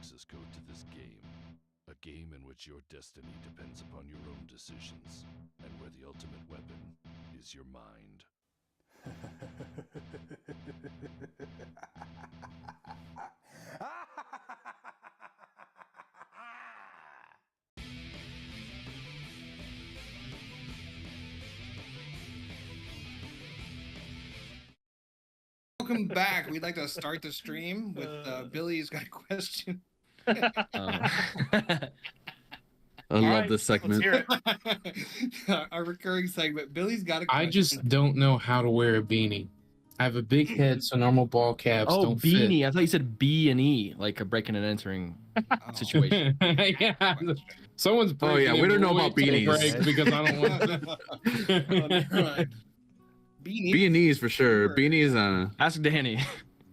access code to this game. A game in which your destiny depends upon your own decisions, and where the ultimate weapon is your mind. Welcome back. We'd like to start the stream with Billy's got a question. I love this segment. Our recurring segment. Billy's got a I question. just don't know how to wear a beanie. I have a big head, so normal ball caps don't beanie. fit. I thought you said B and E, like a breaking and entering situation. Yeah, someone's Oh, yeah, breaking we in don't know Roy about to beanies. break because I don't want Oh, never mind. Beanies for sure. Beanies. Ask Danny.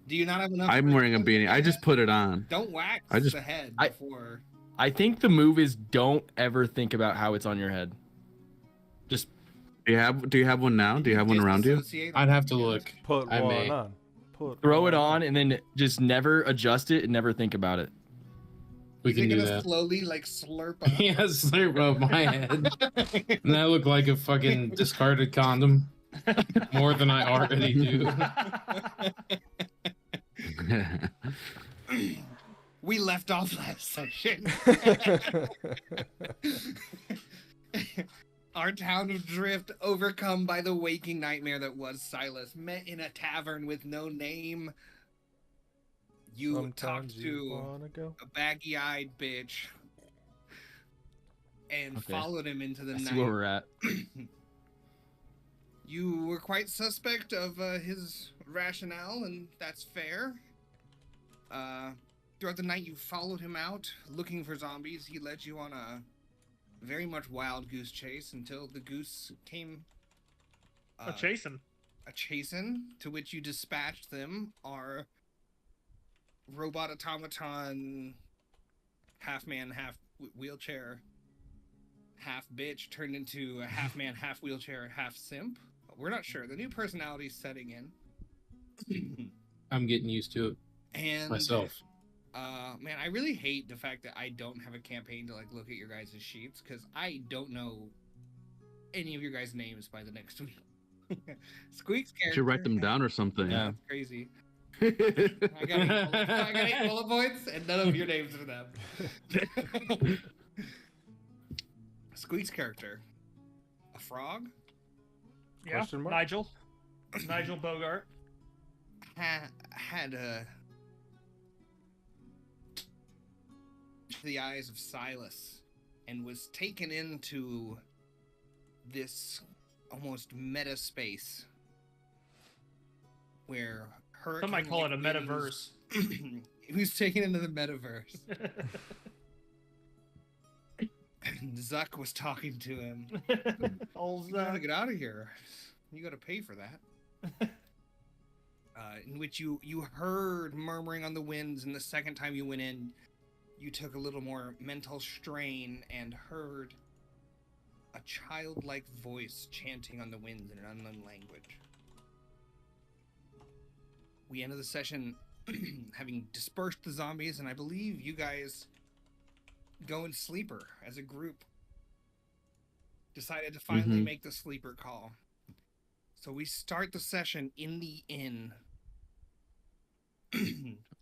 Do you not have enough? I'm wearing a beanie. I just put it on. Don't wax the head I- before. I think the move is don't ever think about how it's on your head. Just Do you have one now? Do you have one around you? I'd have to look. Put I one may. on. Put throw one it on and then just never adjust it and never think about it. We Is can it do gonna that. slowly like slurp up? Yeah, slurp up my head. And I look like a fucking discarded condom. More than I already do. We left off last session. Our town of Drift, overcome by the waking nightmare that was Silas, met in a tavern with no name. You Sometimes talked you to wanna go. a baggy-eyed bitch and Okay. followed him into the I see night. where we're at. You were quite suspect of his rationale, and that's fair. Throughout the night, you followed him out, looking for zombies. He led you on a very much wild goose chase until the goose came... A chasin'. A chasin', to which you dispatched them. Our robot automaton, half man, half wheelchair, half bitch turned into a half man, half wheelchair, half simp. We're not sure. The new personality's setting in. I'm getting used to it And myself. man, I really hate the fact that I don't have a campaign to like look at your guys' sheets, because I don't know any of your guys' names by the next week. Squeak's character. You should write them down or something. Yeah. That's crazy. I got 8 bullet points, and none of your names are them. Squeak's character. A frog? Yeah, Question mark? Nigel. Nigel Bogart. Had the eyes of Silas and was taken into this almost meta space where Some might call it a metaverse. He was taken into the metaverse. And Zuck was talking to him. Old You gotta Zuck. get out of here. You gotta pay for that. In which you heard murmuring on the winds, and the second time you went in, you took a little more mental strain and heard a childlike voice chanting on the winds in an unknown language. We ended the session having dispersed the zombies, and I believe you guys go in sleeper as a group. Decided to finally make the sleeper call. So we start the session in the inn.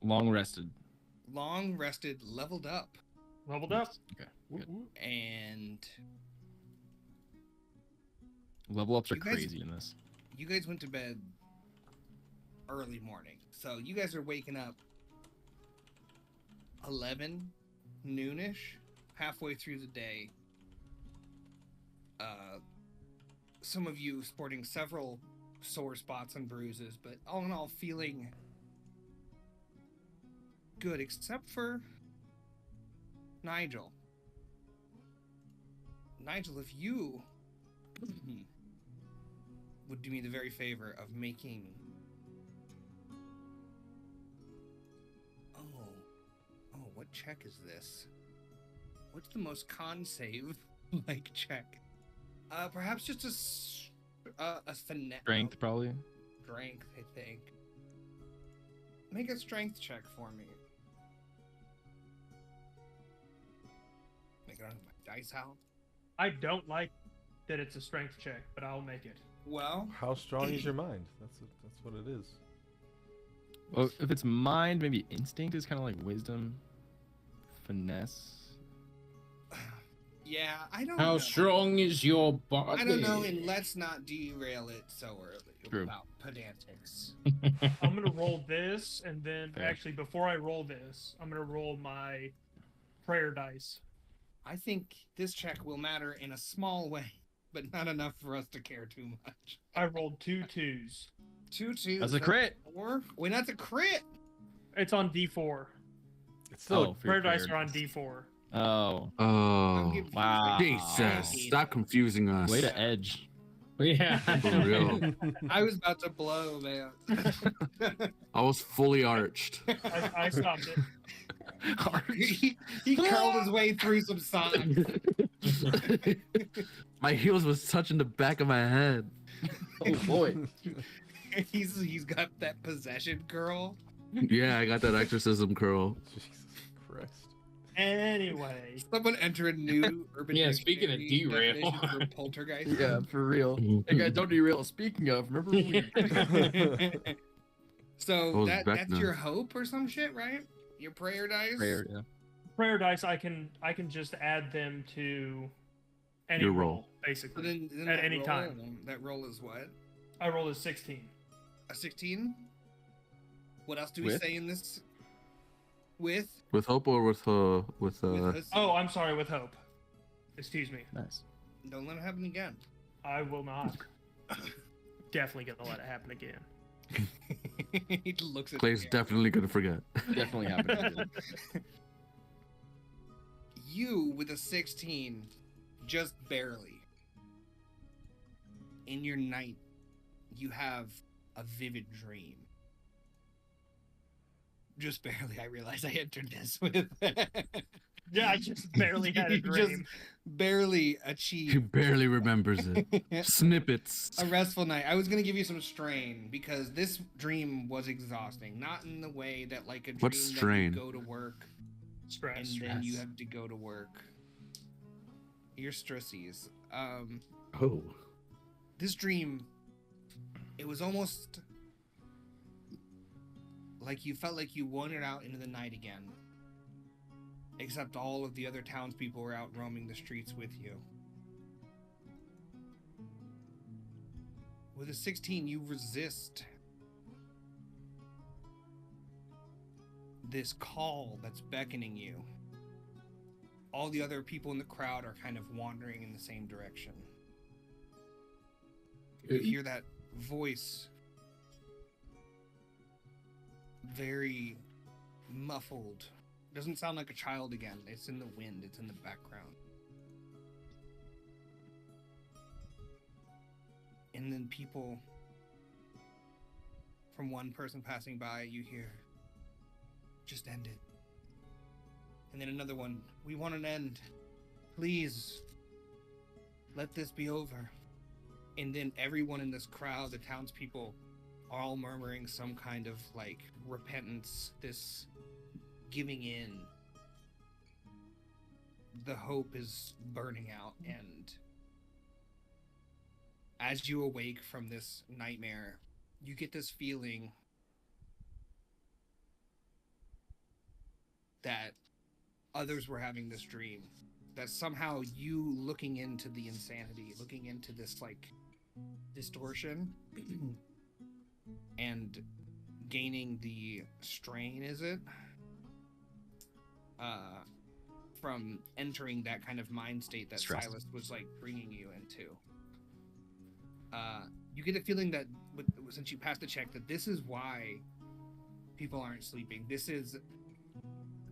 Long rested. Long rested, leveled up, Leveled up. Okay. Good. and Level ups are You guys- crazy in this. you guys went to bed early morning. So you guys are waking up 11 noonish, halfway through the day. Some of you sporting several sore spots and bruises, but all in all feeling good, except for Nigel. Nigel, if you would do me the very favor of making... Oh, what check is this? What's the most con save like check? Perhaps just a finesse. Strength, probably. Strength, I think. Make a strength check for me. get my dice out. I don't like that it's a strength check, but I'll make it. Well, How strong is your mind? That's what it is. Well, if it's mind, maybe instinct is kind of like wisdom, finesse. yeah, I don't How know. strong is your body? I don't know, and let's not derail it so early True. about pedantics. I'm gonna roll this, and then Fair. actually before I roll this, I'm gonna roll my prayer dice. I think this check will matter in a small way, but not enough for us to care too much. I rolled 2 2s. 2 2. That's a crit. 4? Wait, that's a crit. It's on D4. It's still Oh, for Prayer your dice prayer are on dice. D4. Oh, Oh, confused. wow. Jesus! Stop confusing us. Way to edge. Yeah. For real. I was about to blow, man. I was fully arched. I stopped it. he curled his way through some socks. My heels was touching the back of my head. Oh boy. He's got that possession curl. Yeah, I got that exorcism curl. Jesus Christ. Anyway, Someone enter a new urban Yeah, speaking of dictionary derail. definition for poltergeist. Yeah, for real. Hey guys, don't derail. Speaking of, remember when we So was that's Vecna. your hope or some shit, right? Your prayer dice. prayer? Yeah. prayer dice, I can just add them to any Your roll, roll. So basically. then At that any roll, time. That roll is what? I rolled a 16. A 16. What else do we With? say in this? With With hope or with us? Oh, I'm sorry, with hope. Excuse me. Nice. Don't let it happen again. I will not. Definitely gonna let it happen again. He looks at Clay's the camera. definitely gonna forget. Definitely happened. You with a 16, just barely. In your night, you have a vivid dream. Just barely, I realized I entered this with. Yeah, I just barely had a You dream. just barely He achieved barely remembers it. Snippets. a restful night. I was gonna give you some strain because this dream was exhausting. Not in the way that like a dream What's that strain? you go to work Stress. and then you have to go to work. You're stressies. Oh. This dream, it was almost like you felt like you wandered out into the night again. Except all of the other townspeople were out roaming the streets with you. With a 16, you resist this call that's beckoning you. All the other people in the crowd are kind of wandering in the same direction. You hear that voice, very muffled. Doesn't sound like a child again. It's in the wind. It's in the background. And then people, from one person passing by, you hear, just end it. And then another one, we want an end. Please, let this be over. And then everyone in this crowd, the townspeople, are all murmuring some kind of like repentance, this giving in. The hope is burning out, and as you awake from this nightmare, you get this feeling that others were having this dream, that somehow you looking into the insanity, looking into this like distortion and gaining the strain, is it? From entering that kind of mind state that Stress. Silas was like bringing you into. You get a feeling that since you passed the check, that this is why people aren't sleeping. This is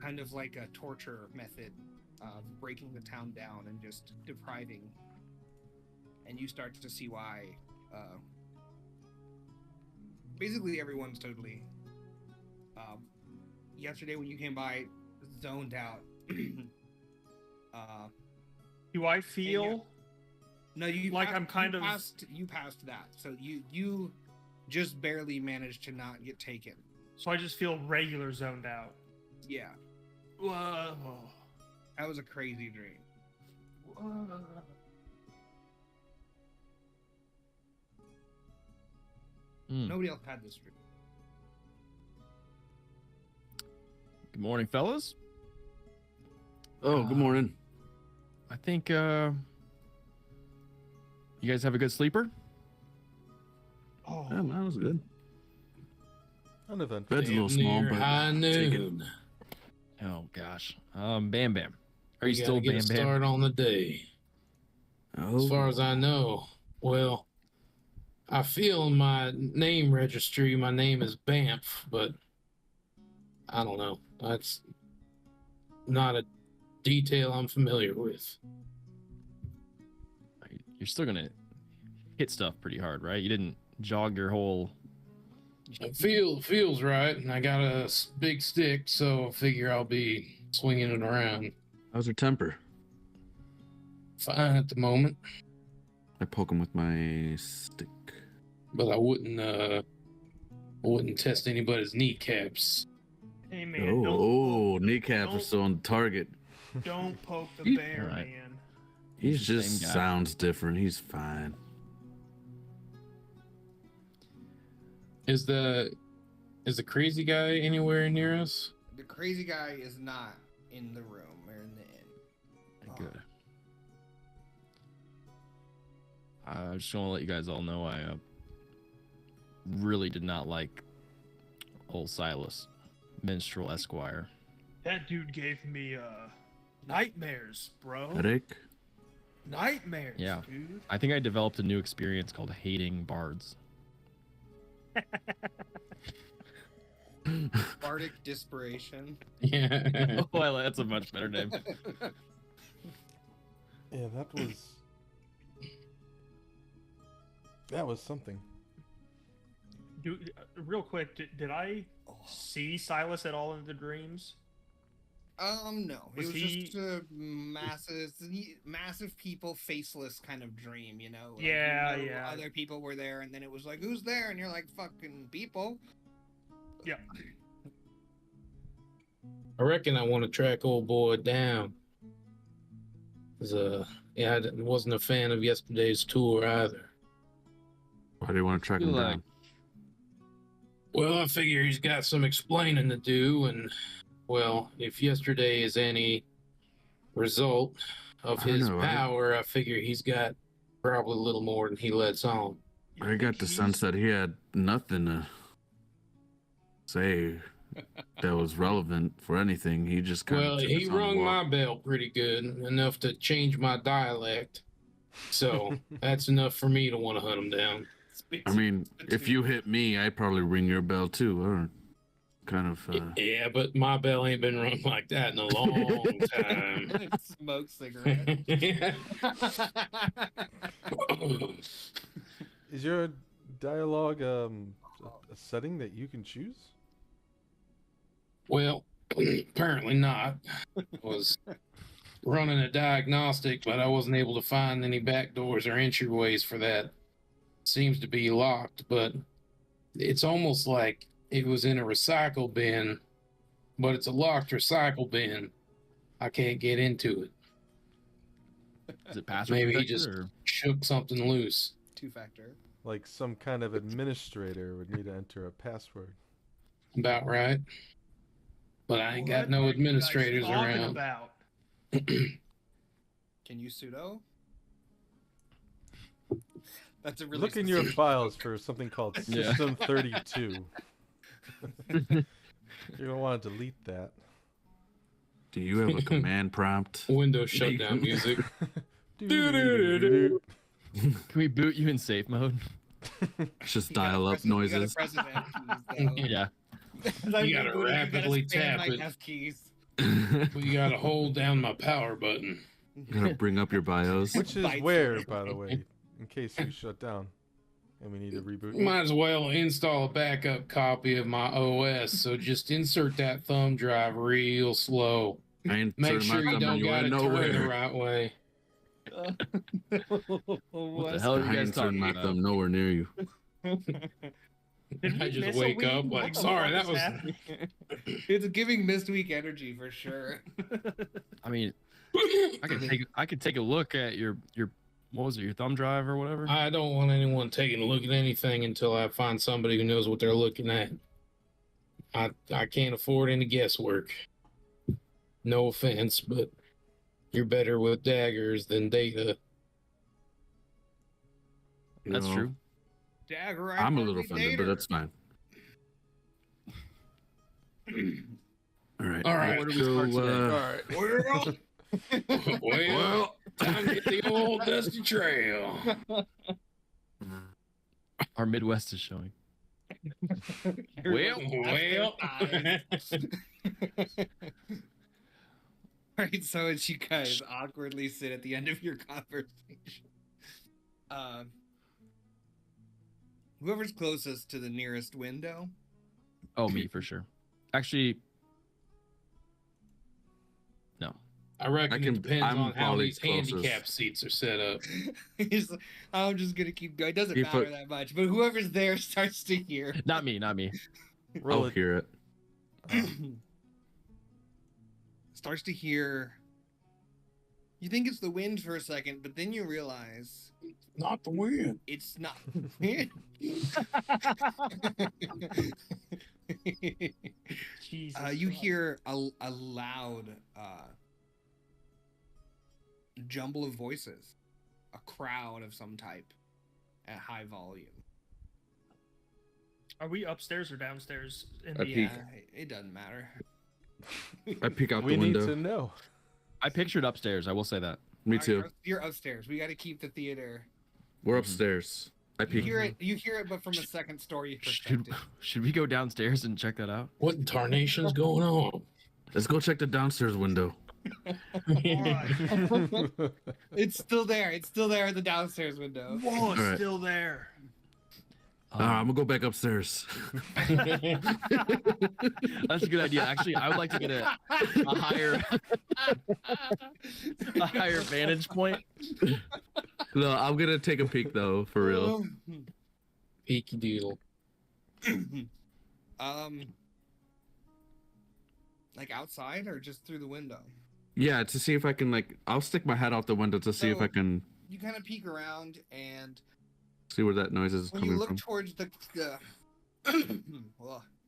kind of like a torture method of breaking the town down and just depriving. And you start to see why. Basically, everyone's totally. Yesterday when you came by, zoned out. Do I feel No, you like I'm kind of you passed that. So you just barely managed to not get taken. so I just feel regular zoned out. Yeah, Whoa. that was a crazy dream. Nobody else had this dream. Good morning, fellas. Oh, good morning. I think you guys have a good sleeper. Oh, Yeah, mine was good. Uneventful. Bed's a little small, Near but high take it. noon. Oh gosh. Bam Bam. Are We you still gotta get Bam a Bam? start on the day. Oh, As far as I know, well, I feel in my name registry my name is Banff, but I don't know. That's not a detail I'm familiar with. You're still gonna hit stuff pretty hard, right? You didn't jog your whole. It feels right, and I got a big stick, so I figure I'll be swinging it around how's her temper? fine at the moment. I poke him with my stick. But I wouldn't test anybody's kneecaps. hey man, Oh, kneecaps are don't- still on target. don't poke the bear, Alright. man. He He's the just same guy. sounds different. He's fine. Is the crazy guy anywhere near us? The crazy guy is not in the room or in the inn. Good. I just want to let you guys all know I really did not like old Silas, Minstrel Esquire. That dude gave me nightmares, bro. Headache? Nightmares, Yeah. dude. I think I developed a new experience called hating bards. Bardic Desperation. Yeah. Well, that's a much better name. Yeah, that was something. Dude, real quick, did I see Silas at all in the dreams? No. It Was was he- just a massive people, faceless kind of dream, you know? Like, Yeah, you know, yeah. Other people were there, and then it was like, who's there? And you're like, fucking people. Yeah. I reckon I want to track old boy down. 'Cause, yeah, I wasn't a fan of yesterday's tour either. Why do you want to track him Feel down? Well, I figure he's got some explaining to do, and well, if yesterday is any result of I don't his know, right? power, I figure he's got probably a little more than he lets on. I got the sense that he had nothing to say that was relevant for anything. He just kind Well, of took he us on a rung my walk. bell pretty good, enough to change my dialect. So that's enough for me to want to hunt him down. I mean, if you hit me, I'd probably ring your bell too. Or kind of. Yeah, but my bell ain't been rung like that in a long time. Smoke cigarette. Is your dialogue a setting that you can choose? Well, apparently not. I was running a diagnostic, but I wasn't able to find any back doors or entryways for that. Seems to be locked, but it's almost like it was in a recycle bin, but it's a locked recycle bin. I can't get into it. Is it password Maybe he protected, just or- shook something loose. Two-factor. Like some kind of administrator would need to enter a password. About right. But I ain't got What no are you guys administrators talking around. about? Can you pseudo? That's a really Look in your specific- files for something called Yeah. System 32. You're gonna want to delete that. Do you have a command prompt? Windows shutdown music. Doo-doo-doo-doo-doo. Can we boot you in safe mode? It's just You gotta dial up press- you gotta noises. press the F keys, though. Yeah. You gotta rapidly spam tap my it. F keys. We gotta hold down my power button. Gotta bring up your bios. Which is Bites where, it. by the way, in case you shut down and we need to reboot. you. Might as well install a backup copy of my OS. So just insert that thumb drive real slow. I Make inserted my sure you thumb don't and you got went it turned the nowhere. right way. What the hell are you I guys inserted talking my about? thumb nowhere near you. Did we I just miss a wake week? up like, What the sorry, fuck that is was. happening? It's giving Mistweek energy for sure. I mean, I could take a look at your what was it, your thumb drive or whatever? I don't want anyone taking a look at anything until I find somebody who knows what they're looking at. I can't afford any guesswork. No offense, but you're better with daggers than data. You That's know, true. Dagger. I'm a little offended, but that's fine. All right. All right. Where do we start today? All right. Well, time to hit the old dusty trail. Our Midwest is showing. Well. Right, so as you guys awkwardly sit at the end of your conversation, whoever's closest to the nearest window. Oh, me for sure. Actually, no. I reckon it depends I'm on how probably these closest. handicap seats are set up. He's like, I'm just gonna keep going. It doesn't You matter put- that much, but whoever's there starts to hear. Not me. I'll Roll hear it. Starts to hear. You think it's the wind for a second, but then you realize Not the wind. it's not the wind. Jesus. You Christ. hear a loud jumble of voices, a crowd of some type at high volume. Are we upstairs or downstairs in I the? peek. It doesn't matter. I peek out We the need window. to know. I pictured upstairs. I will say that. Me All right, too. you're upstairs. We got to keep the theater. We're upstairs. I You peek. hear it. You hear it, but from a second story Should, perspective. should we go downstairs and check that out? What in tarnation's going on? Let's go check the downstairs window. It's still there. It's still there at the downstairs window. Whoa, it's Alright. still there. I'm gonna go back upstairs. That's a good idea. Actually, I would like to get a higher a higher vantage point. No, I'm gonna take a peek though, for real. Peaky doodle. Like outside or just through the window? Yeah, to see if I can I'll stick my head out the window to see if So- I can You kind of peek around, and see where that noise is when you coming look from. towards the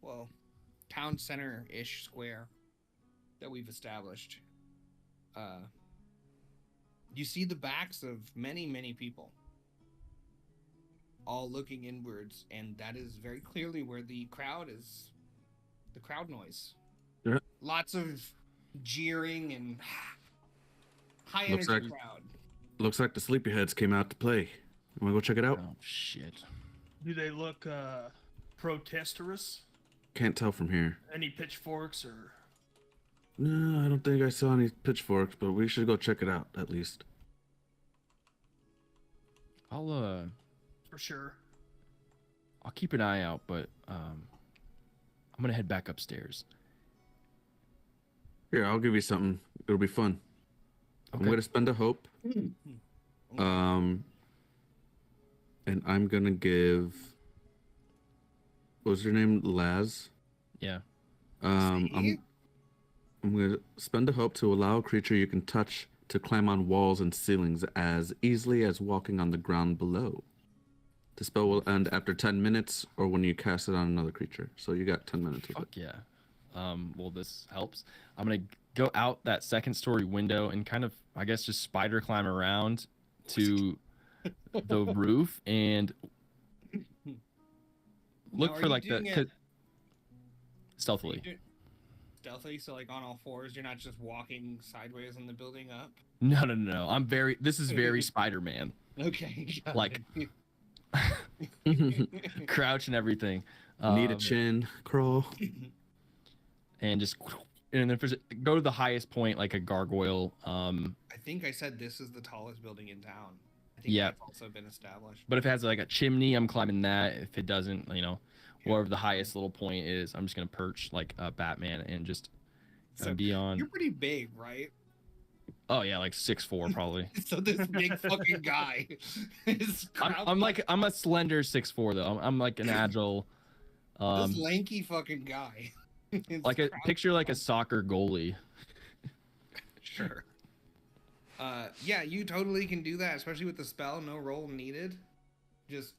well, town center-ish square that we've established, you see the backs of many people, all looking inwards, and that is very clearly where the crowd is. The crowd noise. Yeah. Lots of jeering and high Looks energy like- crowd. Looks like the sleepyheads came out to play. Wanna go check it out? Oh shit! Do they look protestorous? Can't tell from here. Any pitchforks or? No, I don't think I saw any pitchforks, but we should go check it out at least. I'll For sure. keep an eye out, but I'm gonna head back upstairs. Here, I'll give you something. It'll be fun. I'm Okay. gonna spend a hope. And I'm gonna give. What was your name? Laz. Yeah. See? I'm gonna spend a hope to allow a creature you can touch to climb on walls and ceilings as easily as walking on the ground below. The spell will end after 10 minutes or when you cast it on another creature. So you got 10 minutes. with it. Fuck yeah. Well, this helps. I'm gonna go out that second story window and kind of, I guess, just spider climb around to the roof and look Now, are for you like the doing it- stealthily. Stealthy, so like on all fours, you're not just walking sideways on the building up. No. This is very Spider-Man. Okay. got Like- it. Crouch and everything. Need a chin crawl. And just and then go to the highest point like a gargoyle. I think I said this is the tallest building in town. I think Yeah. that's also been established. But if it has like a chimney, I'm climbing that. If it doesn't, wherever the highest little point is, I'm just gonna perch like Batman and just So be on. You're pretty big, right? Oh yeah, like 6'4" probably. So this big fucking guy is I'm a slender 6'4" though. I'm like an agile, this lanky fucking guy. is like a crouched picture like a on- soccer goalie. Sure. Yeah, you totally can do that, especially with the spell. No roll needed. Just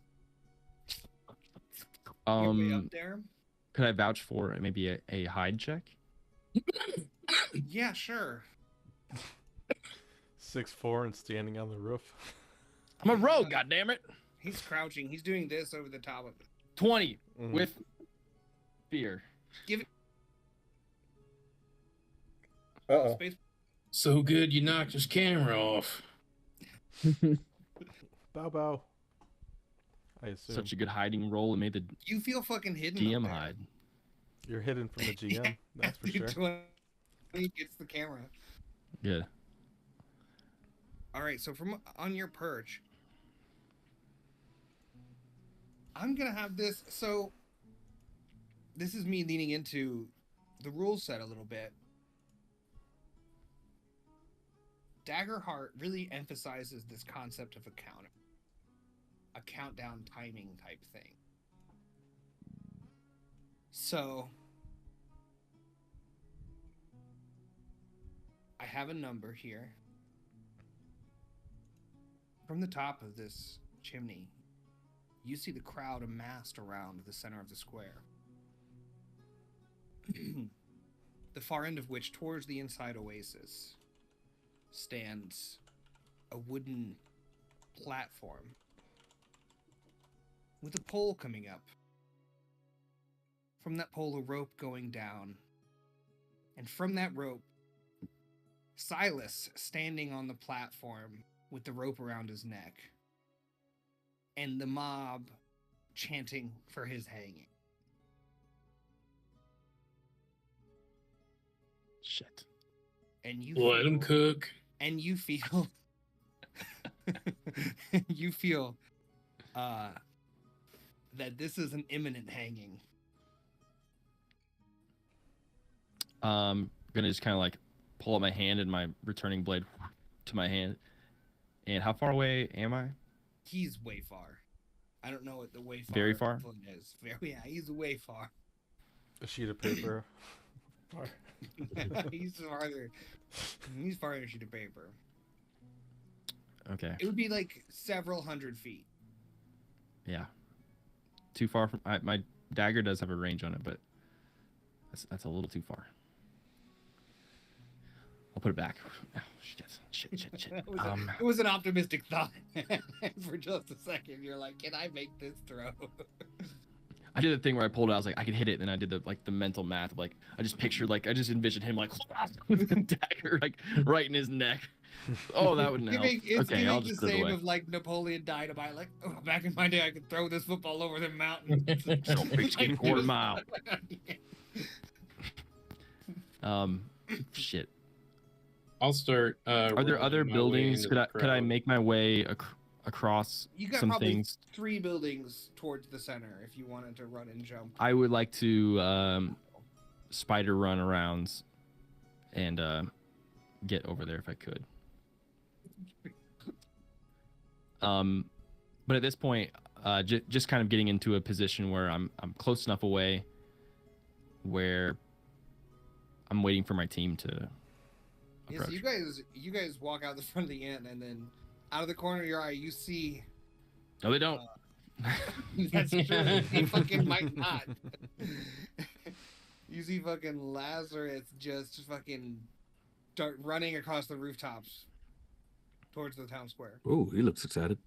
your way up there. Could I vouch for maybe a hide check? Yeah, sure. 6'4" and standing on the roof. I'm a rogue, goddammit. He's crouching. He's doing this over the top of it. 20 with fear. Give it Uh-oh. space. So good you knocked his camera off. Bow. I assume. Such a good hiding roll. It made the You feel fucking hidden. DM up there. hide. You're hidden from the GM, that's for sure. 20 gets the camera. Good. All right, so from on your perch, I'm gonna have this. So this is me leaning into the rule set a little bit. Daggerheart really emphasizes this concept of a countdown timing type thing. So I have a number here. From the top of this chimney, you see the crowd amassed around the center of the square. The far end of which, towards the inside oasis, stands a wooden platform with a pole coming up. From that pole, a rope going down. And from that rope, Silas standing on the platform with the rope around his neck. And the mob chanting for his hanging. Shit. And you Let him cook. And you feel you feel that this is an imminent hanging. Gonna just kind of like pull up my hand and my returning blade to my hand. And how far away am I? He's way far. I don't know what the way far. Very far? Is. Yeah, he's way far. A sheet of paper. Far. He's farther. He's farther than a sheet of paper. Okay. It would be like several hundred feet. Yeah. Too far from my dagger does have a range on it, but that's a little too far. I'll put it back. Oh, shit. It was an optimistic thought. For just a second, you're like, "Can I make this throw?" I did the thing where I pulled it. I was like, I could hit it, and I did the mental math. Like, I just pictured, like, I just envisioned him like with the dagger like right in his neck. Oh, that would help. Okay, I'll just the put it same away. of like Napoleon Dynamite. Like, oh, back in my day, I could throw this football over the mountain. So big, quarter mile. Shit. I'll start. Are there other buildings? Could I make my way across You got some probably things? 3 buildings towards the center if you wanted to run and jump. I would like to spider run around and get over there if I could. But at this point, just kind of getting into a position where I'm close enough away where I'm waiting for my team to approach. Yeah, so you guys walk out the front of the inn, and then out of the corner of your eye, you see. No, they don't. That's true. He fucking might not. You see fucking Lazarus just fucking start running across the rooftops towards the town square. Oh, he looks excited.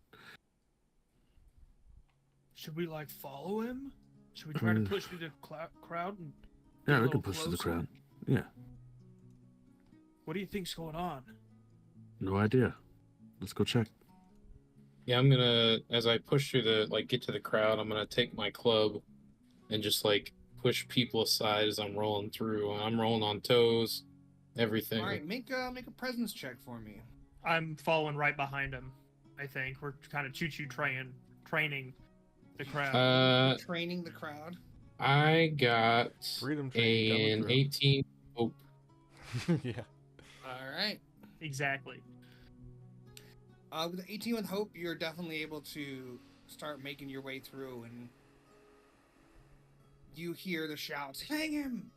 Should we like follow him? Should we try to push through the crowd? And get Yeah, a we little can push through the closer? crowd. Yeah, What do you think's going on? no idea. Let's go check. Yeah, I'm gonna, as I push through get to the crowd, I'm gonna take my club and just push people aside as I'm rolling through. I'm rolling on toes, everything. All right, make a presence check for me. I'm following right behind him. I think we're kind of choo-choo training the crowd. Training the crowd. I got Freedom train an coming through. 18 hope. Yeah. All right. Exactly. With 18 with hope, you're definitely able to start making your way through, and you hear the shouts, "Hang him!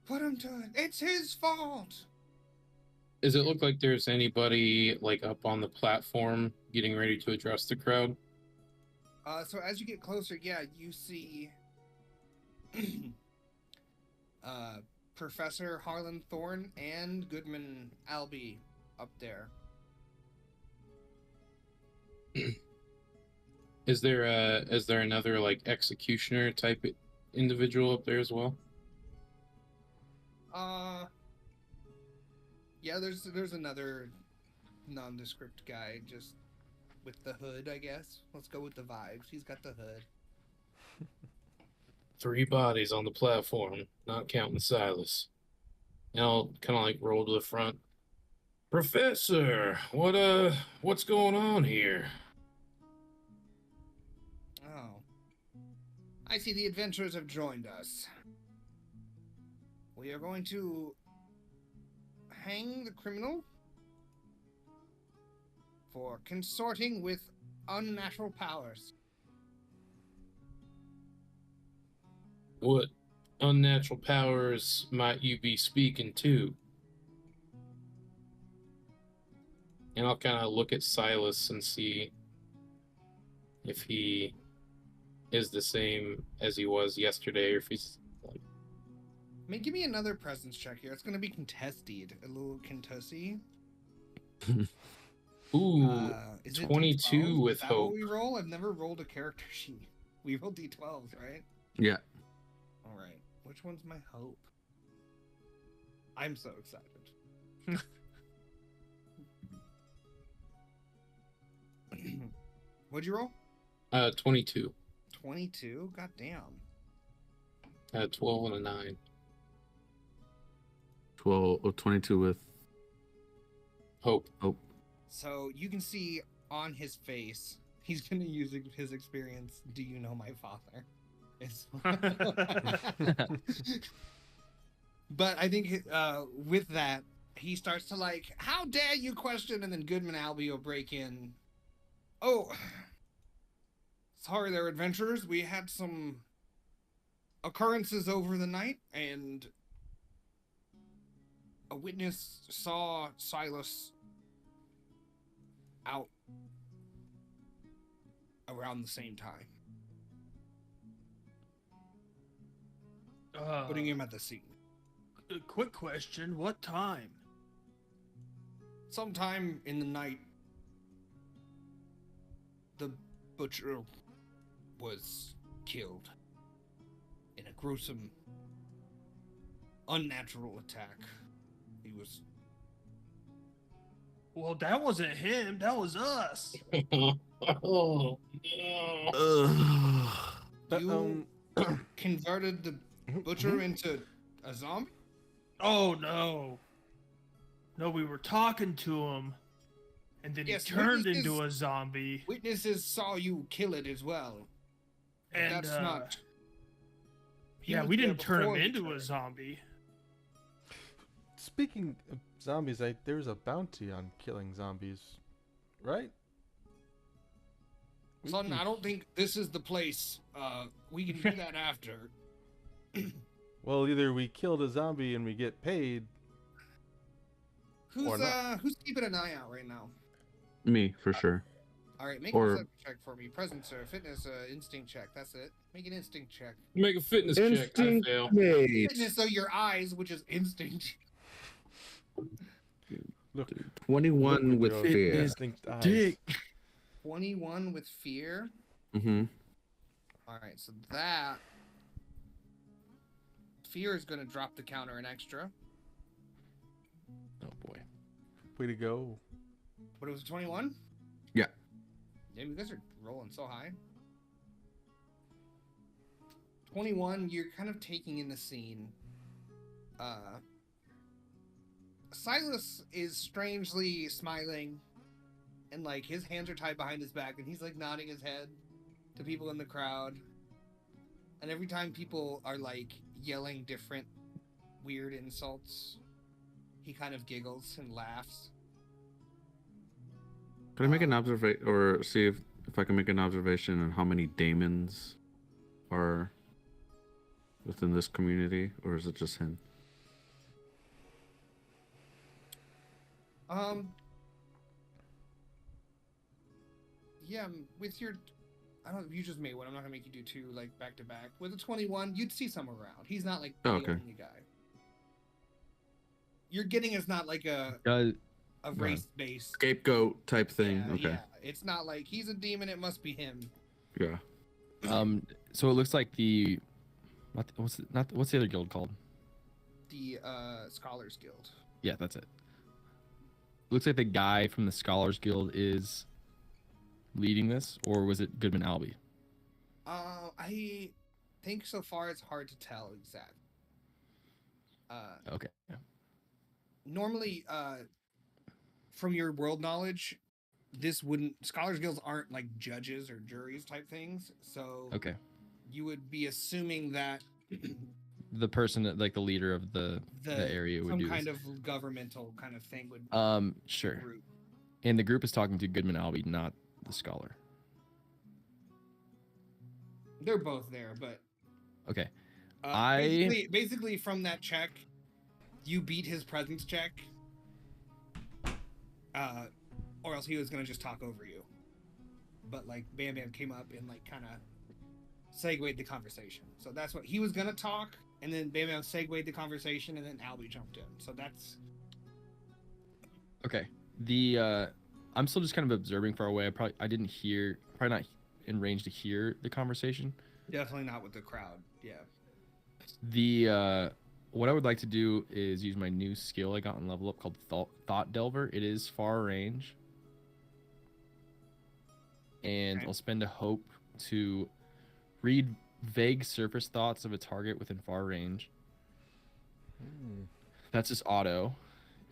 Put him to it! It's his fault!" Does it look like there's anybody like up on the platform getting ready to address the crowd? So as you get closer, yeah, you see Professor Harlan Thorne and Goodman Albee up there. Is there another like executioner type individual up there as well? Yeah, there's another nondescript guy just with the hood, I guess. Let's go with the vibes. He's got the hood. 3 bodies on the platform, not counting Silas. And I'll kind of like roll to the front. Professor, what's going on here? Oh. I see the adventurers have joined us. We are going to hang the criminal for consorting with unnatural powers. What unnatural powers might you be speaking to? And I'll kind of look at Silas and see if he is the same as he was yesterday, or if he's like... Give me another presence check here. It's going to be contested. A little contesty. Ooh, is it 22 D12? with is that hope. What we roll? I've never rolled a character sheet. We roll D12s, right? Yeah. All right. Which one's my hope? I'm so excited. What'd you roll? 22. 22? God damn. 12 and a 9. 12 or 22 with Hope. So you can see on his face, he's going to use his experience. Do you know my father? But I think with that, he starts to like, how dare you question? And then Goodman Albee will break in. Oh, sorry there, adventurers. We had some occurrences over the night, and a witness saw Silas out around the same time. Putting him at the scene. A quick question: what time? Sometime in the night, the butcher was killed in a gruesome, unnatural attack. He was... Well, that wasn't him. That was us. Oh, no. You converted the butcher into a zombie? Oh no. No, we were talking to him, and then Yes, he turned witnesses- into a zombie. Witnesses saw you kill it as well. But And that's not... He yeah, was we there didn't turn him before you into a turned. zombie. Speaking of zombies, there's a bounty on killing zombies, right? Son, I don't think this is the place. We can do that after. Well, either we killed a zombie and we get paid. Or not. Who's keeping an eye out right now? me for sure. All right, make Or- a perception check for me. Presence or fitness, instinct check. That's it. Make an instinct check. Make a fitness check. I fail. Fitness, so your eyes, which is instinct. Look, 21 look with your fear. distinct eyes. Dick. 21 with fear. Mm-hmm. All right, so that fear is going to drop the counter an extra. Oh boy. Way to go. But it was 21? Yeah. Damn, you guys are rolling so high. 21, you're kind of taking in the scene. Silas is strangely smiling, and like his hands are tied behind his back, and he's like nodding his head to people in the crowd. And every time people are like yelling different weird insults, he kind of giggles and laughs. Can I make an observation or see if I can make an observation on how many daemons are within this community, or is it just him? Yeah, with your, I don't. You just made one. I'm not gonna make you do two like back to back. With a 21, you'd see some around. He's not like the Okay. only guy. You're getting is not like a Go race based Scapegoat type thing. Yeah, Okay. yeah. It's not like he's a demon. It must be him. Yeah. So it looks like the what's the other guild called? The Scholars Guild. Yeah, that's it. Looks like the guy from the Scholars Guild is leading this, or was it Goodman Albee? I think so far it's hard to tell exactly. Okay. Normally, from your world knowledge, this wouldn't Scholars Guilds aren't like judges or juries type things. So Okay. you would be assuming that The person that, like the leader of the area would some do kind this. of governmental kind of thing would Sure. group. And the group is talking to Goodman Albee, not the scholar. They're both there, but Okay. basically from that check, you beat his presence check. Or else he was gonna just talk over you. But like Bam Bam came up and like kind of segued the conversation. So that's what he was gonna talk, and then Bam Bam segued the conversation, and then Albie jumped in. So that's Okay. The I'm still just kind of observing far away. I didn't hear, probably not in range to hear the conversation. definitely not with the crowd. Yeah. The what I would like to do is use my new skill I got on level up called Thought Delver. It is far range. And Okay. I'll spend a hope to read vague surface thoughts of a target within far range. That's just auto.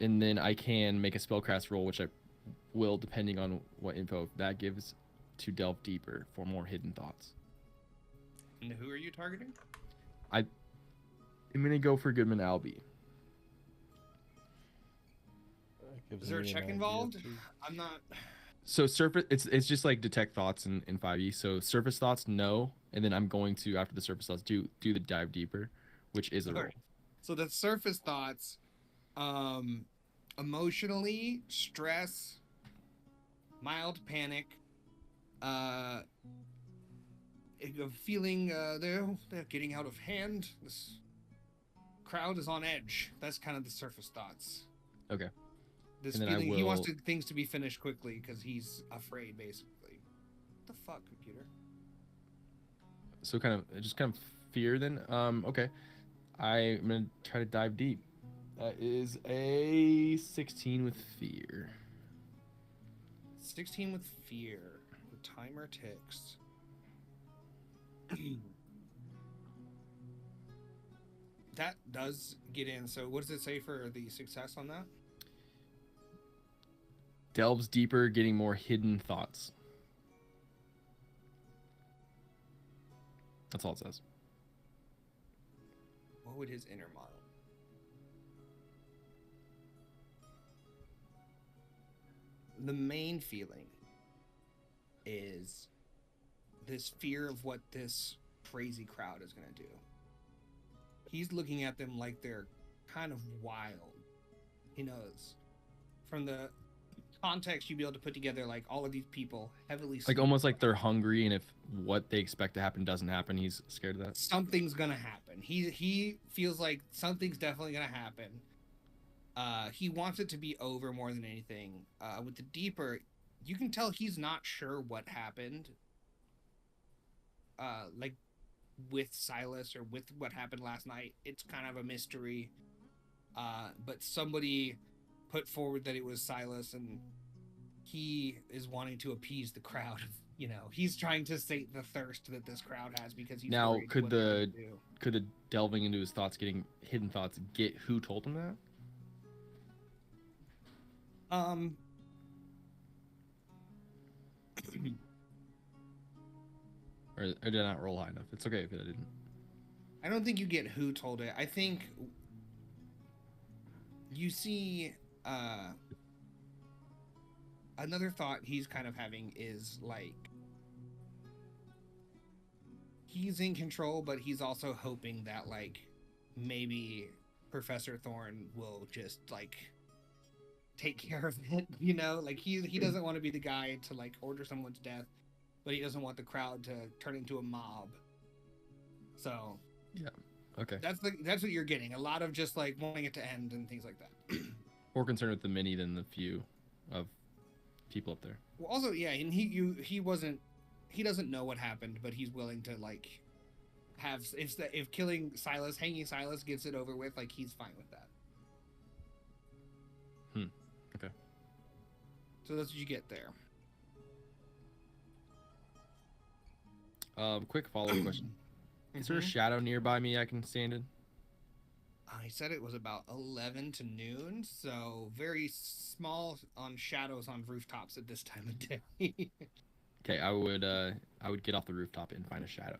And then I can make a spellcast roll, which I will, depending on what info that gives, to delve deeper for more hidden thoughts. And who are you targeting? I'm gonna go for Goodman Albee. Is there a check involved? I'm not. So surface, it's just like detect thoughts in 5e. So surface thoughts, no, and then I'm going to, after the surface thoughts, do the dive deeper, which is a roll. So the surface thoughts, emotionally, stress, mild panic, feeling they're getting out of hand. This crowd is on edge. That's kind of the surface thoughts. Okay. This And then feeling he wants will- things to be finished quickly because he's afraid, basically. What the fuck, computer? So kind of fear then. Okay. I'm gonna try to dive deep. That is a 16 with fear. 16 with fear. The timer ticks. That does get in. So what does it say for the success on that? Delves deeper, getting more hidden thoughts. That's all it says. What would his inner model? The main feeling is this fear of what this crazy crowd is going to do. He's looking at them like they're kind of wild. He knows. From the context, you'd be able to put together like all of these people heavily Like almost like they're hungry, and if what they expect to happen doesn't happen, he's scared of that. something's gonna happen. He feels like something's definitely gonna happen. He wants it to be over more than anything. With the deeper, you can tell he's not sure what happened. Like with Silas or with what happened last night, it's kind of a mystery. But somebody put forward that it was Silas, and he is wanting to appease the crowd. You know, he's trying to sate the thirst that this crowd has because he's Now, worried could what they're gonna do. the delving into his thoughts, getting hidden thoughts, get who told him that? Or did I not roll high enough? It's okay if I didn't. I don't think you get who told it. I think you see another thought he's kind of having is like he's in control, but he's also hoping that like maybe Professor Thorne will just like take care of it. You know, like he doesn't want to be the guy to like order someone's death, but he doesn't want the crowd to turn into a mob. So Yeah. Okay. that's what you're getting. A lot of just like wanting it to end and things like that. More concerned with the many than the few of people up there. Well, also, yeah, and he doesn't know what happened, but he's willing to like have if killing Silas, hanging Silas gets it over with, like he's fine with that. Okay. So that's what you get there. Quick follow-up question. Is there a shadow nearby me I can stand in? I said it was about 11 to noon, so very small on shadows on rooftops at this time of day. Okay, I would get off the rooftop and find a shadow.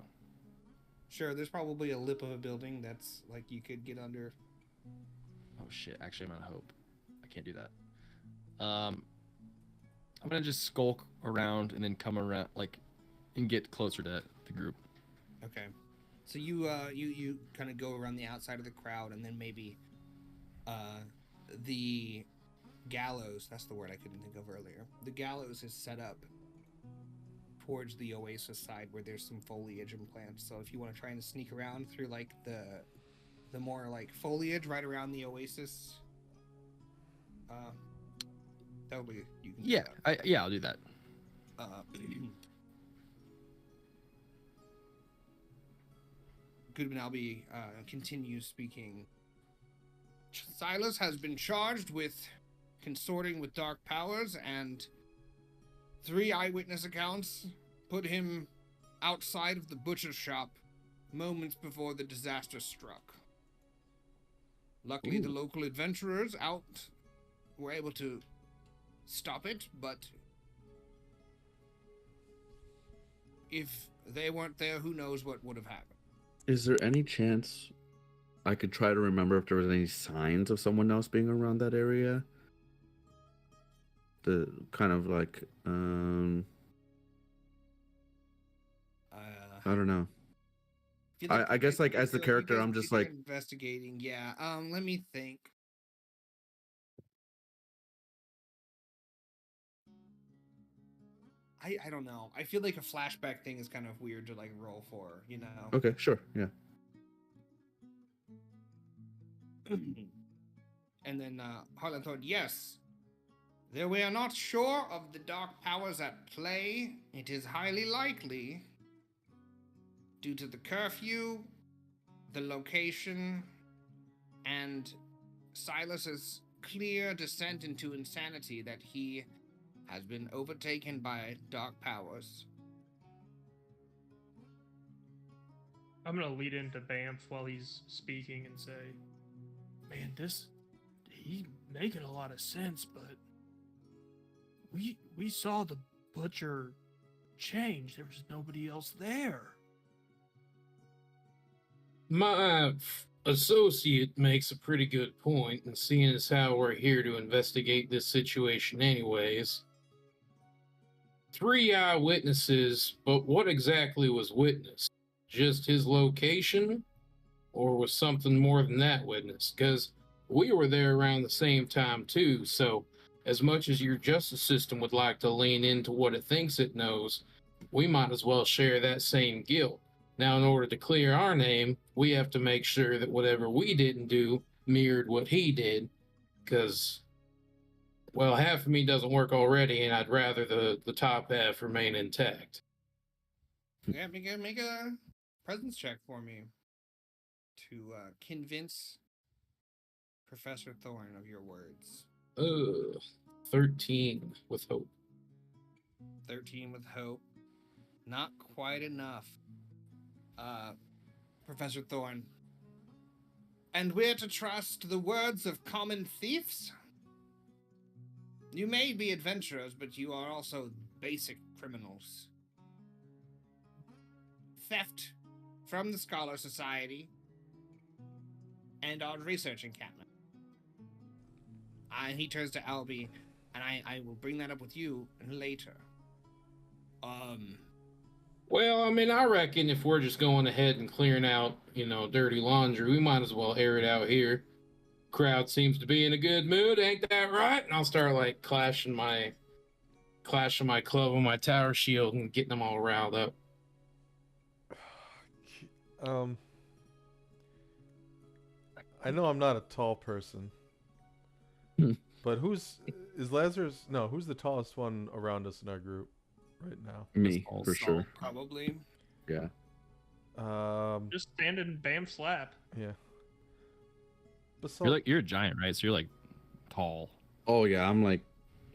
Sure, there's probably a lip of a building that's like you could get under. Oh shit, actually I'm out of hope. I can't do that. I'm gonna just skulk around and then come around like and get closer to the group. Okay. So you kind of go around the outside of the crowd, and then maybe the gallows, that's the word I couldn't think of earlier. The gallows is set up towards the oasis side where there's some foliage and plants. So if you want to try and sneak around through like the more like foliage right around the oasis, that'll be you can do that. I'll do that. Goodman Albee continues speaking. Silas has been charged with consorting with dark powers, and 3 eyewitness accounts put him outside of the butcher's shop moments before the disaster struck. Luckily, the local adventurers out were able to stop it, but if they weren't there, who knows what would have happened. Is there any chance I could try to remember if there was any signs of someone else being around that area? The kind of like, I don't know. I guess like as the character, I'm just like investigating. Yeah. Let me think. I don't know. I feel like a flashback thing is kind of weird to like roll for, you know? Okay, sure, yeah. And then Harlan thought, yes, though we are not sure of the dark powers at play, it is highly likely, due to the curfew, the location, and Silas's clear descent into insanity, that he has been overtaken by dark powers. I'm gonna lead into Banff while he's speaking and say, Man, he's making a lot of sense, but we saw the butcher change. There was nobody else there. My associate makes a pretty good point, and seeing as how we're here to investigate this situation anyways, 3 eyewitnesses, but what exactly was witnessed? Just his location? Or was something more than that witnessed? Because we were there around the same time too, so as much as your justice system would like to lean into what it thinks it knows, we might as well share that same guilt. Now, in order to clear our name, we have to make sure that whatever we didn't do mirrored what he did, because, well, half of me doesn't work already, and I'd rather the top half remain intact. Yeah, make a presence check for me to convince Professor Thorne of your words. 13 with hope. 13 with hope. Not quite enough. Professor Thorne. And we're to trust the words of common thieves? You may be adventurers, but you are also basic criminals. Theft from the Scholar Society and our research encampment. And he turns to Albie, and I will bring that up with you later. Well, I mean, I reckon if we're just going ahead and clearing out, dirty laundry, we might as well air it out here. Of crowd seems to be in a good mood, ain't that right? And I'll start like clashing my club on my tower shield and getting them all riled up. I know I'm not a tall person, but who's the tallest one around us in our group right now? Me, Basalt. for sure. Probably. Yeah. Just stand in bam slap. Yeah. Basalt, You're a giant, right? So you're like tall. Oh yeah, I'm like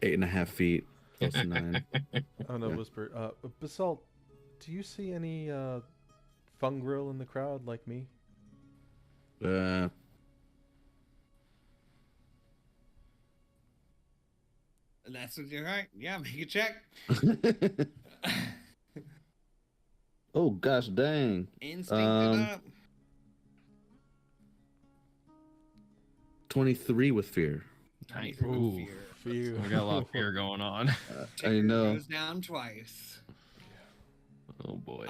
8.5 feet, close to 9. oh no, yeah. Whisper. Basalt, do you see any fungril in the crowd like me? And that's what you're right. Yeah, make a check. Oh gosh, dang. Instinct it up. 23 with fear. Nice. With Ooh. fear. We got a lot of fear going on. I know. Goes down twice. Oh boy.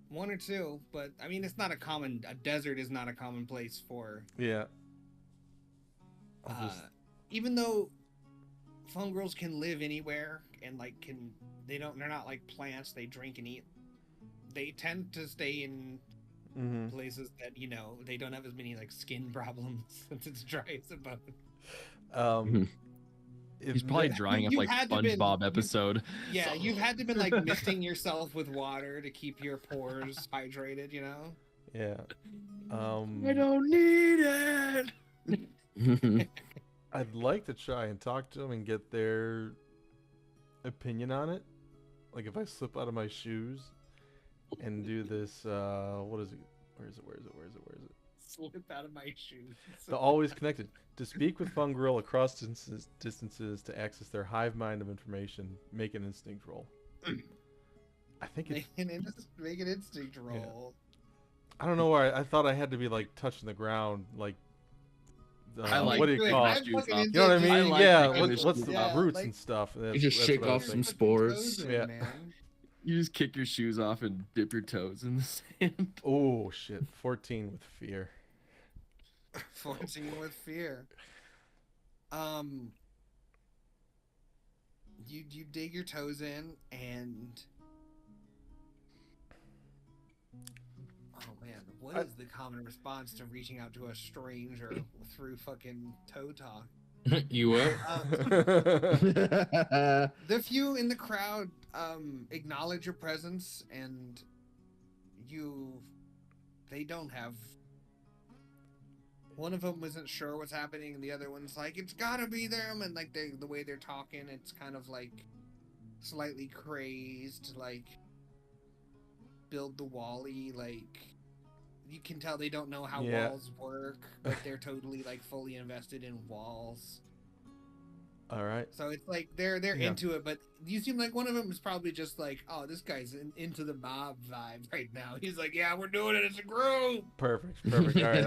One or two, but I mean, it's not a desert is not a common place for. Yeah. Even though fungrils can live anywhere and they're not like plants, they drink and eat. They tend to stay in places that they don't have as many like skin problems since it's dry as a bone. He's probably drying up like SpongeBob episode. Yeah, you've had to been like misting yourself with water to keep your pores hydrated, Yeah. I don't need it. I'd like to try and talk to them and get their opinion on it. Like if I slip out of my shoes and do this, what is it? Where is it? Slip out of my shoes. The always connected. To speak with fungril across distances to access their hive mind of information, make an instinct roll. I think it's... Make an instinct roll. Yeah. I don't know why. I thought I had to be like touching the ground, like... what do you call it? You know what I mean? What's the Yeah, roots and stuff? You just shake off some spores. Yeah. You just kick your shoes off and dip your toes in the sand. Oh shit! 14 with fear. 14 with fear. You dig your toes in and oh man, what is the common response to reaching out to a stranger through fucking toe talk? You what? The few in the crowd acknowledge your presence, and they don't have. One of them wasn't sure what's happening, and the other one's like, "It's gotta be them," and like the way they're talking, it's kind of like slightly crazed, like build the Wall-E, like you can tell they don't know how walls work, but they're totally like fully invested in walls. All right. So it's like they're into it, but you seem like one of them is probably just like, oh, this guy's into the mob vibe right now. He's like, yeah, we're doing it as a group. Perfect. All right,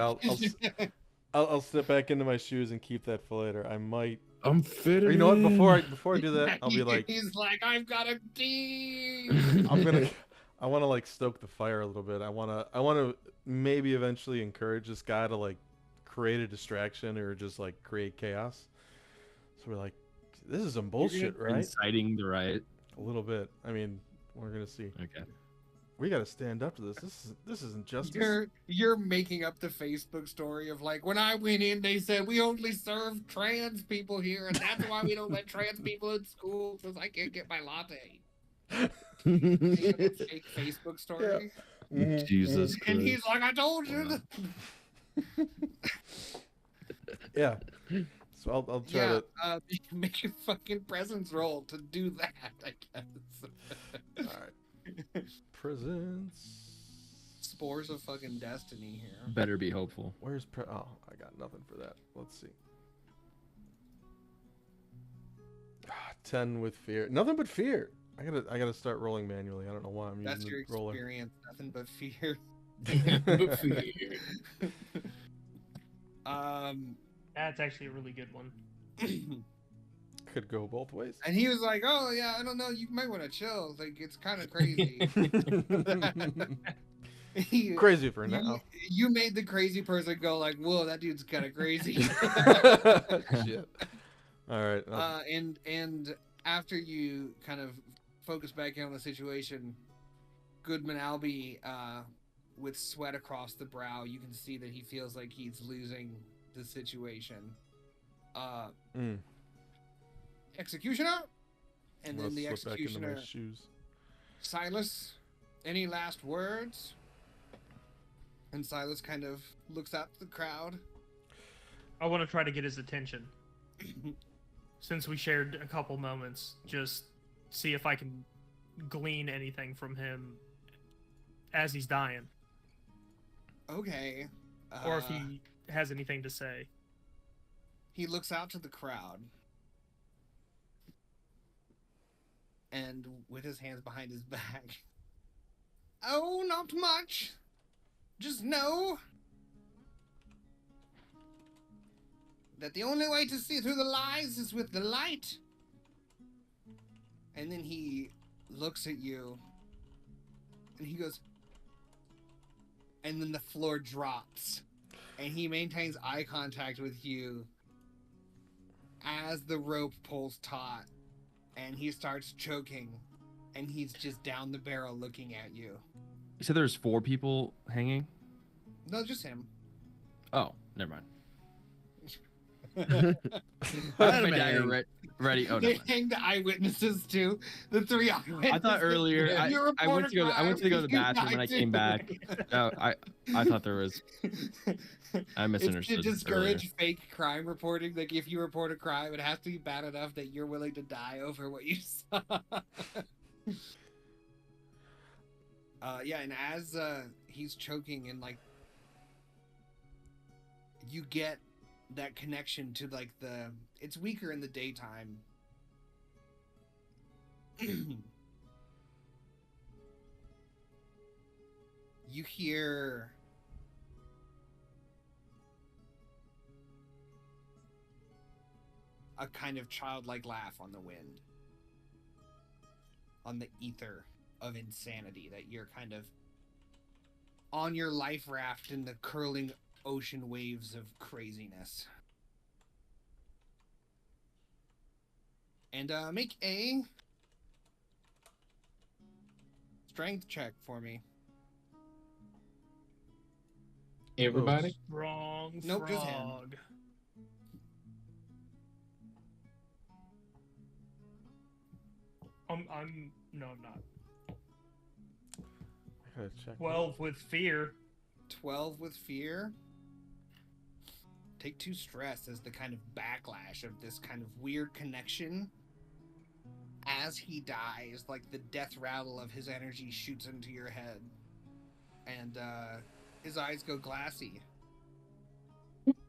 I'll step back into my shoes and keep that for later. I might. I'm fitting. Or you know what? Before I do that, I'll be like, he's like, I've got a team. I want to like stoke the fire a little bit. I want to maybe eventually encourage this guy to like create a distraction or just like create chaos. So we're like, this is some bullshit, right? Inciting the riot. A little bit. I mean, we're gonna see. Okay. We got to stand up to this. This isn't justice. You're making up the Facebook story of like, when I went in, they said we only serve trans people here, and that's why we don't let trans people in school because I can't get my latte. Fake Facebook story. Yeah. Jesus Christ. And he's like, I told you. Yeah. So I'll try to make a fucking presence roll to do that, I guess. All right. Presents. Spores of fucking destiny here. Better be hopeful. Where's oh, I got nothing for that. Let's see. 10 with fear. Nothing but fear. I gotta start rolling manually. I don't know why I'm That's using your the roller. experience. Nothing but fear. That's actually a really good one. Could go both ways. And he was like, "Oh yeah, I don't know. You might want to chill. Like it's kind of crazy." Crazy for now. You made the crazy person go like, "Whoa, that dude's kind of crazy." Shit. All right. And after you kind of focus back in on the situation, Goodman Albee, with sweat across the brow, you can see that he feels like he's losing the situation. Executioner, and then the executioner. Silas, any last words? And Silas kind of looks out to the crowd. I want to try to get his attention. Since we shared a couple moments, just see if I can glean anything from him as he's dying. Okay. Or if he has anything to say. He looks out to the crowd. And with his hands behind his back. Oh, not much. Just know that the only way to see through the lies is with the light. And then he looks at you. And he goes... And then the floor drops. And he maintains eye contact with you as the rope pulls taut. And he starts choking. And he's just down the barrel looking at you. You said there's 4 people hanging? No, just him. Oh, never mind. I had my dagger ready. Oh, they hanged the eyewitnesses too. The 3 eyewitnesses. I thought earlier I went to go to the bathroom and I came back. I thought there was. I misunderstood. It's to discourage fake crime reporting. Like if you report a crime, it has to be bad enough that you're willing to die over what you saw. Yeah, and as he's choking and like you get that connection to like it's weaker in the daytime. You hear a kind of childlike laugh on the wind, on the ether of insanity that you're kind of on your life raft in the curling ocean waves of craziness. And make a strength check for me. Everybody? Wrong. Nope, just him. No, I'm not. I gotta check. 12 with fear. 12 with fear. Take 2 stress as the kind of backlash of this kind of weird connection. As he dies, like the death rattle of his energy shoots into your head. And his eyes go glassy.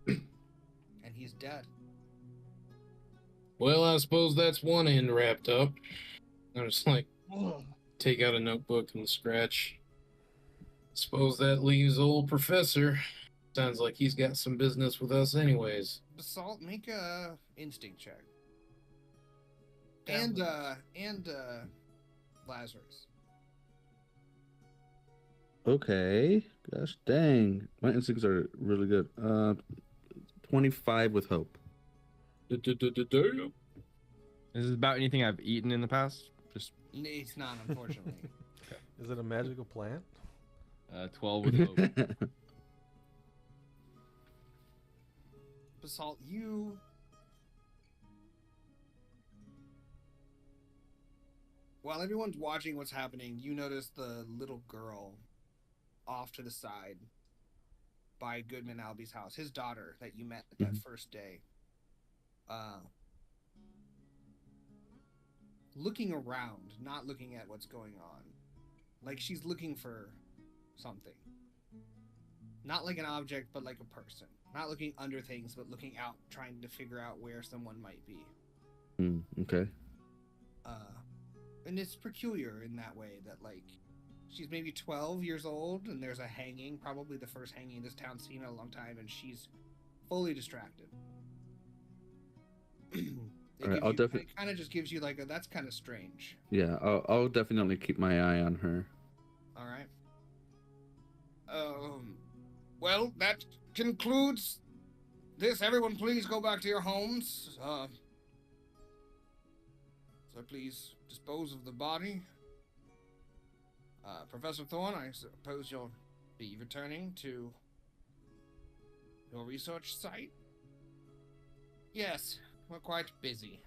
And he's dead. Well, I suppose that's one end wrapped up. I was like, take out a notebook and scratch. Suppose that leaves old professor. Sounds like he's got some business with us anyways. Basalt, make a instinct check. Damn. And Lazarus. Okay. Gosh dang. My instincts are really good. 25 with hope. Is this about anything I've eaten in the past? Just It's not, unfortunately. Is it a magical plant? 12 with hope. Basalt, you... While everyone's watching what's happening, you notice the little girl off to the side by Goodman Albee's house, his daughter that you met that first day. Looking around, not looking at what's going on. Like she's looking for something. Not like an object, but like a person. Not looking under things, but looking out, trying to figure out where someone might be. Okay. And it's peculiar in that way that, like, she's maybe 12 years old, and there's a hanging, probably the first hanging this town's seen in a long time, and she's fully distracted. It kind of just gives you, like, that's kind of strange. Yeah, I'll definitely keep my eye on her. All right. Well, that concludes this. Everyone, please go back to your homes. So please dispose of the body. Professor Thorne, I suppose you'll be returning to your research site? Yes, we're quite busy.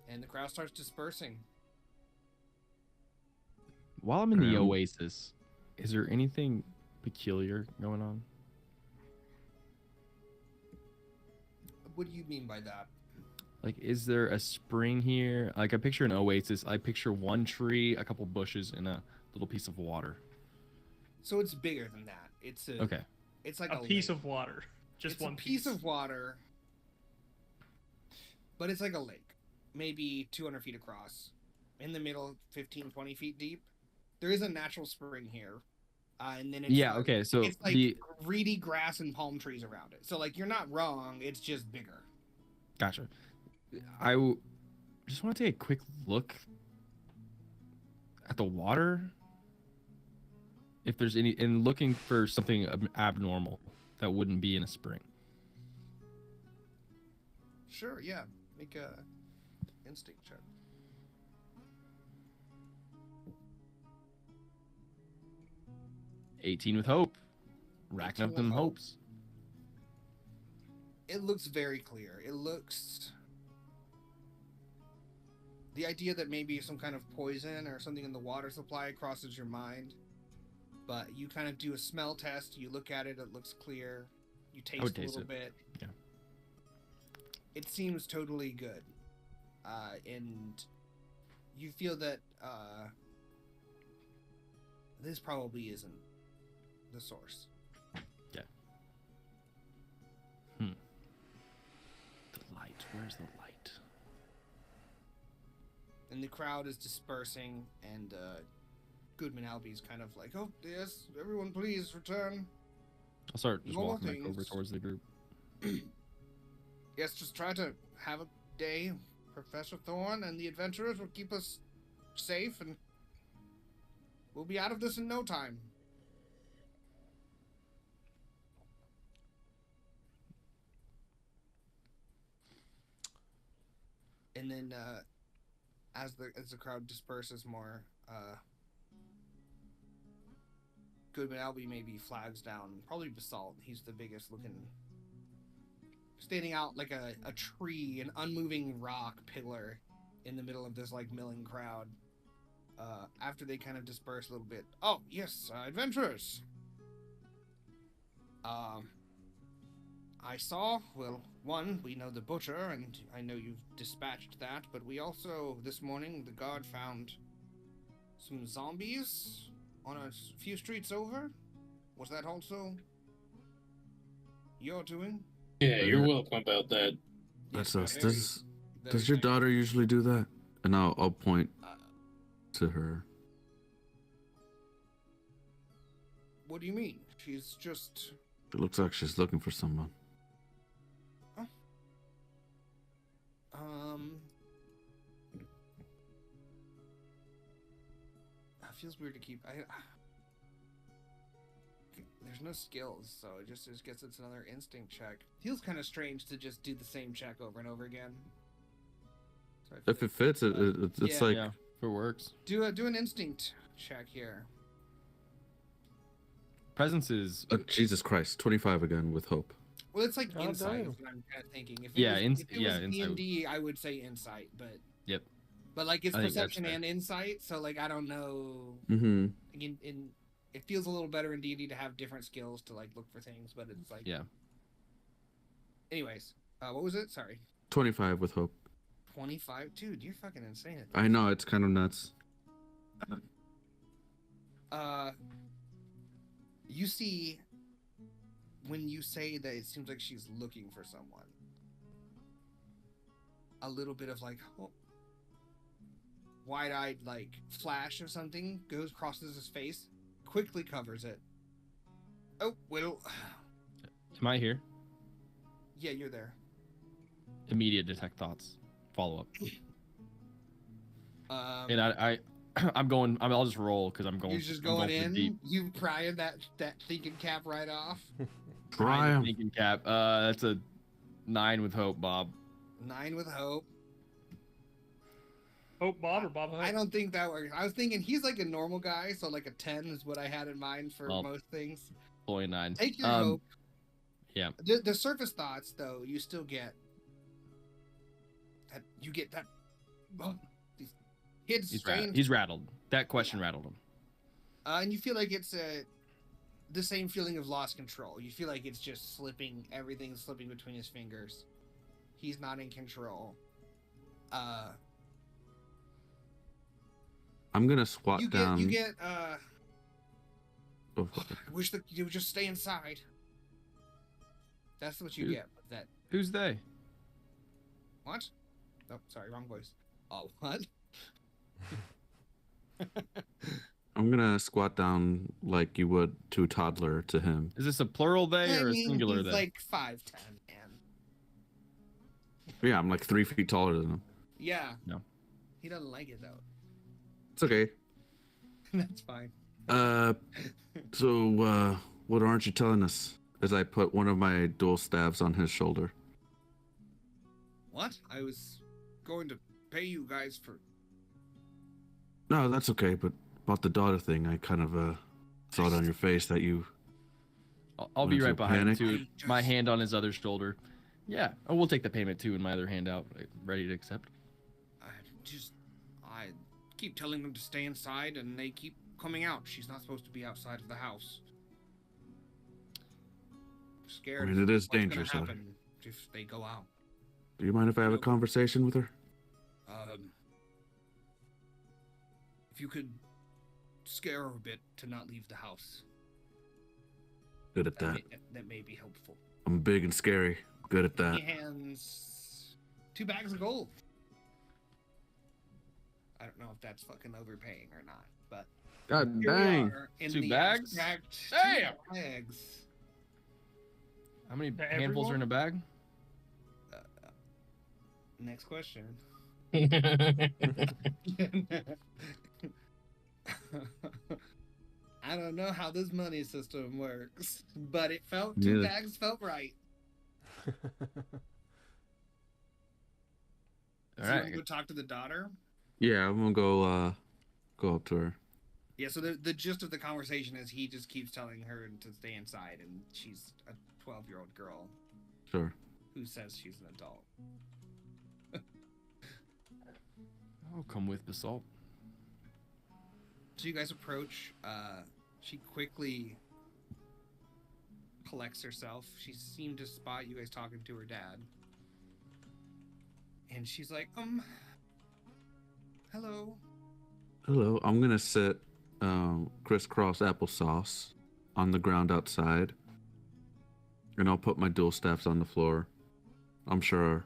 And the crowd starts dispersing. While I'm in the Oasis, is there anything peculiar going on? What do you mean by that? Like, is there a spring here? Like, I picture an oasis. I picture one tree, a couple bushes, and a little piece of water. So it's bigger than that. It's a Okay. It's like a piece lake. of water. Just it's one a piece of water, but it's like a lake, maybe 200 feet across, in the middle, 15, 20 feet deep. There is a natural spring here, and then it's okay. So it's like reedy grass and palm trees around it. So like you're not wrong. It's just bigger. Gotcha. Just want to take a quick look at the water. If there's any, and looking for something abnormal that wouldn't be in a spring. Sure, yeah. Make a instinct check. $18 with hope. Racking up them hopes. It looks very clear. It looks... The idea that maybe some kind of poison or something in the water supply crosses your mind. But you kind of do a smell test. You look at it. It looks clear. You taste a little bit. Yeah. It seems totally good. And you feel that this probably isn't the source. Yeah. The light. Where's the light? And the crowd is dispersing, and Goodman Albie's kind of like, oh, yes, everyone please return. I'll start just Normal walking back over things. towards the group. Yes, just try to have a day. Professor Thorne and the adventurers will keep us safe, and we'll be out of this in no time. And then, as the crowd disperses more, Goodman Albie maybe flags down. Probably Basalt. He's the biggest looking, standing out like a tree, an unmoving rock pillar in the middle of this like milling crowd. After they kind of disperse a little bit. Oh yes, adventurers. I saw, well, one, we know the butcher, and I know you've dispatched that, but we also, this morning, the guard found some zombies on a few streets over. Was that also your doing? Yeah, you're welcome about that. That's Yes, us. very Does your thankful. daughter usually do that? And I'll point to her. What do you mean? She's just... It looks like she's looking for someone. It feels weird to keep... There's no skills, so it just gets it's another instinct check. Feels kind of strange to just do the same check over and over again. So If it fits, it's Yeah. like Yeah, if it works. do an instinct check here. Presence is Jesus Christ, 25 again with hope. Well, it's like Oh, insight. damn. Is what I'm kind of thinking. If it Yeah, was, if if it yeah, was insight. D&D, I would say insight, but Yep. But like it's I think that's perception fair. and insight, so like I don't know. Mm-hmm. In it feels a little better in D&D to have different skills to like look for things, but it's like Yeah. Anyways, what was it? Sorry. 25 with hope. 25, dude, you're fucking insane. At I know, it's kind of nuts. You see, when you say that it seems like she's looking for someone, a little bit of like wide-eyed like flash of something crosses his face, quickly covers it. Oh, well, Am I here? yeah, you're there. Immediate detect thoughts. Follow up. Um, And I'll just roll because I'm going. You're just I'm going for the in. deep. You prying that thinking cap right off. Try him. Thinking cap. That's a 9 with hope, Bob. 9 with hope. Hope Bob or Bob Hope? I don't think that works. I was thinking he's like a normal guy, so like a 10 is what I had in mind for most things. Only 9. Take your hope. Yeah. The surface thoughts, though, you still get that. You get that. Oh, these kids He's rattled. That question rattled him. And you feel like it's the same feeling of lost control. You feel like it's just slipping. Everything's slipping between his fingers. He's not in control. I'm gonna squat down. You get. Oh, I wish that you would just stay inside. That's what you get. That. Who's they? What? Oh, sorry, wrong voice. Oh, what? I'm gonna squat down like you would to a toddler to him. Is this a plural they or a singular he's they? like 5'10", man. Yeah, I'm like 3 feet taller than him. Yeah. No. He doesn't like it though. It's okay. That's fine. So what aren't you telling us? As I put one of my dual stabs on his shoulder. What? I was going to pay you guys for. No, that's okay. But about the daughter thing, I kind of saw it on your face that you. I'll be right behind him too. Just... My hand on his other shoulder. Yeah. Oh, we'll take the payment too, and my other hand out, ready to accept. I keep telling them to stay inside, and they keep coming out. She's not supposed to be outside of the house. I'm scared. I mean, it is what's dangerous gonna out here. happen if they go out. Do you mind if I have a conversation with her? If you could scare her a bit to not leave the house. Good at that. That may be helpful. I'm big and scary. Good at that. He hands 2 bags of gold. I don't know if that's fucking overpaying or not, but God here we dang. are in 2 the bags? abstract, Damn! 2 bags. How many To handfuls are in a bag? Next question. I don't know how this money system works, but it felt 2 bags felt right. All So right. you go talk to the daughter. Yeah, I'm gonna go up to her. Yeah. So the gist of the conversation is he just keeps telling her to stay inside, and she's a 12-year-old girl Sure. who says she's an adult. Oh, come with basalt. So you guys approach. She quickly collects herself. She seemed to spot you guys talking to her dad. And she's like, hello. Hello. I'm gonna sit crisscross applesauce on the ground outside. And I'll put my dual staffs on the floor. I'm sure.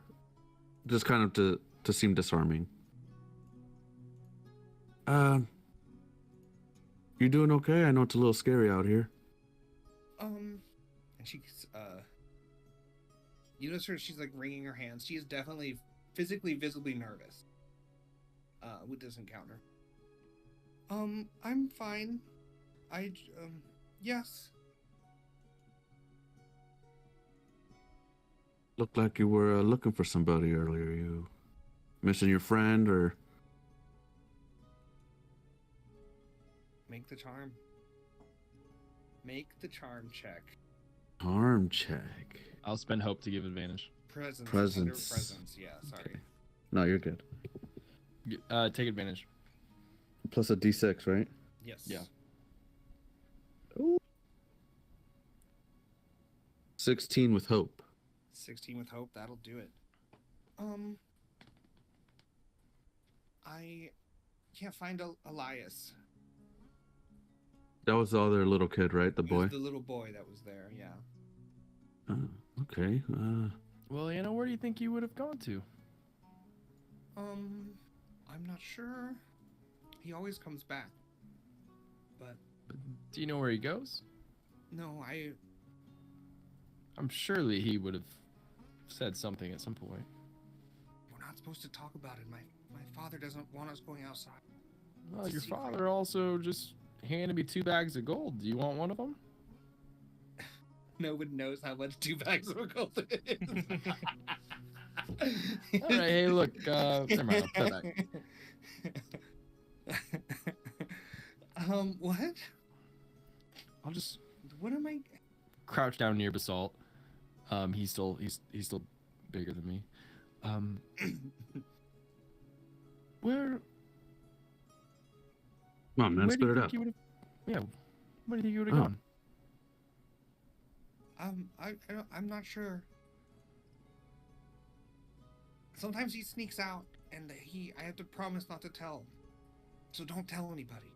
Just kind of to seem disarming. You doing okay? I know it's a little scary out here. And she's, you notice her, she's like wringing her hands. She is definitely physically, visibly nervous. With this encounter. I'm fine. Yes. Looked like you were looking for somebody earlier. You missing your friend or? Make the charm. Make the charm check. Harm check. I'll spend hope to give advantage. Presence. Presence. Under presence. Yeah, sorry. Okay. No, you're good. Take advantage. Plus a D6, right? Yes. Yeah. Ooh. 16 with hope. 16 with hope, that'll do it. I can't find Elias. That was the other little kid, right? The It boy? was the little boy that was there, yeah. Okay. Well, where do you think you would have gone to? I'm not sure. He always comes back. But Do you know where he goes? no, I'm surely he would have said something at some point. we're not supposed to talk about it. My father doesn't want us going outside. Well, It's a your secret. father also just handed me 2 bags of gold. Do you want one of them? No one knows how much 2 bags of gold is. All right, hey, look, never mind, I'll put it back. What? I'll just What am I? crouch down near Basalt. He's still bigger than me. Where Come on, man, where do spit you it think out. you would have? Yeah, where do you think you would have Oh. gone? I'm not sure. Sometimes he sneaks out, and I have to promise not to tell. So don't tell anybody.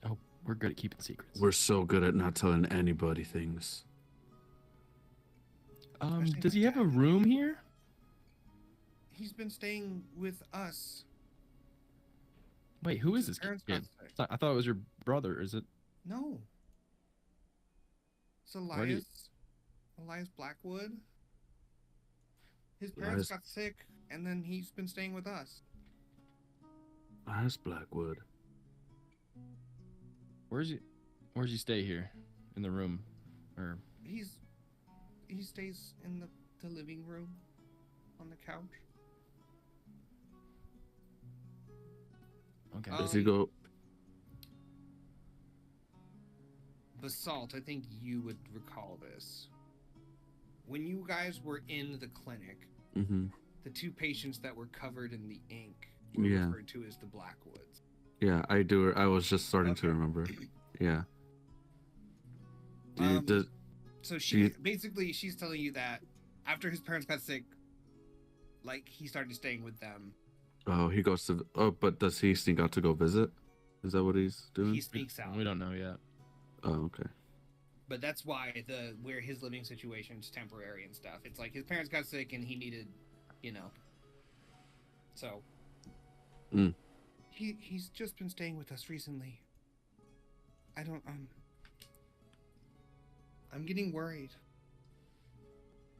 Oh, we're good at keeping secrets. We're so good at not telling anybody things. Especially Does my he have a dad. room here? He's been staying with us. Wait, who is His this parents kid? got sick. I thought it was your brother. Is it? No. It's Where do you- Elias Blackwood. His parents got sick, and then he's been staying with us. That's Blackwood. Where's he stay here? In the room? Or He stays in the living room on the couch. okay. Does he go? Basalt, I think you would recall this. When you guys were in the clinic, Mm-hmm. the 2 patients that were covered in the ink were Yeah. referred to as the Blackwoods. Yeah, I do. I was just starting to Okay. remember. Yeah. Um, Does So she- she's telling you that after his parents got sick, like he started staying with them. Oh, he goes to. Oh, but does he sneak out to go visit? Is that what he's doing? He sneaks out. We don't know yet. Oh, okay. But that's why where his living situation's temporary and stuff. It's like his parents got sick and he needed, So Mm. he's just been staying with us recently. I don't I'm getting worried.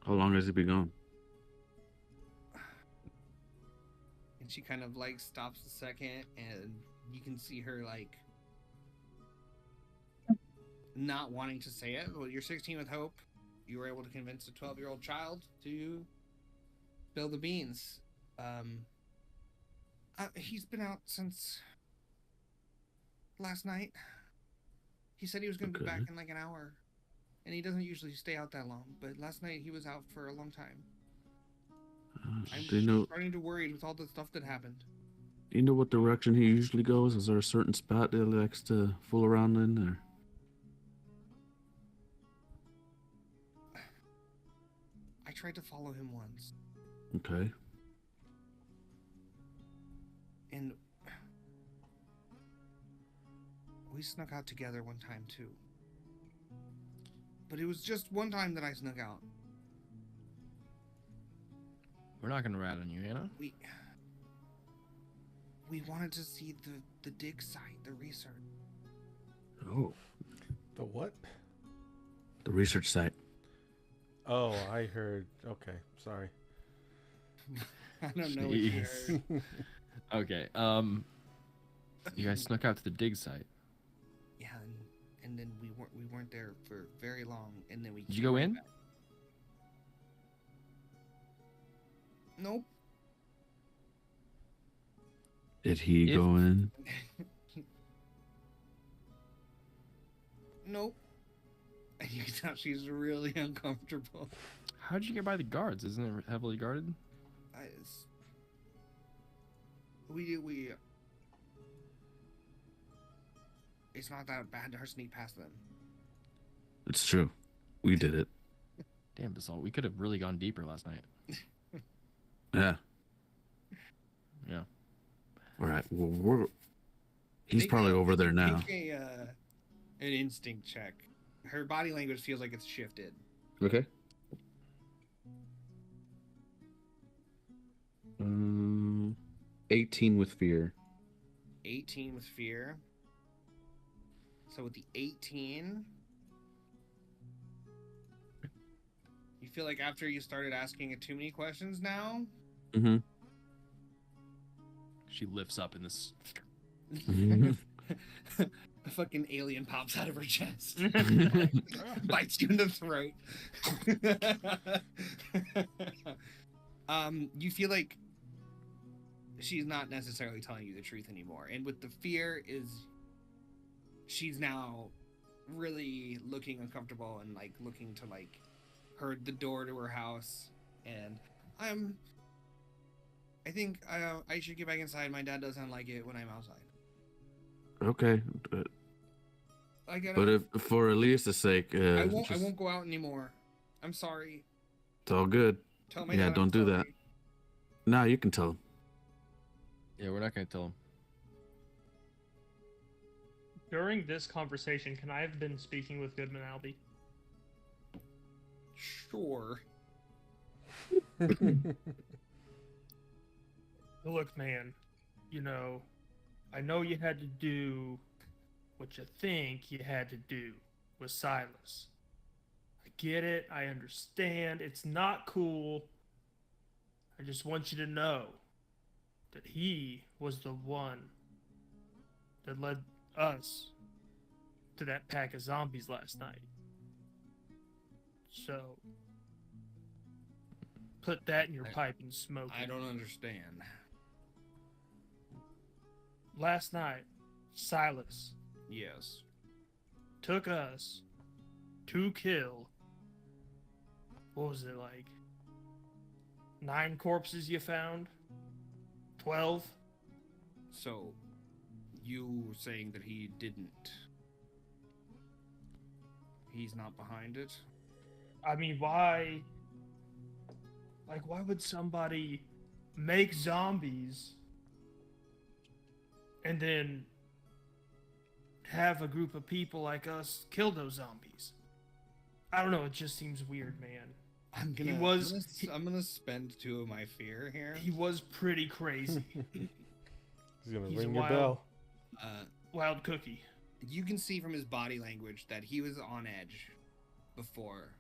How long has he been gone? And she kind of like stops a second, and you can see her like not wanting to say it. Well, you're 16 with hope. You were able to convince a 12-year-old child to spill the beans. He's been out since last night. He said he was going to be Okay. back in like an hour, and he doesn't usually stay out that long. But last night he was out for a long time. I'm Do you know? starting to worry with all the stuff that happened. Do you know what direction he usually goes? Is there a certain spot that he likes to fool around in? Or I tried to follow him once, okay. and we snuck out together one time too. But it was just one time that I snuck out. We're not gonna rat on you, Hannah. We wanted to see the dig site, the research. Oh, The what? the research site. Oh, I heard. Okay, sorry. I don't know what you Jeez. heard. Okay. You guys snuck out to the dig site. Yeah, and then we weren't there for very long, and then we. Did you came go right in? back. Nope. Did he If- go in? Nope. And you can tell she's really uncomfortable. How'd you get by the guards? Isn't it heavily guarded? We. It's not that bad to sneak past them. It's true. We did it. Damn, Basalt. We could have really gone deeper last night. Yeah. Yeah. All right. Well, he's Make probably over there now. Make an instinct check. Her body language feels like it's shifted. Okay. 18 with fear. 18 with fear. So with the 18, you feel like after you started asking it too many questions now, Mm-hmm. She lifts up in this A fucking alien pops out of her chest, bites you in the throat. You feel like she's not necessarily telling you the truth anymore, and with the fear is she's now really looking uncomfortable and like looking to like herd the door to her house. And I think I should get back inside. My dad doesn't like it when I'm outside. Okay, I gotta, but if for Elias' sake, I won't go out anymore. I'm sorry. It's all good. Tell my Yeah, dad don't I'm do that. sorry. Nah, you can tell him. Yeah, we're not gonna tell him. During this conversation, can I have been speaking with Goodman Albie? Sure. Look, man, you know, I know you had to do what you think you had to do with Silas. I get it. I understand. It's not cool. I just want you to know that he was the one that led us to that pack of zombies last night. So, put that in your pipe and smoke it. I don't understand. Last night, Silas Yes. took us to kill, what was it, like 9 corpses you found? 12? So, you saying that he didn't? He's not behind it? I mean, why would somebody make zombies and then have a group of people like us kill those zombies? I don't know, it just seems weird, man. I'm gonna spend 2 of my fear here. He was pretty crazy. He's gonna He's ring a your wild- bell. Wild cookie. You can see from his body language that he was on edge before.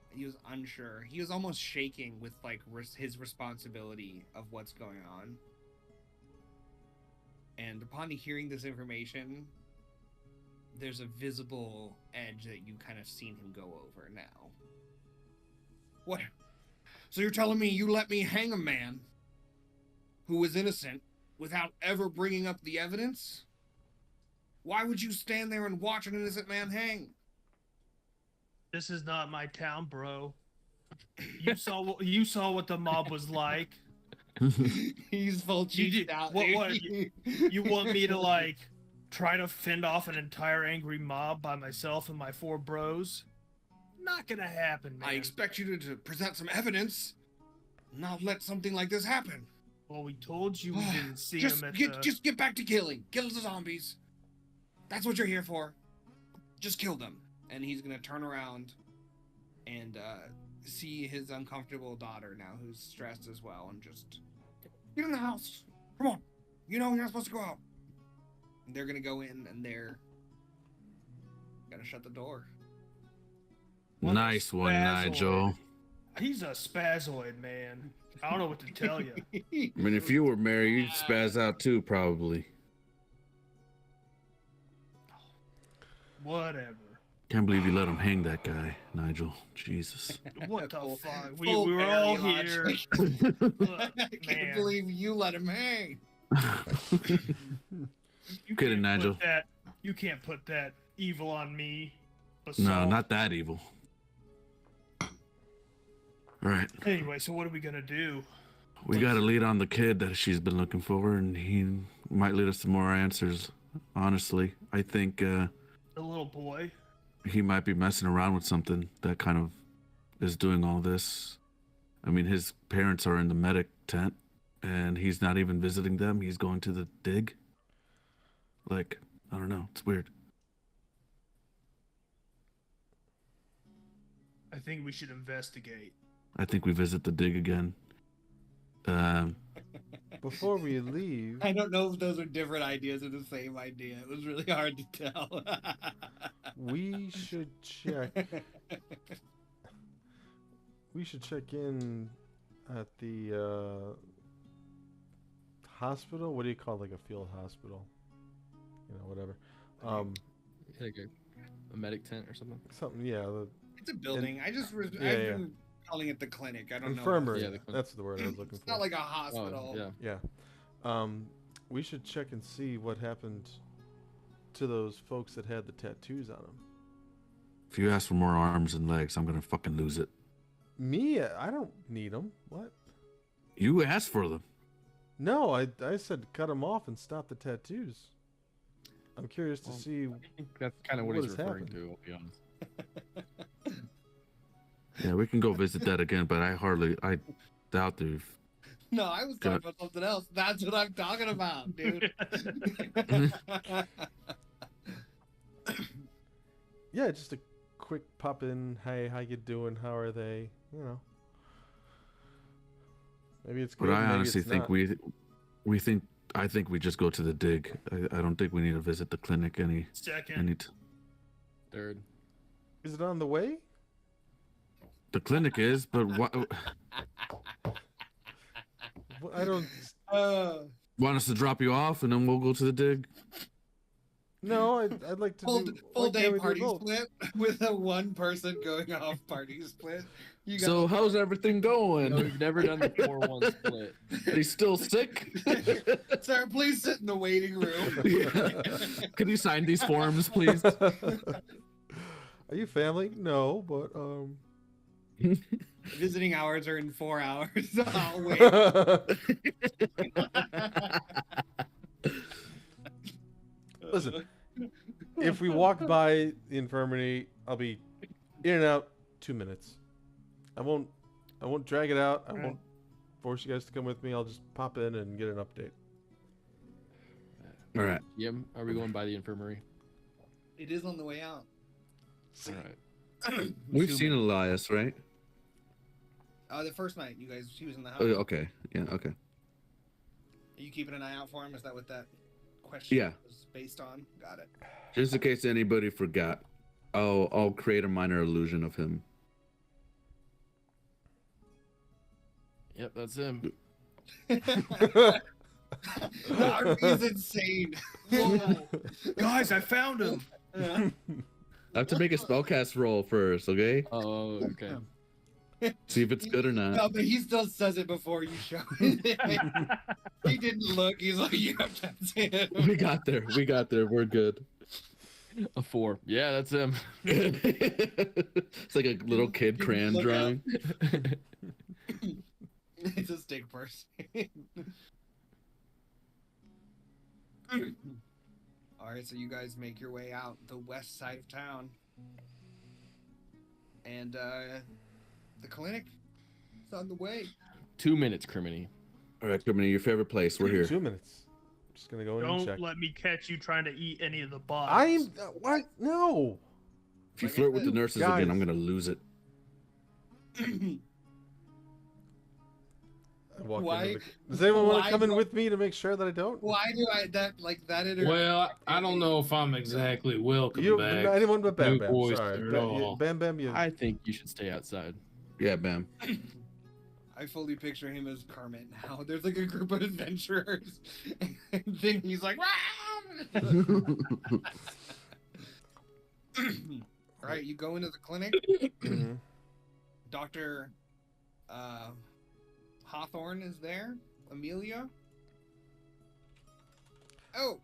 He was unsure. He was almost shaking with like his responsibility of what's going on. And upon hearing this information, there's a visible edge that you kind of seen him go over now. What? So you're telling me you let me hang a man who was innocent without ever bringing up the evidence? Why would you stand there and watch an innocent man hang? This is not my town, bro. You saw what the mob was like. He's full cheeked out. What you want me to like try to fend off an entire angry mob by myself and my 4 bros? Not gonna happen, man. I expect you to present some evidence, not let something like this happen. Well, we told you we didn't see just him at Just get back to killing. Kill the zombies. That's what you're here for. Just kill them. And he's gonna turn around and see his uncomfortable daughter now, who's stressed as well, and just get in the house. Come on. You know you're not supposed to go out. And they're gonna go in, and they're gonna shut the door. What a Nice one, spazoid. Nigel. He's a spazoid, man. I don't know what to tell you. I mean, if you were married, you'd spaz out too, probably. Whatever. Can't believe you let him hang that guy, Nigel. Jesus. What the Full- fuck? We full were all Barry here. logic. Look, I can't man. believe you let him hang. You Kidding, can't Nigel. You can't put that evil on me. No, Assault. not that evil. All right. Anyway, so what are we gonna do? We got to lead on the kid that she's been looking for, and he might lead us to more answers. Honestly, I think The little boy. he might be messing around with something that kind of is doing all this. I mean, his parents are in the medic tent, and he's not even visiting them. He's going to the dig. Like, I don't know. It's weird. I think we should investigate. I think we visit the dig again. Before we leave, I don't know if those are different ideas or the same idea. It was really hard to tell. we should check. We should check in at the hospital. What do you call like a field hospital? whatever. Like a medic tent or something. Something, yeah. It's a building. I've yeah. been calling it the clinic. I don't know. Infirmary. Yeah, That's the word I was looking It's for. not like a hospital. Oh, yeah. Yeah. We should check and see what happened to those folks that had the tattoos on them. If you ask for more arms and legs, I'm gonna fucking lose it. Me? I don't need them. What? You asked for them. No, I said cut them off and stop the tattoos. I'm curious to see. I think that's kind of what What he's has referring happened? to. I'll be honest. Yeah, we can go visit that again, but I doubt they've. No, I was talking about something else. That's what I'm talking about, dude. Yeah, just a quick pop in. Hey, how you doing? How are they? Maybe it's good. But I maybe honestly it's think not. I think we just go to the dig. I don't think we need to visit the clinic Second. Third. Is it on the way? The clinic is, but what? Well, I don't. Want us to drop you off and then we'll go to the dig? No, I'd like to full do day we do party both? split with a one person going off party split. You got So how's everything going? No, we've never done the 4-1 split. He's still sick? Sir, please sit in the waiting room. Yeah. Can you sign these forms, please? Are you family? No, but Visiting hours are in 4 hours. I'll wait. Listen, if we walk by the infirmary, I'll be in and out 2 minutes. I won't drag it out. I won't force you guys to come with me. I'll just pop in and get an update. All right. Yim, are we going by the infirmary? It is on the way out. All right. We've seen Elias, right? The first night, you guys, he was in the house. Oh, okay. Yeah, okay. Are you keeping an eye out for him? Is that what that question Yeah. was based on? Got it. Just in case anybody forgot, I'll create a minor illusion of him. Yep, that's him. The army is insane. Whoa. Guys, I found him. I have to make a spellcast roll first, okay? Oh, okay. See if it's good or not. No, but he still says it before you show it. He didn't look. He's like, yeah, that's it. We got there. We're good. A 4. Yeah, that's him. It's like a little kid crayon Look drawing. It's a stick person. Alright, so you guys make your way out the west side of town. And the clinic is on the way. 2 minutes, Criminy. All right, Criminy, your favorite place. We're here. 2 minutes. I'm just gonna go in and Don't check. let me catch you trying to eat any of the I'm bodies. what? No. If you Like I flirt with the said, nurses guys. again, I'm gonna lose it. I walk Why- into the... Does anyone want why to come in do- with me to make sure that I don't? Why do I that Well, I don't know if I'm exactly welcome You, back. anyone but Bam New Bam. boys Sorry, at Bam, all. Bam. You. I think you should stay outside. Yeah, Bam. I fully picture him as Kermit now. There's like a group of adventurers, and then he's like, "Rah!" All right, you go into the clinic. Mhm. Dr. Hawthorne is there. Amelia. Oh,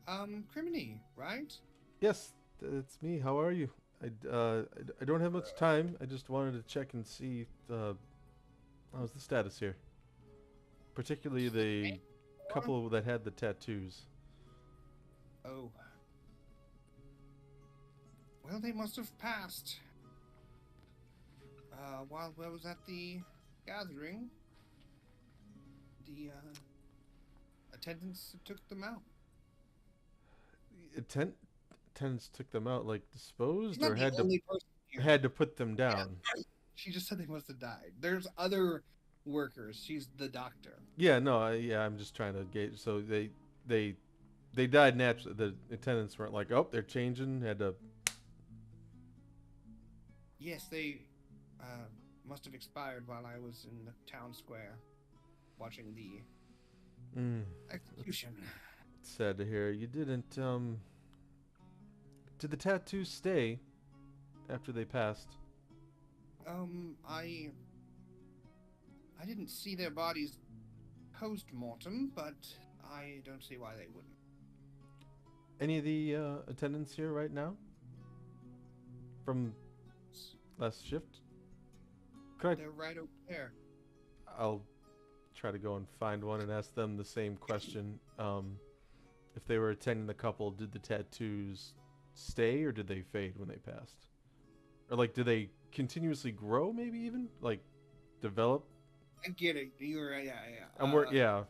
Criminy, right? Yes, it's me. How are you? I don't have much time. I just wanted to check and see how's the status here. Particularly the couple that had the tattoos. Oh. Well, they must have passed. While I was at the gathering, the attendants took them out. Attendants took them out, like She's disposed, not or the had only person here. to put them down. She just said they must have died. There's other workers. She's the doctor. Yeah, no, I'm just trying to gauge. So they died naturally. The attendants weren't like, oh, they're changing. Had to. Yes, they must have expired while I was in the town square watching the execution. sad to hear. You didn't, Did the tattoos stay after they passed? I didn't see their bodies post-mortem, but I don't see why they wouldn't. Any of the attendants here right now? From last shift? Could I... They're right over there. I'll try to go and find one and ask them the same question. If they were attending the couple, did the tattoos stay or did they fade when they passed? Or like, did they continuously grow? Maybe even like develop? I get it. You're yeah. Yeah.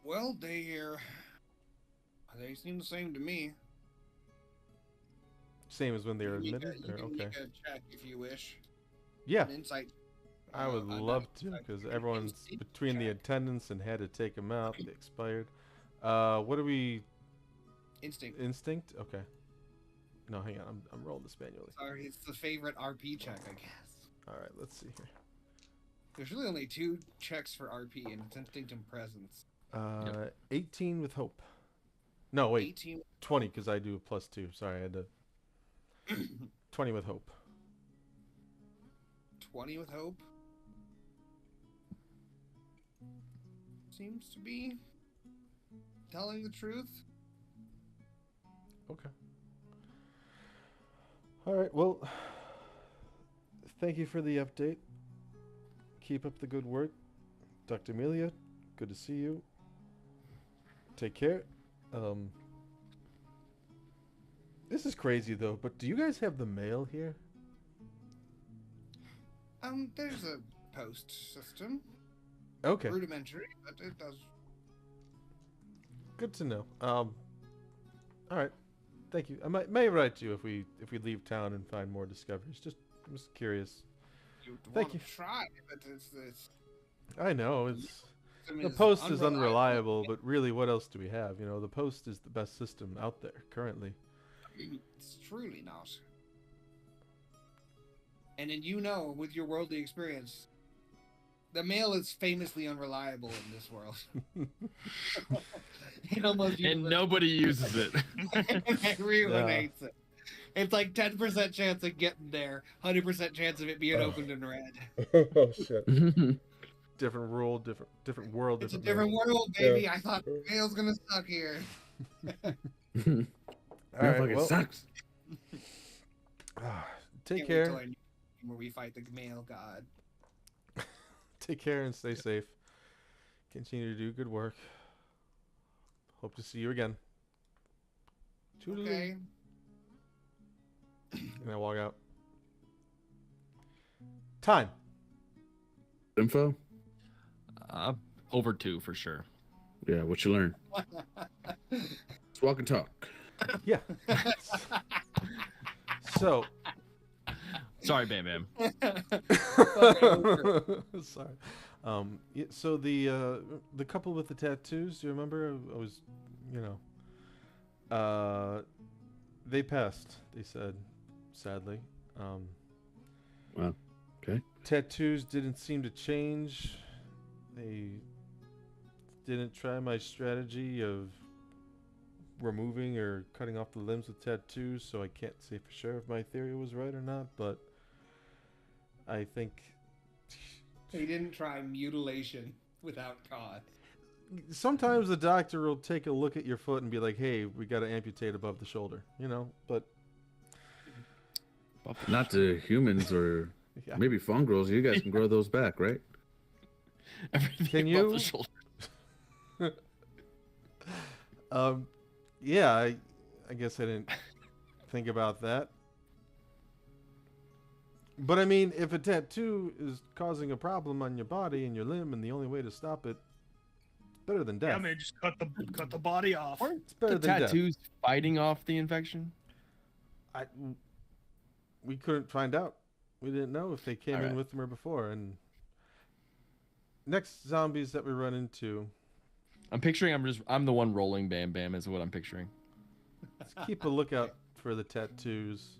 Well, they seem the same to me. Same as when they were You admitted? can Okay. make a check if you wish. Yeah. An insight. I would love to, because everyone's between the attendants and had to take them out. They expired. What are we? Instinct. Instinct? Okay. No, hang on. I'm rolling this manually. Sorry, it's the favorite RP check, I guess. All right, let's see here. There's really only 2 checks for RP, and it's instinct and presence. 18 with hope. No, wait. 18. 20, because I do a +2. Sorry, I had to. 20 with hope. 20 with hope. Seems to be telling the truth. Okay. All right. Well, thank you for the update. Keep up the good work, Dr. Amelia. Good to see you. Take care. This is crazy though, but do you guys have the mail here? There's a post system. Okay. Rudimentary, but it does. Good to know. All right. Thank you. I may write you if we leave town and find more discoveries. I'm just curious. Thank you. Try, but it's I know it's system the is post is unreliable, but really, what else do we have? You know, the post is the best system out there currently. It's truly not. And then with your worldly experience, the mail is famously unreliable in this world. And nobody uses it. Everyone hates it. It's like 10% chance of getting there, 100% chance of it being opened and read. Oh shit! Different rule, different world. It's a different world, baby. Yeah. I thought mail's gonna suck here. All right, well, sucks. Take care. Where we fight the male god. Take care and stay safe. Continue to do good work. Hope to see you again. Okay. And I walk out. Time. Info? Over 2 for sure. Yeah, what you learn? Let's walk and talk. Yeah. So. Sorry, Bam Bam. Sorry. Yeah, so the couple with the tattoos, do you remember? I was, they passed, they said, sadly. Wow. Okay. Tattoos didn't seem to change. They didn't try my strategy of removing or cutting off the limbs with tattoos, so I can't say for sure if my theory was right or not, but I think he didn't try mutilation without cause. Sometimes the doctor will take a look at your foot and be like, hey, we got to amputate above the shoulder, but not to humans or maybe fungrels. You guys can grow those back, right? Everything can above you? The shoulder. Yeah, I guess I didn't think about that. But I mean, if a tattoo is causing a problem on your body and your limb, and the only way to stop it, it's better than death. Yeah, man, just cut the body off. It's better The than tattoos fighting off the infection? We couldn't find out. We didn't know if they came in with them or before. And next zombies that we run into, I'm picturing I'm the one rolling Bam Bam is what I'm picturing. let's keep a lookout for the tattoos,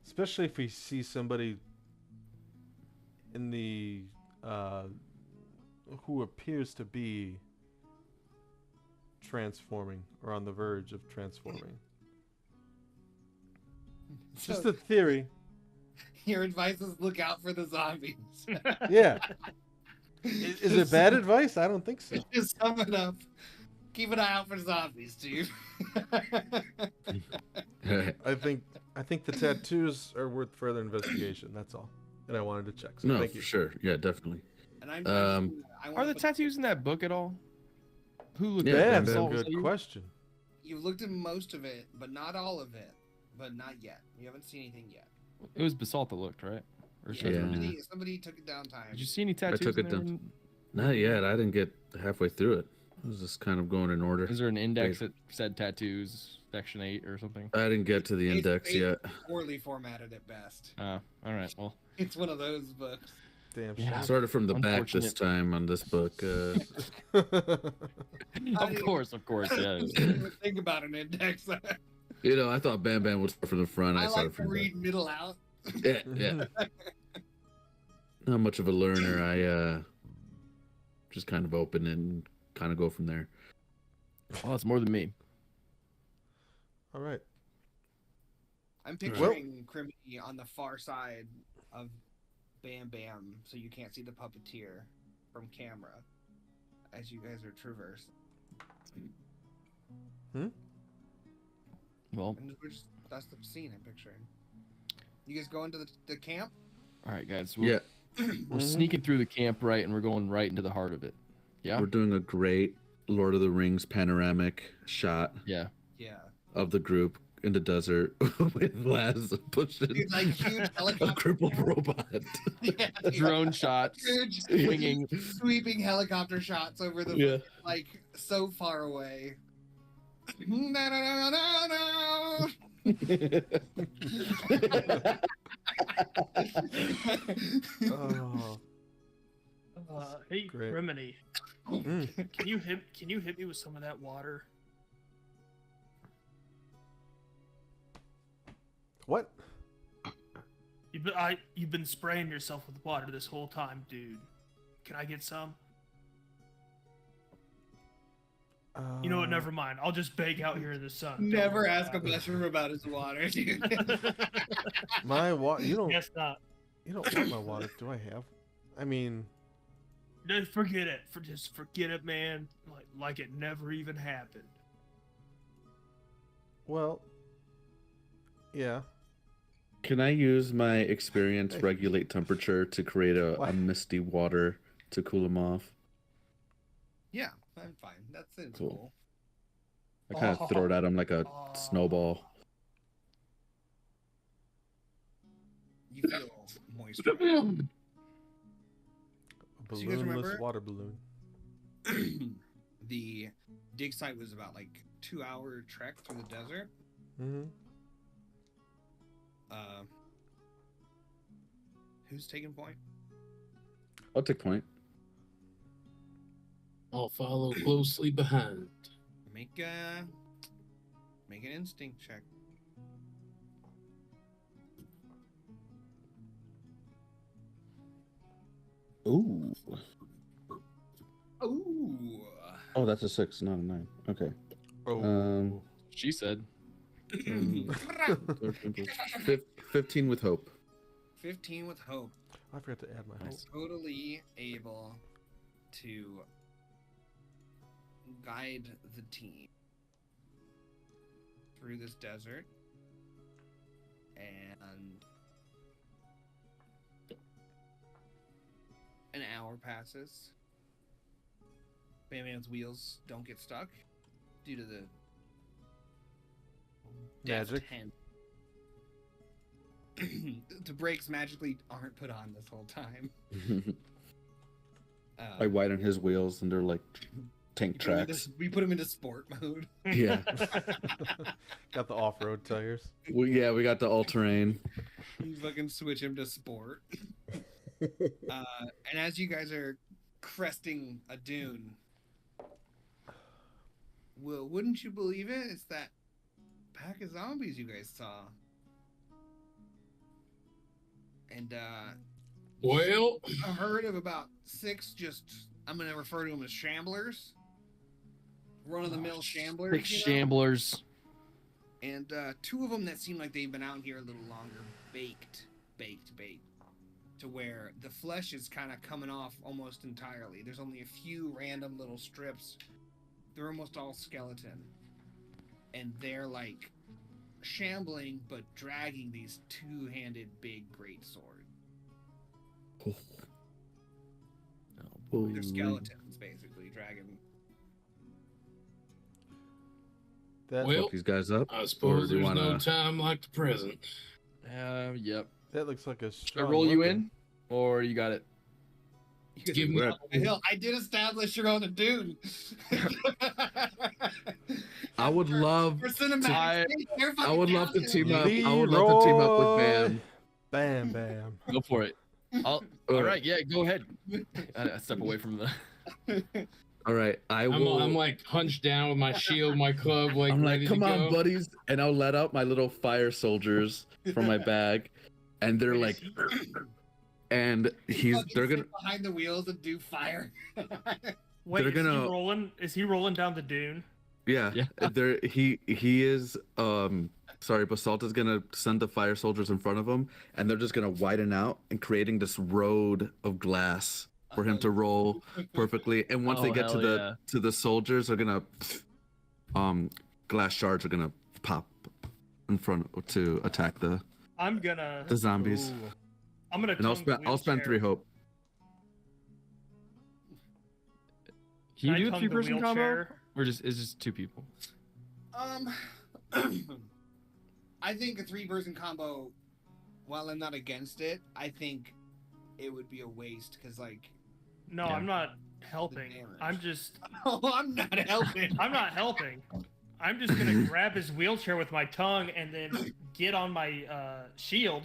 especially if we see somebody in the who appears to be transforming or on the verge of transforming. It's So just a theory. your advice is look out for the zombies. Yeah. Is it bad advice? I don't think so. Just sum it up. Keep an eye out for zombies, dude. I think the tattoos are worth further investigation. That's all. And I wanted to check. So No, thank for you. sure. Yeah, definitely. And I Are wanna the put- tattoos in that book at all? Who looked Yeah, at Damn, them? Saul, was good that you? question. You've looked at most of it, but not all of it. But not yet. You haven't seen anything yet. It was Basalt that looked, right? Or Yeah, something. somebody took it down time. Did you see any tattoos? took in it there? down. Not yet. I didn't get halfway through it. I was just kind of going in order. Is there an index that said tattoos, section 8 or something? I didn't get to the It's index yet. poorly formatted at best. All right. Well, It's one of those books. Damn Yeah. Started from the back this Unfortunate. time on this book. shit. of course, yeah. I didn't even think about an index. I thought Bam Bam would start from the front. I I started like to from the read middle out. back. Yeah. Not much of a learner. I just kind of open and kind of go from there. Well, that's more than me. All right. I'm picturing Criminy on the far side of Bam Bam, so you can't see the puppeteer from camera as you guys are traversing. Well, And that's the scene I'm picturing. You guys go into the camp? all right, guys. Yeah, We're sneaking through the camp, right, and we're going right into the heart of it. Yeah. we're doing a great Lord of the Rings panoramic shot Yeah. Yeah. of the group in the desert with Laz pushing Dude, like huge a helicopter. crippled robot. Yeah, dude. Drone shots, Huge swinging. sweeping helicopter shots over the Yeah. like so far away. No, no, no, no, no. Oh. Hey, Great. Remini, Mm. can you hit me with some of that water? What? You've been spraying yourself with water this whole time, dude. Can I get some? You know what? Never mind. I'll just bake out here in the sun. Don't Never worry ask a about it. mushroom about his water, dude. My water. You don't. Guess not. You don't want my water. Do I have? I mean, Just forget it. Just forget it, man. Like it never even happened. well. Yeah. Can I use my experience regulate temperature to create a What? misty water to cool him off? Yeah, I'm fine. That seems Cool. cool. I kind of throw it at him like a snowball. You feel moist. A So you guys balloonless remember- water balloon. The dig site was about like 2-hour trek through the desert. Mm-hmm. Who's taking point? I'll take point. I'll follow closely behind. Make an instinct check. Ooh. Ooh. Oh, that's a 6, not a 9. Okay. Oh. She said. 15 with hope. 15 with hope. I forgot to add my hope. Totally able to guide the team through this desert, and an hour passes. Bam Bam's wheels don't get stuck due to the deft Magic. hand. The brakes magically aren't put on this whole time. I widen his wheels and they're like tank tracks. We put him into sport mode. Yeah. Got the off-road tires. We got the all-terrain. You fucking switch him to sport. And as you guys are cresting a dune, well, wouldn't you believe it? It's that pack of zombies you guys saw. And Well, a herd of about 6 just, I'm going to refer to them as shamblers, run-of-the-mill shamblers. 6 shamblers. And 2 of them that seem like they've been out here a little longer, baked, to where the flesh is kind of coming off almost entirely. There's only a few random little strips. They're almost all skeleton. And they're like shambling but dragging these 2-handed big great sword. They're skeletons basically dragging. Well, these guys up. I suppose you there's no wanna- time like the present. Yep. That looks like a Should I strong roll you weapon. in, or you got it? Give me I did establish you're on a dune. I would love For cinematic sake, they're I would fucking love to down team there. up. I would love to team up with Leroy. Bam. Bam, bam. Go for it. All right, yeah, go ahead. I step away from the. All right, I will. I'm like hunched down with my shield, my club, like I'm ready like, come to on, go. buddies, and I'll let out my little fire soldiers from my bag, and they're like, and they're gonna. Sit behind the wheels and do fire. Wait, They're is he gonna- rolling? Is he rolling down the dune? Yeah, Yeah. he is. Sorry, Basalt is gonna send the fire soldiers in front of him, and they're just gonna widen out and creating this road of glass for him to roll perfectly. And once they Oh, get to hell the soldiers, they're gonna glass shards are gonna pop in front to attack the I'm gonna. zombies. Ooh. I'm gonna. And I'll spend 3 hope. Can you I do a tongue the 3-person combo, wheelchair? or is just 2 people? I think a 3-person combo, while I'm not against it, I think it would be a waste because, like, No, Yeah. I'm not helping. damage. I'm just. oh, I'm not helping. I'm not helping. I'm just gonna grab his wheelchair with my tongue and then get on my shield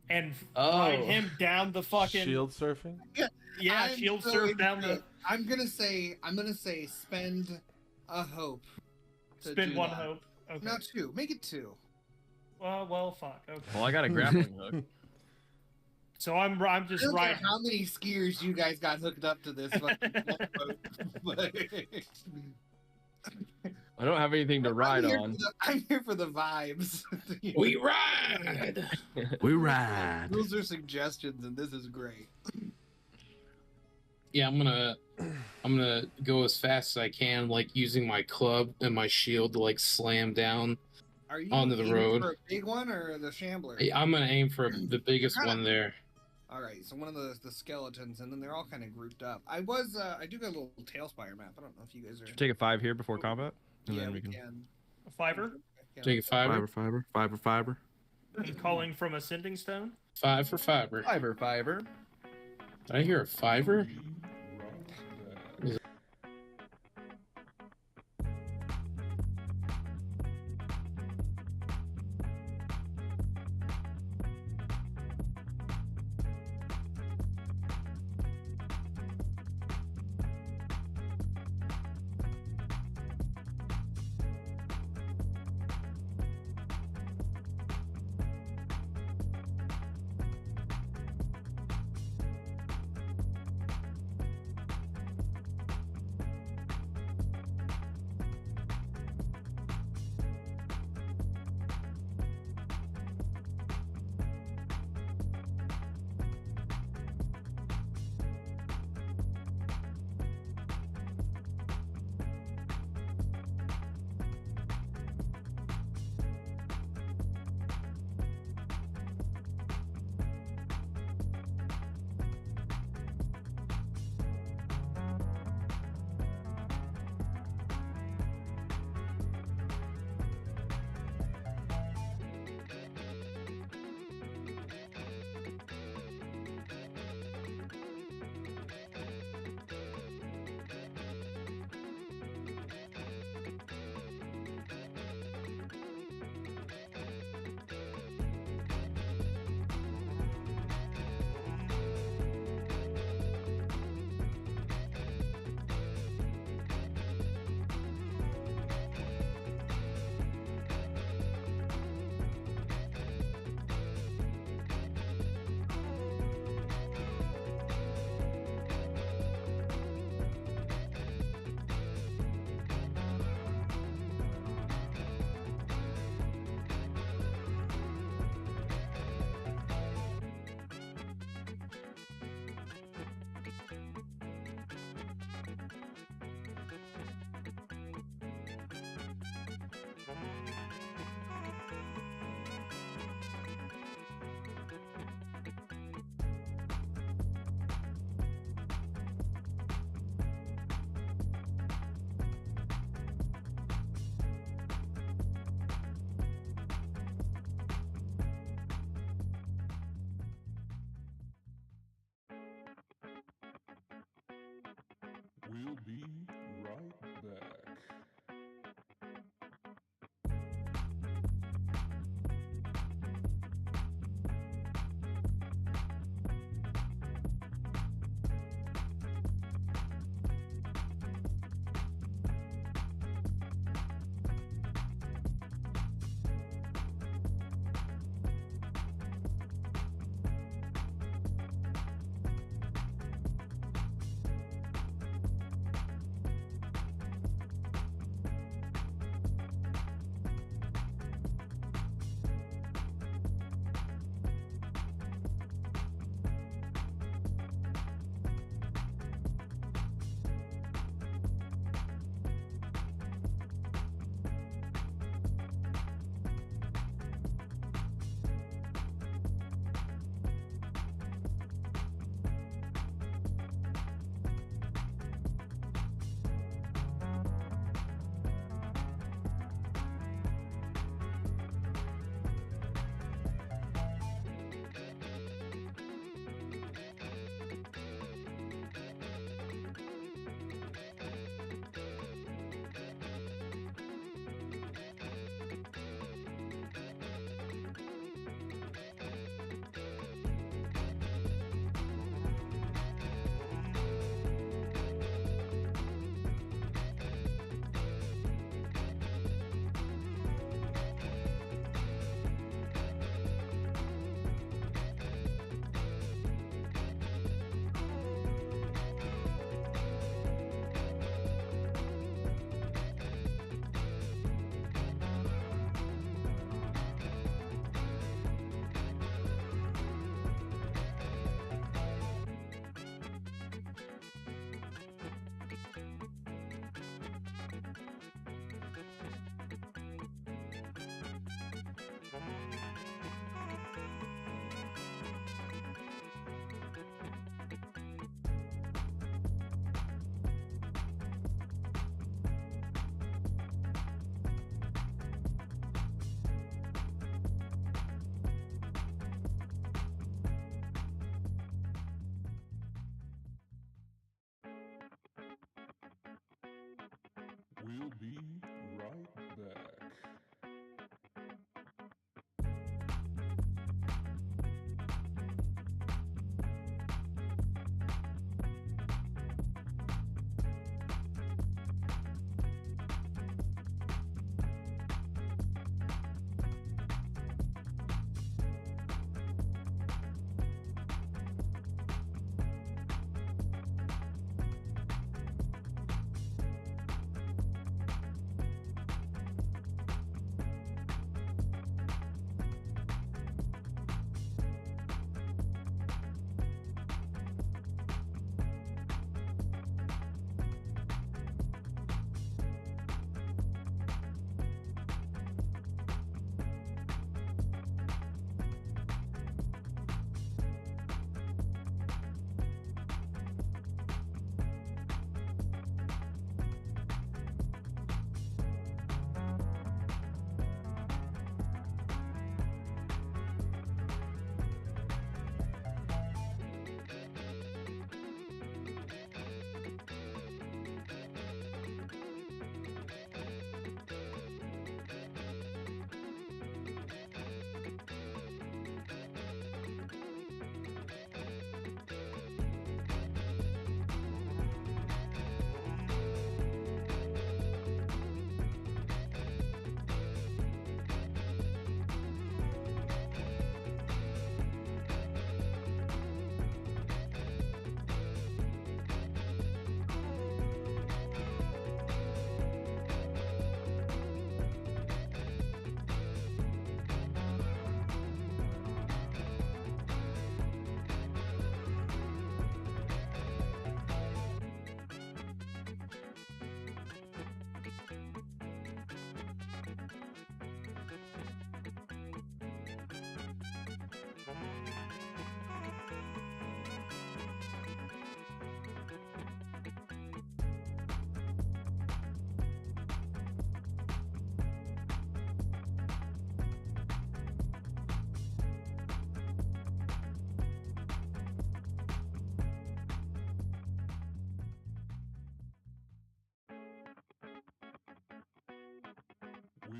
and ride Oh. him down the fucking. Shield surfing? Yeah, I'm shield so surf into down the. it. I'm gonna say spend a hope. to Spend do 1 that. hope. Okay. No, 2. Make it 2. Well, fuck. Okay. Well, I got a grappling hook. So I'm I just don't care riding. how many skiers you guys got hooked up to this fucking boat, but I don't have anything to ride on. I'm here for the vibes. We ride. We ride. Those are suggestions, and this is great. Yeah, I'm gonna go as fast as I can, like using my club and my shield to like slam down. Are you Onto the aiming road. for a big one or the shambler? I'm gonna aim for the biggest one there. All right, so one of the skeletons, and then they're all kind of grouped up. I do got a little Tailspire map. I don't know if you guys are. Should we take a 5 here before combat? And Yeah, then we we can. can. A fiver. Take a fiber. Fiber. I'm calling from Ascending Stone. 5 for fiber. Fiver. Did I hear a fiver? We'll be right back.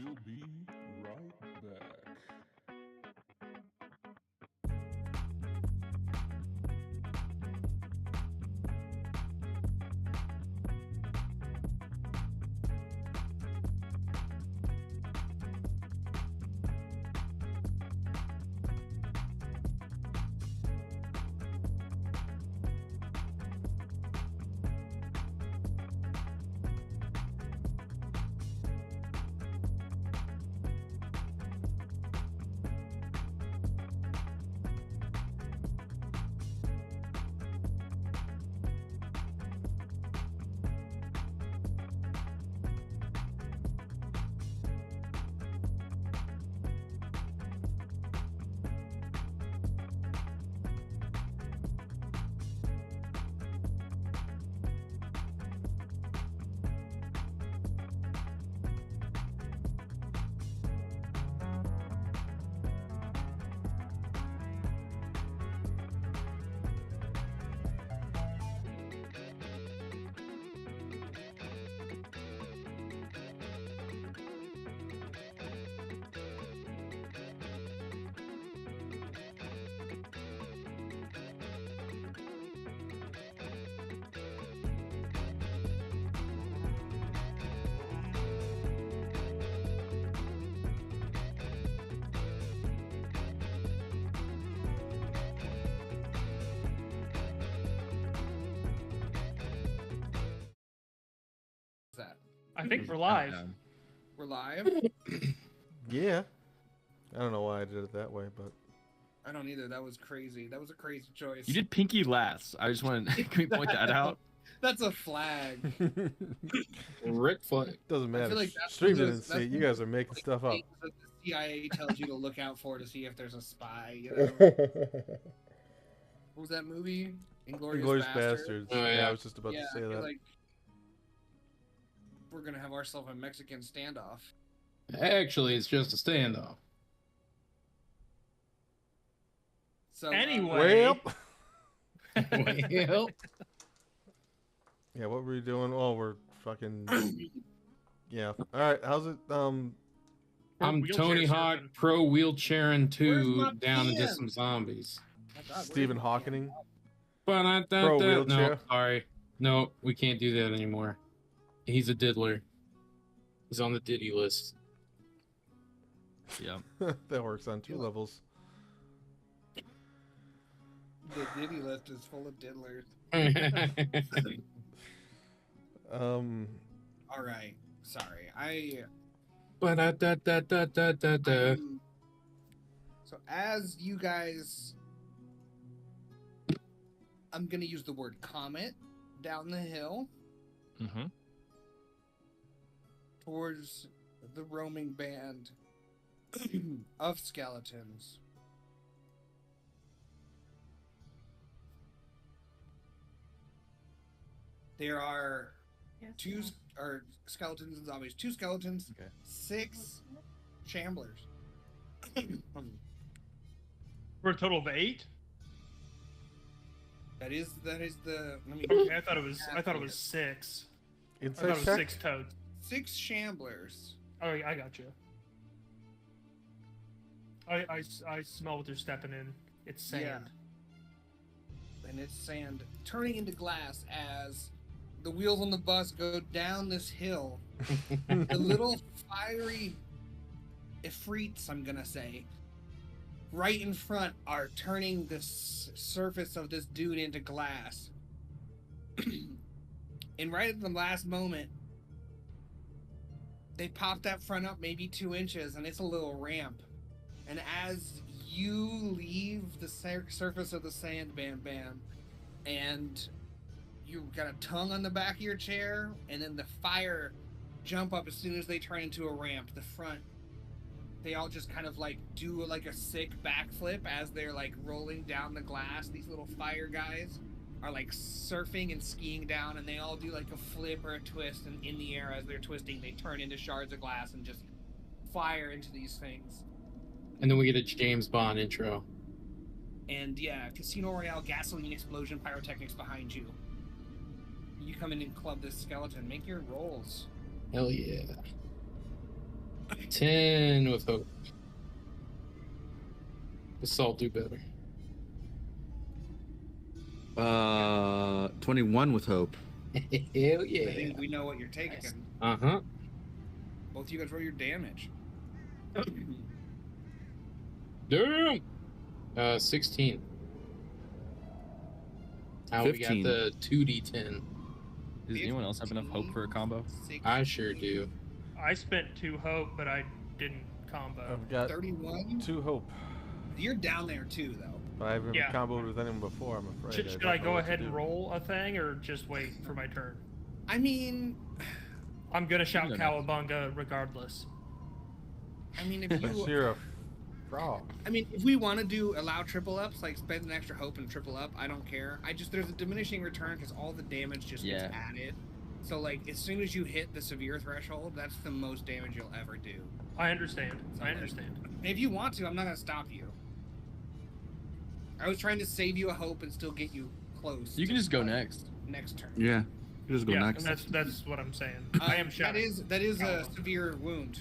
We'll be right back. That I think we're live. we're live. Yeah. I don't know why I did it that way, but I don't either. That was crazy. That was a crazy choice. You did pinky last. I just want to can we point that out? That's a flag. Rick flag. doesn't I matter. feel like that's Stream one of didn't those- see it. that's You one guys are making stuff up. things that the CIA tells you to look out for to see if there's a spy. You know? What was that movie? Inglourious Inglourious Basterds. Bastards. Oh, yeah. yeah. I was just about Yeah, to I say feel that. like we're gonna have ourselves a Mexican standoff. Actually, it's just a standoff. So Anyway. Well, Well, yeah. What were you doing? Oh, we're fucking. Yeah. All right. How's it? I'm Wheelchair Tony Hawk surfing. pro wheelchairing Where's 2 my down into pen? some zombies. Oh, God, where's Stephen my Hawking. But Pro no, wheelchair? sorry. No, we can't do that anymore. He's a diddler. He's on the Diddy list. Yeah. That works on 2 levels. The Diddy list is full of diddlers. All right. Sorry. Ba-da-da-da-da-da-da. So as you guys, I'm gonna use the word comet down the hill Mm-hmm. towards the roaming band of skeletons. There are skeletons and zombies. 2 skeletons, Okay. 6 shamblers. We're a total of 8. That is the. Let me. Okay, I thought it was 6. I Insight thought it was check? 6 toads. 6 shamblers. Oh, I got you. I smell what they're stepping in. It's sand. Yeah. And it's sand turning into glass as the wheels on the bus go down this hill. The little fiery ifrits, I'm gonna say, right in front are turning the surface of this dude into glass. And right at the last moment, they pop that front up maybe 2 inches, and it's a little ramp. And as you leave the surface of the sand, Bam, and you've got a tongue on the back of your chair, and then the fire jump up as soon as they turn into a ramp. The front, they all just kind of like do like a sick backflip as they're like rolling down the glass. These little fire guys are like surfing and skiing down, and they all do like a flip or a twist, and in the air as they're twisting, they turn into shards of glass and just fire into these things. And then we get a James Bond intro. And yeah, Casino Royale, gasoline explosion, pyrotechnics behind you. You come in and club this skeleton. Make your rolls. Hell yeah. 10 with hope. This will do better. 21 with hope. Hell I yeah. think we know what you're taking. Uh-huh. Both of you guys roll your damage. Damn. 16. Now 15. we got the 2d10. Does anyone else have enough hope for a combo? I sure do. I spent 2 hope, but I didn't combo. I've got 31. 2 hope, You're down there too, though. but I haven't Yeah. comboed with anyone before. I'm afraid. Should don't I know go what to ahead and do. roll a thing, or just wait for my turn? I mean, I'm gonna shout go next. cowabunga regardless. if Unless you, you're a frog. if we want to allow triple ups, like spend an extra hope and triple up, I don't care. There's a diminishing return because all the damage just gets added. So like, as soon as you hit the severe threshold, that's the most damage you'll ever do. I understand. So, I understand. If you want to, I'm not gonna stop you. I was trying to save you a hope and still get you close. You can to, just go next. Next turn. Yeah. You just go Yeah, next. that's what I'm saying. I am shouting. That is a severe wound.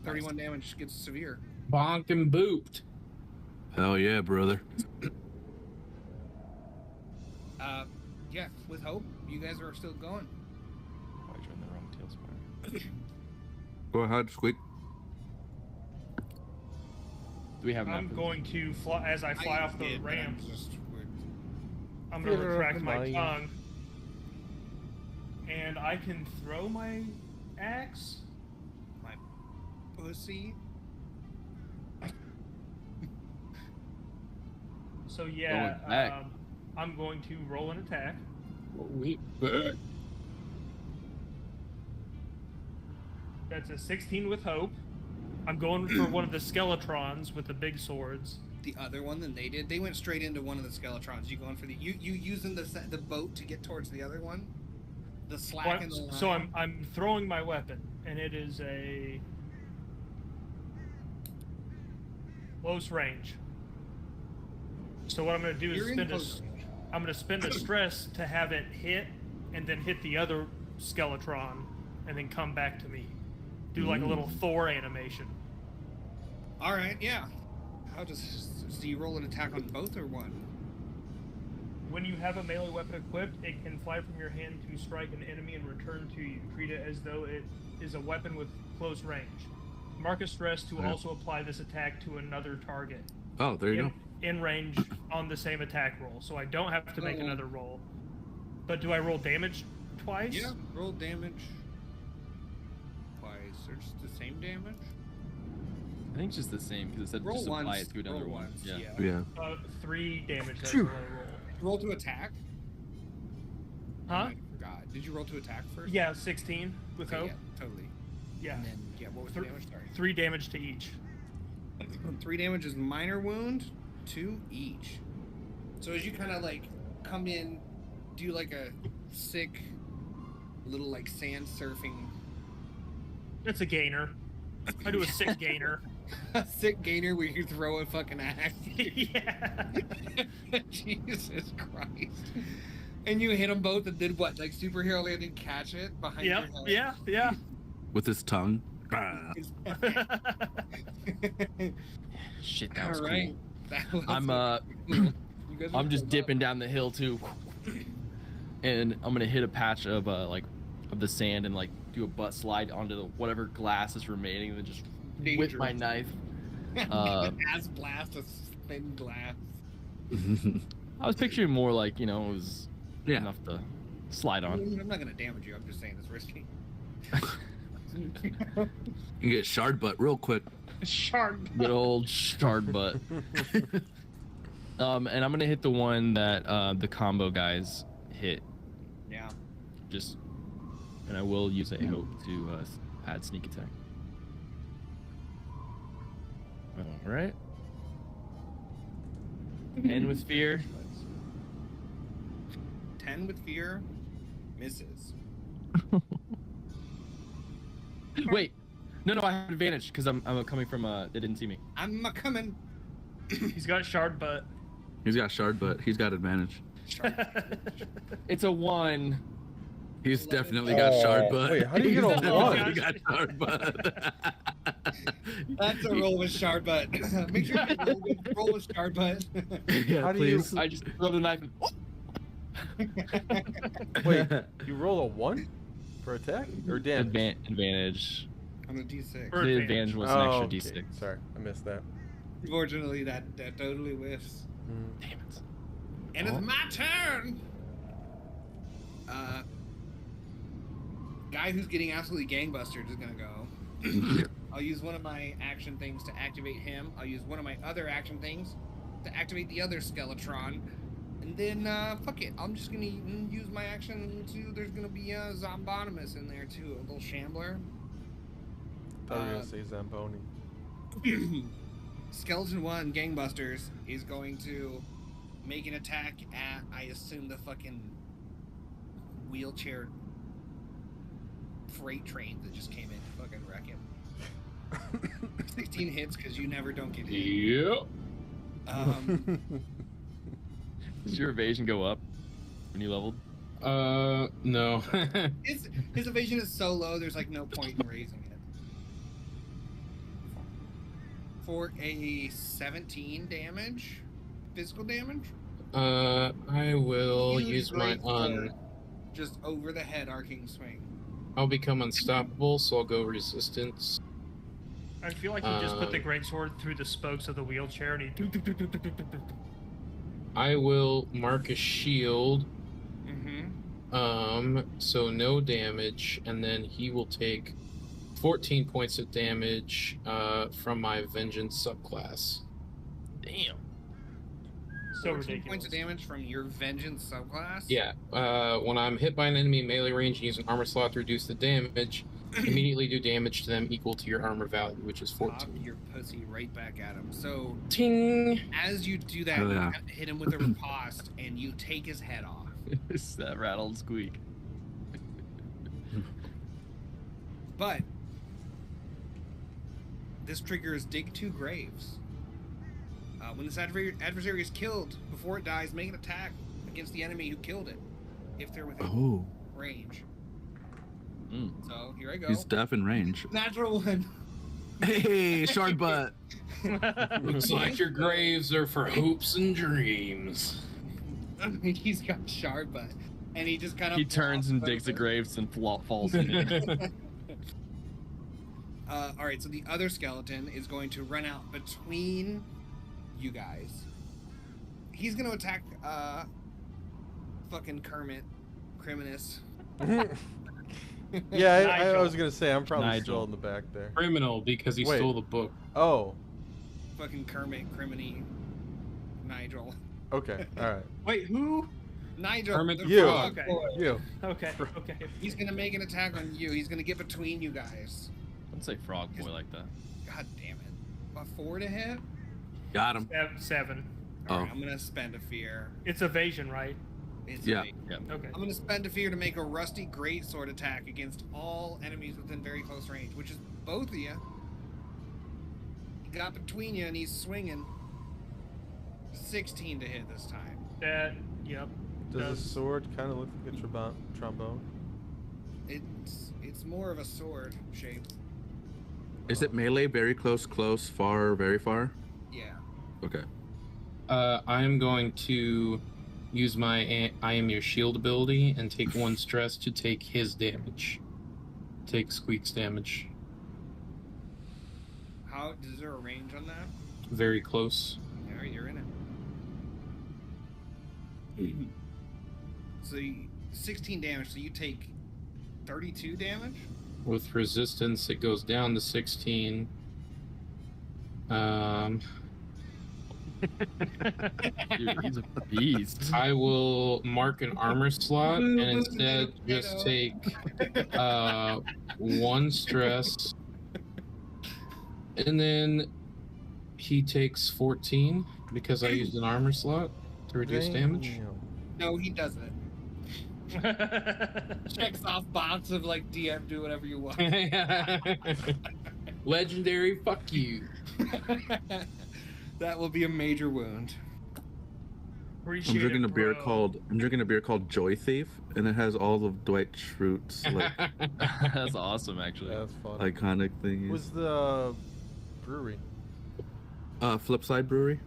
31 damage gets severe. Bonk and booped. Hell yeah, brother. Yeah, with hope, you guys are still going. Oh, I joined the wrong tail spire. Go ahead, Squeak. Do we have enough? I'm going to fly as I fly off the did, but I'm ramp. weird. I'm gonna Yeah, retract my mine. tongue, and I can throw my axe. Pussy. So yeah, Going back. I'm going to roll an attack. We back. That's a 16 with hope. I'm going for one of the skeletrons with the big swords. The other one than they did. They went straight into one of the skeletrons. You going for you using the boat to get towards the other one? The slack in the line. So I'm throwing my weapon, and it is a close range. So what I'm going to do is You're in close range. I'm going to spend a stress to have it hit, and then hit the other skeletron, and then come back to me. Do like a little Thor animation. All right, yeah. How does do you roll an attack on both or one? When you have a melee weapon equipped, it can fly from your hand to strike an enemy and return to you. Treat it as though it is a weapon with close range. Mark a stress to also apply this attack to another target. Oh, there you go. In range on the same attack roll, so I don't have to make another roll. But do I roll damage twice? Yeah, roll damage twice. Or just the same damage? I think it's just the same because it said Roll just apply once. it to another Roll one. once, Yeah. yeah. Yeah. 3 damage. That's what I roll. Roll to attack. Huh? I forgot. Did you roll to attack first? Yeah, 16 with Okay, hope. yeah, totally. Yeah. And then what was the damage? Sorry. 3 damage to each. 3 damage is minor wound, 2 each. So as you kind of like come in, do like a sick little like sand surfing. It's a gainer. I do a sick gainer. A sick gainer where you throw a fucking axe. Yeah. Jesus Christ. And you hit them both and did what? Like superhero landing, catch it behind Yep. your head? Yeah. With his tongue. Shit, that was All right. cool. That was I'm You guys I'm are just pulled dipping up. down the hill too, and I'm gonna hit a patch of of the sand and like do a butt slide onto the whatever glass is remaining, and then just with my Dangerous. knife. Ass blast a thin glass. I was picturing more like it was Yeah. enough to slide on. I'm not gonna damage you. I'm just saying it's risky. You can get shard butt real quick. Shard. Good old shard butt. And I'm gonna hit the one that the combo guys hit. Yeah. And I will use a hope to add sneak attack. All right. And with fear. 10 with fear, misses. Wait, no, I have advantage because I'm coming from they didn't see me. I'm a coming. He's got shard butt. He's got shard butt. He's got advantage. It's a 1 He's 11. definitely got shard butt. Wait, how do you get He's a one? definitely got shard butt. That's a roll with shard butt. Make sure you roll with shard butt. Yeah, How do you- please. I just throw the knife and Wait, you roll a 1 for attack or damage? advantage. On a d6. Or The advantage. advantage was an Oh, extra okay. D6. Sorry, I missed that. Unfortunately, that totally whiffs. Damn it. And Oh. it's my turn. Guy who's getting absolutely gangbustered is gonna go. I'll use one of my action things to activate him. I'll use one of my other action things to activate the other Skeletron. And then, fuck it. I'm just gonna use my action to. There's gonna be a Zombonomus in there too, a little shambler. I thought you were gonna say Zamboni. Skeleton 1 Gangbusters is going to make an attack at, I assume, the fucking wheelchair freight train that just came in to fucking wreck him. 16 hits because you never don't get hit. Yep. Does your evasion go up when you leveled? No. His evasion is so low, there's like no point in raising it. For a 17 damage, physical damage. I will Huge use my great just over the head arcing swing. I'll become unstoppable, so I'll go resistance. I feel like he just put the greatsword through the spokes of the wheelchair and he. I will mark a shield. Mm-hmm. So no damage, and then he will take 14 points of damage from my vengeance subclass. Damn. So 14 ridiculous. points of damage from your vengeance subclass. Yeah. When I'm hit by an enemy in melee range and use an armor slot to reduce the damage, immediately do damage to them equal to your armor value, which is Pop 14. your pussy right back at him. So Ting! as you do that, Oh, yeah. you hit him with a riposte, and you take his head off. It's that rattled squeak. But this triggers dig 2 graves. When this adversary is killed, before it dies, make an attack against the enemy who killed it, if they're within Oh, range. Mm. So here I go. he's deaf in range. Natural 1. Hey, shard butt. Looks like your graves are for hopes and dreams. He's got shard butt, and he just kind of He turns and digs the graves and falls in it. All right, so the other skeleton is going to run out between you guys. He's going to attack fucking Kermit, Criminus. Yeah, I Nigel. was gonna say I'm probably Nigel. still in the back there. Criminal because he Wait. stole the book. Oh, Fucking Kermit, Criminy, Nigel. okay, all right. Wait, who? Nigel, Kermit the the frog Frog. boy. You. Okay, okay. He's going to make an attack on you. He's going to get between you guys. Don't say frog boy like that. God damn it. A 4 to hit? Got him. 7. All right, Oh. I'm going to spend a fear. It's evasion, right? It's Yeah. Okay. I'm going to spend a fear to make a rusty greatsword attack against all enemies within very close range, which is both of you. He got between you and he's swinging. 16 to hit this time. That. Yep. Does the sword kind of look like a trombone? It's more of a sword shape. Is it melee, very close, far, very far? Yeah. Okay. I'm going to use my I am your shield ability and take 1 stress to take his damage. Take Squeak's damage. How is there a range on that? Very close. All right, you're in it. So 16 damage. So you take 32 damage. With resistance, it goes down to 16. Dude, he's a beast. I will mark an armor slot and instead just take 1 stress. And then he takes 14 because I used an armor slot to reduce damage. Damn. No, he doesn't. Checks off box of like DM, do whatever you want. Legendary, fuck you. That will be a major wound. I'm drinking a beer called Joy Thief, and it has all of Dwight Schrute's like That's awesome, actually. That's fun. iconic things. What's the brewery? Flipside Brewery.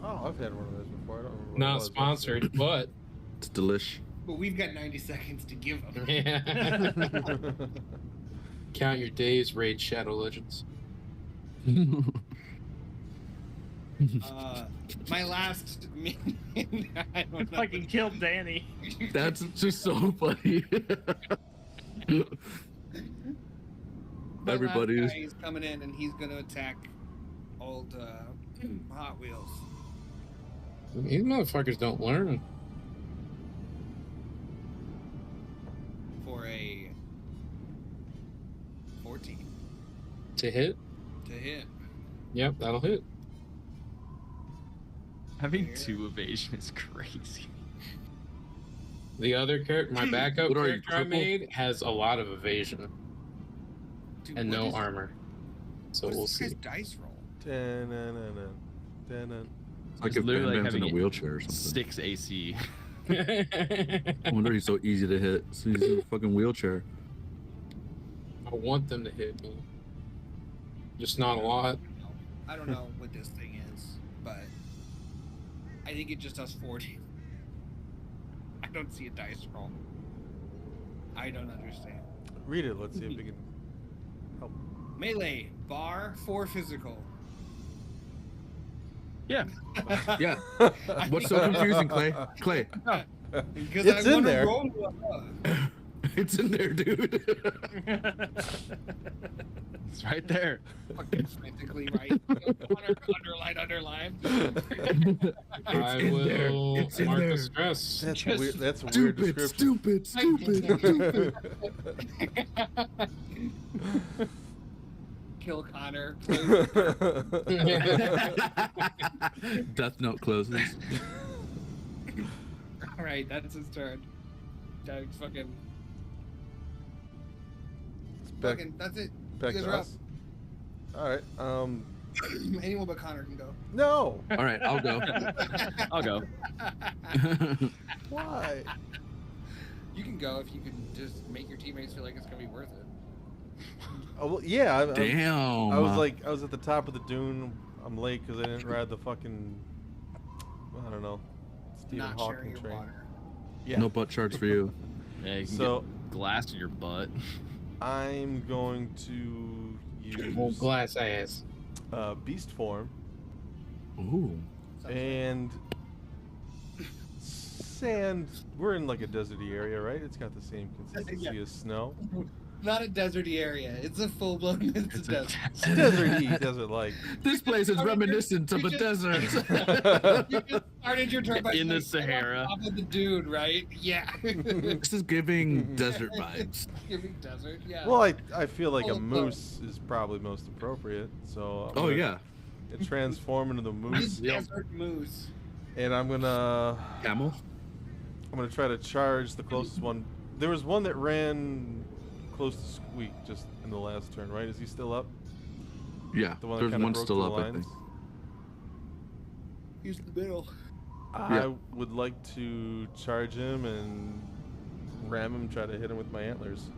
Oh, I've had one of those before. I don't remember. What it Not was. sponsored, but It's delish. But we've got 90 seconds to give them. yeah. Count your days, raid Shadow Legends. My last minion, I don't know. Fucking killed Danny. That's just so funny. My Everybody last is. guy is coming in and he's gonna attack old Hot Wheels. These motherfuckers don't learn. For a 14 To hit? to hit. Yep, that'll hit. Having 2 evasion is crazy. The other character, my backup What are you, character I triple? made, has a lot of evasion Dude, and what no is- armor. So What we'll is this see. guy's dice roll? Da-na-na-na. Like It's if literally Bam like Bam's in a having wheelchair or something. 6 AC. I wonder he's so easy to hit. So he's in a fucking wheelchair. I want them to hit me. Just not a lot. I don't know what this thing is, but I think it just does 40. I don't see a dice roll. I don't understand. Read it. Let's see if we can help. Melee, bar, 4 physical. Yeah. Yeah. What's so confusing, Clay? Clay, Because It's I in wanna there. roll it's in there, dude. It's right there. fucking frantically right. Underline. I in there. will It's in mark there. the stress. That's Just weird. That's a weird description. Stupid. Kill Connor. Death Note closes. All right, that's his turn. Doug's fucking. Back, That's it. back You guys to are us. All right. Anyone but Connor can go. No. All right, I'll go. I'll go. Why? You can go if you can just make your teammates feel like it's gonna be worth it. Oh, well, yeah. Damn. I was like, I was at the top of the dune. I'm late because I didn't ride the fucking, I don't know, Stephen Not sharing Hawking your train. water. Yeah. No butt charts for you. Yeah, you can So get glass in your butt. I'm going to Old use glass ass. beast form Ooh. and sand. We're in like a deserty area, right? It's got the same consistency as snow. Not a deserty area. It's a full blown. It's a desert. Deserty, desert like. This place is reminiscent of a desert. You just started your turn by In the saying, Sahara. "Top of the dude, right? Yeah. This is giving desert vibes. Giving desert. Yeah. Well, I feel like Full a of moose is probably most appropriate. So I'm Oh gonna yeah. transform into the moose, Desert moose. and I'm gonna Camel. try to charge the closest one. There was one that ran close to Squeak just in the last turn, right? Is he still up? Yeah. The one that There's kinda one broke still the up, I lines? think. He's in the middle. I would like to charge him and ram him, try to hit him with my antlers.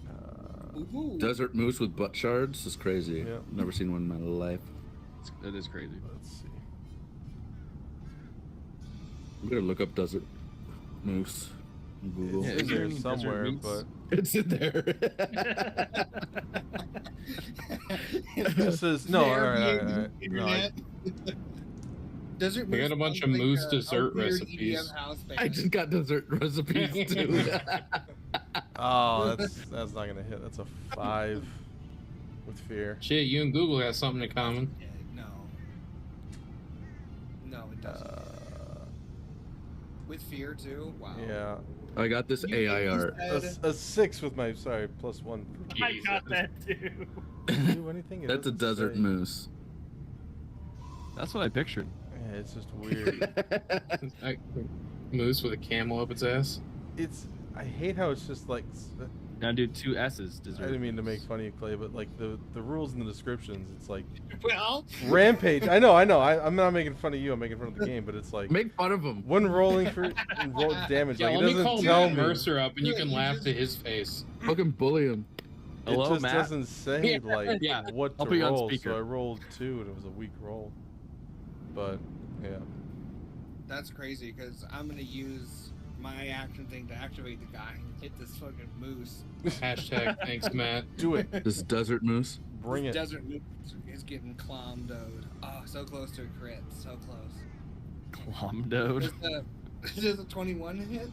Uh, Desert moose with butt shards is crazy. Yeah. Never seen one in my life. That is crazy. let's see. I'm gonna look up desert moose on Google. Yeah, It's in is there there any desert somewhere, meats? but It's in there. this is no. All right. No, I- Internet. Desert We got moose a bunch sounds of moose a dessert weird recipes. EDM house I band. just got dessert recipes too. Oh, that's not gonna hit. That's a 5 with fear. Shit, you and Google have something in common. Yeah, no, it doesn't. With fear too. Wow. Yeah, I got this AI art. a 6 with my +1. I got that too. Doesn't do anything. It That's a doesn't desert say. moose. That's what I pictured. Yeah, it's just weird. Moose with a camel up its ass. I hate how it's just like Now do 2 S's. I didn't mean to make fun of you, Clay, but like the rules and the descriptions, it's like Well, rampage. I know. I'm not making fun of you. I'm making fun of the game, but it's like Make fun of him. when rolling for roll damage. Yeah, like, let it me doesn't call tell Matt me. Mercer up, and you Good, can you laugh just- to his face. Fucking bully him. Hello, it just Matt? doesn't say like Yeah, what I'll to put you on roll. speaker. So I rolled 2, and it was a weak roll. But yeah, that's crazy because I'm gonna use my action thing to activate the guy and hit this fucking moose. Hashtag thanks, Matt. do it. This desert moose. Bring This it. Desert moose is getting clomdoed. Oh, so close to a crit. So close. Clomdoed. Does a 21 hit?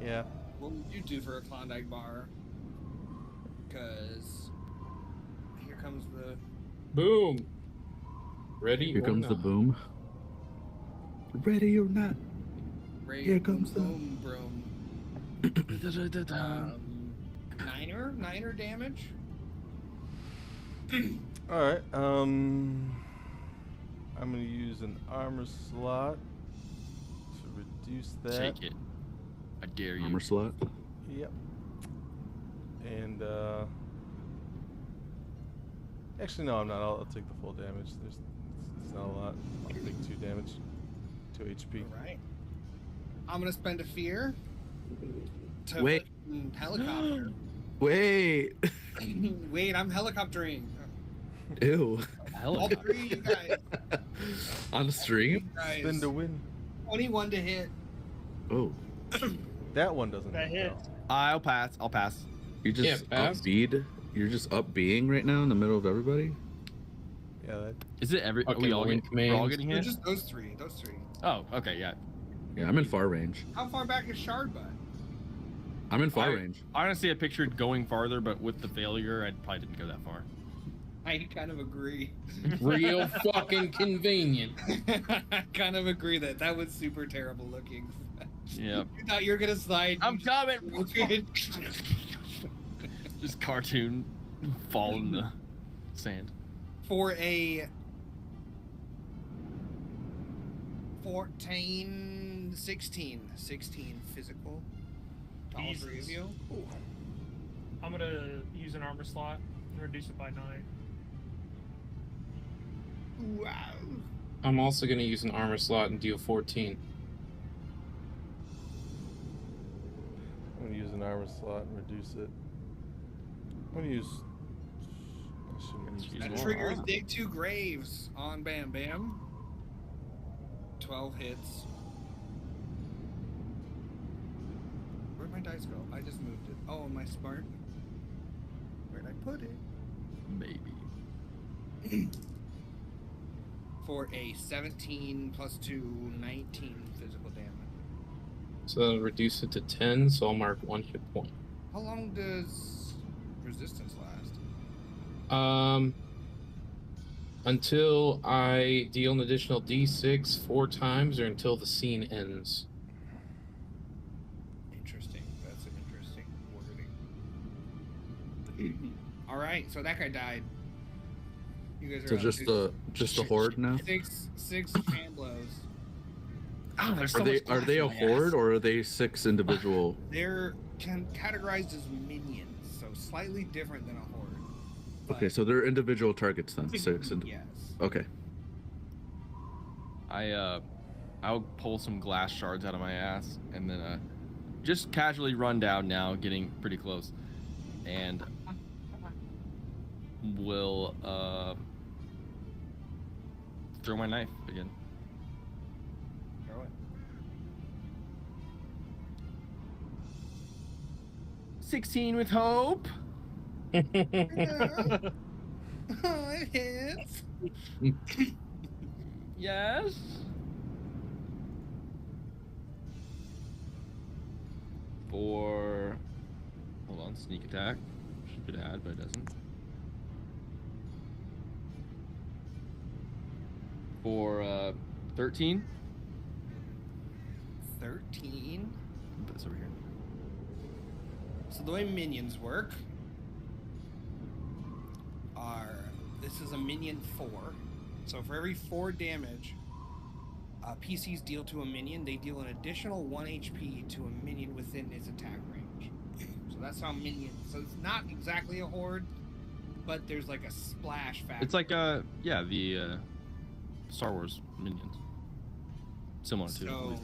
Yeah. What would you do for a Klondike bar? Because here comes the Boom. Ready Here or comes the not? boom. Ready or not? Ray Here comes the- boom broom. Niner damage. All right. I'm gonna use an armor slot to reduce that. Take it. I dare you. Armor slot. Yep. And actually no, I'm not. I'll take the full damage. It's not a lot. I'll take 2 damage, 2 HP. All right. I'm gonna spend a fear. To Wait. fucking helicopter. Wait. Wait, I'm helicoptering. Ew. All Helicopter. 3 you guys. On stream? Guys. Spin to win. 21 to hit. Oh. That one doesn't. That hit, hits. I'll pass. I'll pass. You're just Yeah, pass. upbeat. You're just up being right now in the middle of everybody. though. Yeah. That, Is it every? Are Fucking we all wind getting? We're all commands. getting They're hit. just those 3. Those 3. Oh, okay, yeah. Yeah, I'm in far range. How far back is Shard Butt? I'm in far I- range. Honestly, I pictured going farther, but with the failure, I probably didn't go that far. I kind of agree. Real fucking convenient. I kind of agree that was super terrible looking. Yeah. You thought you were gonna slide. I'm you coming. just- Just cartoon fall in the sand. For a 14, 16 physical. To all 3 of Jesus. you. I'm gonna use an armor slot and reduce it by 9. Wow. I'm also going to use an armor slot and deal 14. I'm gonna use an armor slot and reduce it. I'm gonna use. I shouldn't use That Use triggers more. dig 2 graves on Bam Bam. 12 hits. Where'd my dice go? I just moved it. Oh, am I smart? Where'd I put it? Maybe. For a 17 plus 2, 19 physical damage. So that'll reduce it to 10, so I'll mark 1 hit point. How long does resistance last? Until I deal an additional d6 4 times or until the scene ends. Interesting. That's an interesting wording. All right, so that guy died. You guys are So up. just a horde now. Six fan blows. Oh, there's so Are they much are they a glass in my horde ass. or are they 6 individual? They're categorized as minions, so slightly different than a horde. Okay, But so they're individual targets then. 6 yes. Okay. I'll pull some glass shards out of my ass and then just casually run down now, getting pretty close, and will throw my knife again. Throw it. 16 with hope. Oh, it hits. Yes. For hold on, sneak attack. Should add, but it doesn't. For 13. 13. Put this over here. So the way minions work are this is a minion 4. So for every 4 damage PCs deal to a minion, they deal an additional 1 HP to a minion within its attack range. So that's how minions. So it's not exactly a horde, but there's like a splash factor. It's like the Star Wars minions. Similar to. So,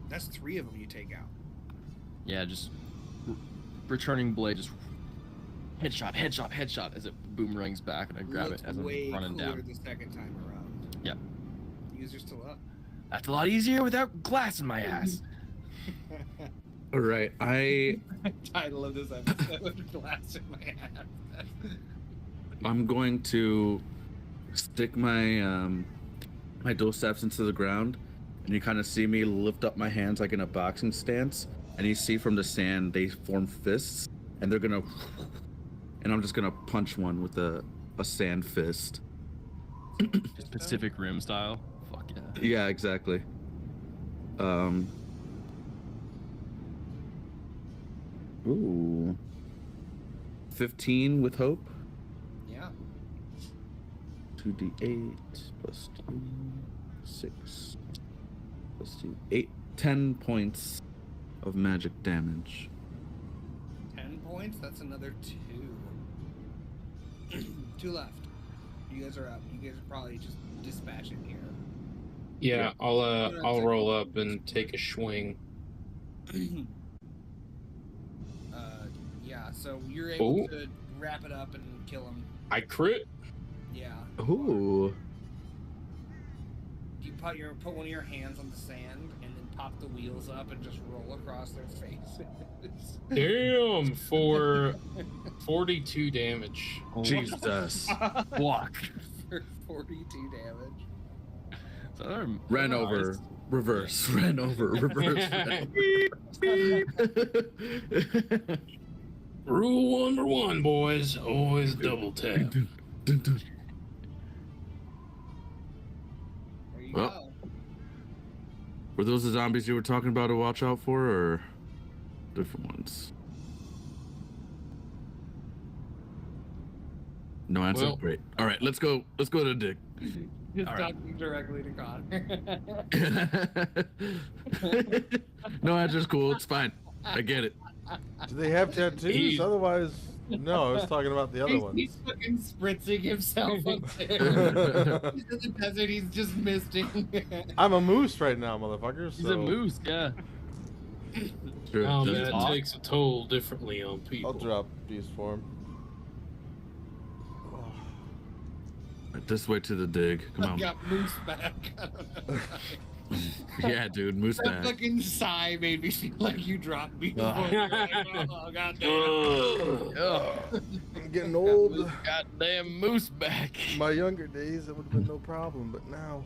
that's 3 of them you take out. Yeah, just returning blade, just headshot as it boomerangs back, and I grab it as I'm running down. The second time around. Yeah. User's still up. That's a lot easier without glass in my ass. All right, Title of this episode: Glass in my ass. I'm going to stick my my dual steps into the ground, and you kind of see me lift up my hands like in a boxing stance, and you see from the sand they form fists, and they're gonna, and I'm just gonna punch one with a sand fist. Pacific Rim style. Fuck yeah. Yeah, exactly. Ooh. 15 with hope. Yeah. 2d8 plus 2, 6 plus 2, 8, 10 points of magic damage. 10 points? That's another 2. 2 left. You guys are up. You guys are probably just dispatching here. Yeah, I'll roll up and take a swing. Yeah, so you're able to wrap it up and kill him. I crit. Yeah. Ooh. You put one of your hands on the sand and then pop the wheels up and just roll across their faces. Damn, for 42 damage. Jesus. Block. For 42 damage. So Ran over. Reverse. Ran over. Reverse. Ran over. Rule number 1, boys. Always double tap. There you Well. go. Were those the zombies you were talking about to watch out for, or different ones? No answer. Well- Great. All right, let's go. Let's go to Dick. Just All right. talking directly to Connor. No answer's cool. It's fine. I get it. Do they have tattoos? He- Otherwise, no. I was talking about the other He's ones. fucking spritzing himself up there. He's in the desert, he's just misting. I'm a moose right now, motherfucker. He's so a moose, yeah. Sure. Oh, Does man, it it talk? takes a toll differently on people. I'll drop these for him. This way to the dig. Come I on. got moose back. I don't know. Yeah, dude. Moose That back. fucking sigh made me feel like you dropped me. Oh, goddamn. I'm getting old. Goddamn moose back. My younger days, it would have been no problem, but now.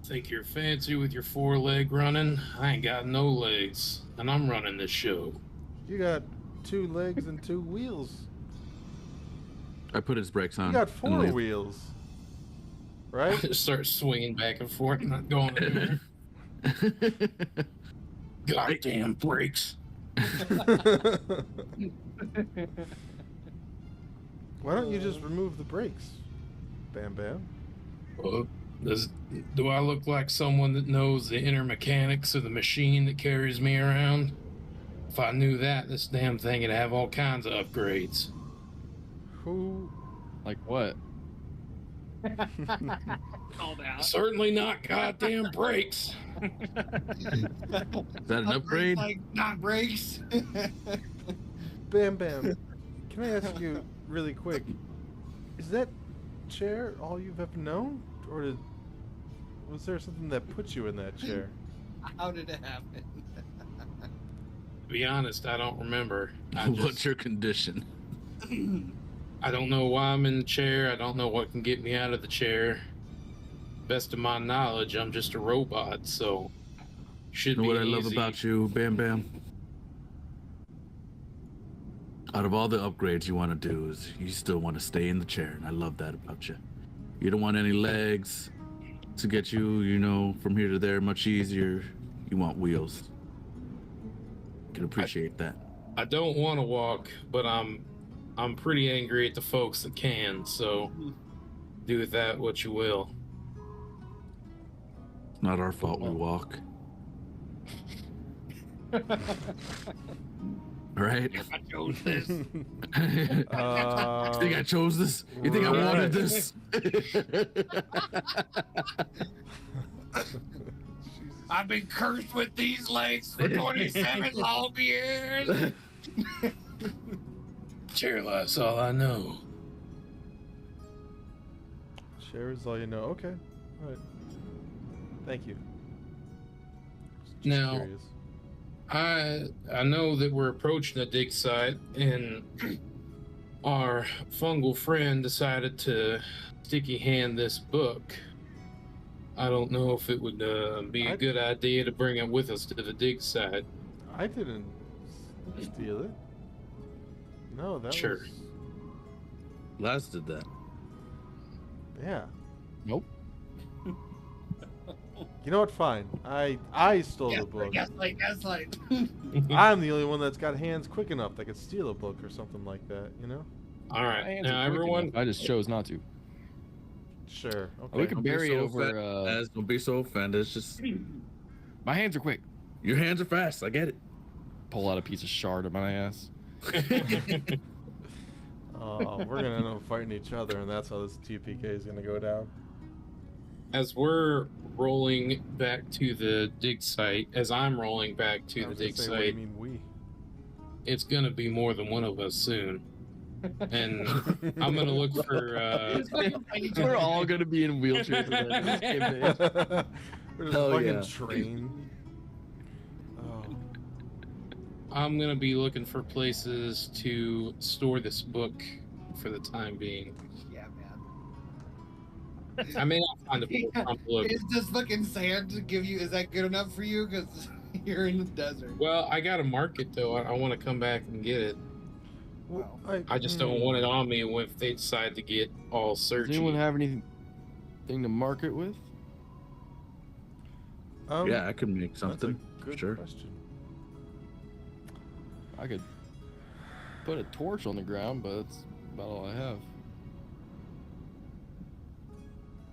Think you're fancy with your 4-leg running? I ain't got no legs, and I'm running this show. You got 2 legs and 2 wheels. I put his brakes on. You got and 4 leave. wheels. I Right? just start swinging back and forth, not going anywhere. Goddamn brakes. Why don't you just remove the brakes? Bam Bam. Well, do I look like someone that knows the inner mechanics of the machine that carries me around? If I knew that, this damn thing would have all kinds of upgrades. Who? Like what? Called out. Certainly not goddamn brakes. Is that an upgrade? Like, not brakes. Bam Bam. Can I ask you really quick? Is that chair all you've ever known? Or was there something that put you in that chair? How did it happen? To be honest, I don't remember. What's your condition? I don't know why I'm in the chair. I don't know what can get me out of the chair. Best of my knowledge, I'm just a robot, so should You know be what I love easy. about you, Bam Bam? Out of all the upgrades you want to do, is you still want to stay in the chair, and I love that about you. You don't want any legs to get you, from here to there much easier. You want wheels. Can appreciate that. I don't want to walk, but I'm pretty angry at the folks that can, so do with that what you will. It's not our fault we walk. Right? I chose this. You think I chose this? You think I wanted this? I've been cursed with these legs for 27 long years. Chair life's all I know. Share is all you know. Okay. All right. Thank you. Just Now- curious. I know that we're approaching the dig site, and our fungal friend decided to sticky hand this book. I don't know if it would be a good idea to bring it with us to the dig site. I didn't steal it. No, that Sure. was... Laz did that. Yeah. Nope. You know what? Fine. I stole the book. Gaslight. I'm the only one that's got hands quick enough that could steal a book or something like that, you know? All My right, hands now are quick everyone. enough. I just chose not to. Sure. Okay. We could bury it over. Laz, don't be so offended. It's just My hands are quick. your hands are fast. I get it. Pull out a piece of shard of my ass. Oh, we're gonna end up fighting each other, and that's how this TPK is gonna go down. As we're rolling back to the dig site, as I'm rolling back to I the was gonna dig say, what do you site, mean we? it's gonna be more than one of us soon. And I'm gonna look for. We're all gonna be in wheelchairs. We're just Hell fucking yeah. train. Oh. I'm gonna be looking for places to store this book for the time being. Yeah, man. I may not find a book. Look. Is this fucking sand to give you? Is that good enough for you? Because you're in the desert. Well, I gotta mark it though. I want to come back and get it. Well, I just don't want it on me if they decide to get all Does anyone searchy. have anything to mark it with? Yeah, I could make That's a something. good Sure. question. I could put a torch on the ground, but that's about all I have.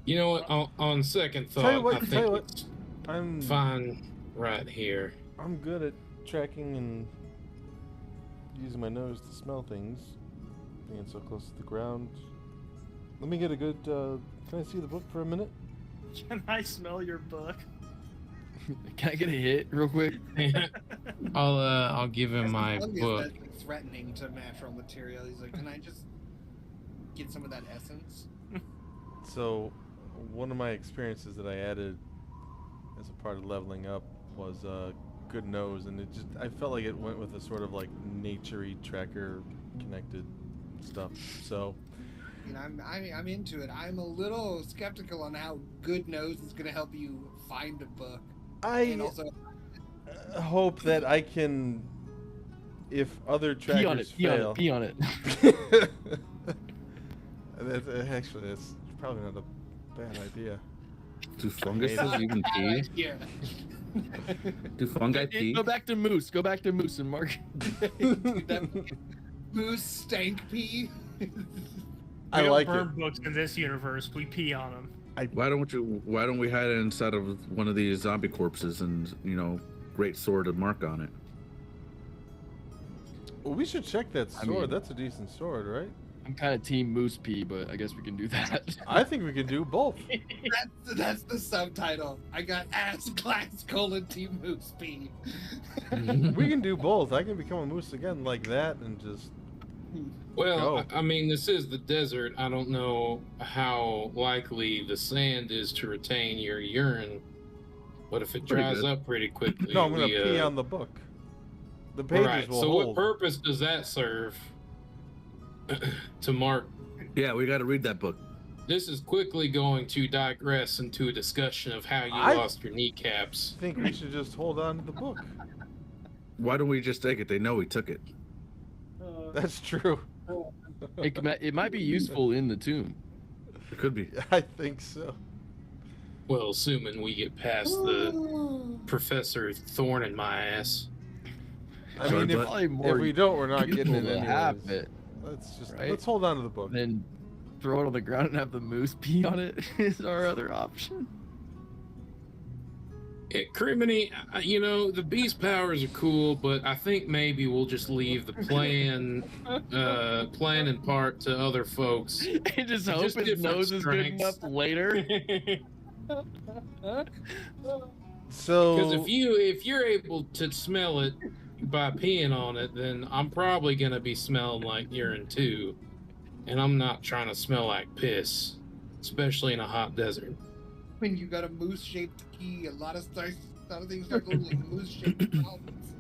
You know what? On second Tell you thought, what, I tell think you what. it's I'm fine right here. I'm good at tracking and using my nose to smell things, being so close to the ground. Let me get a good. Can I see the book for a minute? Can I smell your book? Can I get a hit real quick? I'll give him my Fungus book. that's, like, threatening to natural material. He's like, can I just get some of that essence? So, one of my experiences that I added as a part of leveling up was a good nose, and I felt like it went with a sort of like nature-y tracker connected stuff. So, You know, I'm into it. I'm a little skeptical on how good nose is gonna help you find a book. And I also, hope that I can, if other Pee on it. trackers Pee on fail. it. Pee on it. Actually, that's probably not a bad idea. Do funguses even pee? yeah. Do fungi pee? Go back to moose. Go back to moose and mark. Moose stank pee. We I don't like burn it. books in this universe. We pee on them. Why don't we hide it inside of one of these zombie corpses and, great sword and mark on it? Well, we should check that I sword. mean- That's a decent sword, right? I'm kind of team moose pee, but I guess we can do that. I think we can do both. That's the subtitle. I got ass class : team moose pee. We can do both. I can become a moose again like that and just. Well, Go. I mean, this is the desert. I don't know how likely the sand is to retain your urine, but if it Pretty dries good. up pretty quickly, No, I'm gonna we, pee on the book. The pages right. will So, hold. what purpose does that serve? To mark. Yeah, we got to read that book. This is quickly going to digress into a discussion of how you lost your kneecaps. I think we should just hold on to the book. Why don't we just take it? They know we took it. That's true. It might be useful in the tomb. It could be. I think so. Well, assuming we get past the Professor Thorn in my ass. I Sorry, mean, but- Probably if more we don't, we're not getting useful it to have anyways. it, Let's right? hold on to the book. then throw it on the ground and have the moose pee on it is our other option. Criminy, the beast powers are cool, but I think maybe we'll just leave the planning part to other folks. I just hope Just his different nose is good strengths. enough later. So Because if you're able to smell it by peeing on it, then I'm probably gonna be smelling like urine too, and I'm not trying to smell like piss, especially in a hot desert. When you got a moose-shaped key, a lot of things start looking like moose-shaped mouths.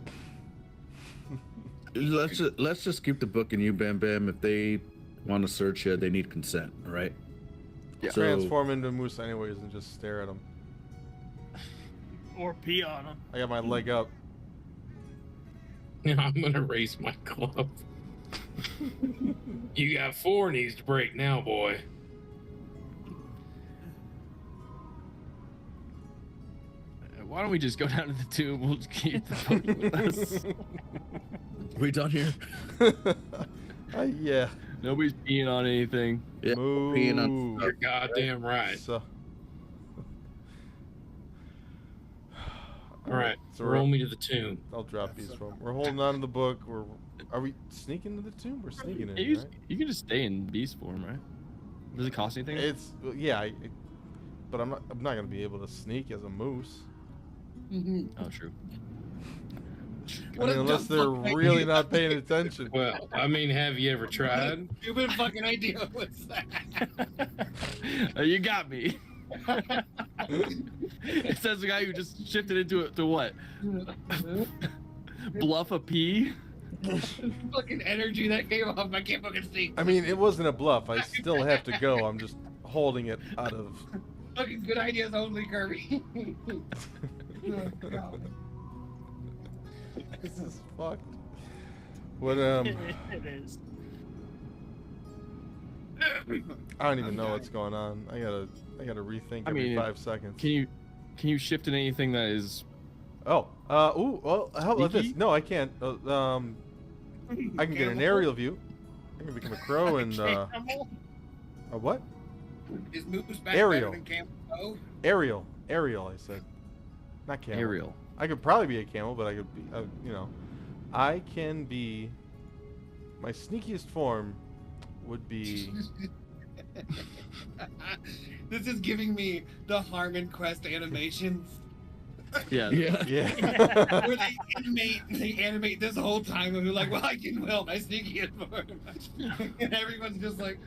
Let's just keep the book in you, Bam Bam. If they want to search you, they need consent, all right? Yeah. So, transform into a moose anyways and just stare at him. Or pee on him. I got my leg up. I'm gonna raise my club. You got 4 knees to break now, boy. Why don't we just go down to the tomb? We'll just keep the book with us. we done here? Yeah. Nobody's peeing on anything. Yeah, peeing on You're goddamn right. So, All right, so roll me to the tomb. I'll drop these from. We're holding on to the book. Are we sneaking to the tomb? We're sneaking in, You, right? you can just stay in beast form, right? Does it cost anything? It's but I'm not gonna be able to sneak as a moose. Oh, true. I mean, unless they're really not paying attention. Well, I mean, have you ever tried? Stupid fucking idea was that? You got me. It says the guy who just shifted into it to what? Bluff a pee? Fucking energy that came off. I can't fucking see. I mean, it wasn't a bluff. I still have to go. I'm just holding it out of. Fucking good ideas only, Kirby. Oh, God. This is fucked. What It is. I don't even know what's going on. I gotta rethink every 5 seconds. Can you shift in anything that is? Oh, well, how about this? Sneaky? No, I can't. I can get an aerial view. I can become a crow and a what? Is moose back Aerial. better than camel? Oh, Aerial, I said, not camel. Aerial. I could probably be a camel, but I could be, I can be. My sneakiest form would be. This is giving me the Harmon Quest animations. Yeah. Yeah. Where they animate this whole time and they're like, well, I can will my sneakiest form. And everyone's just like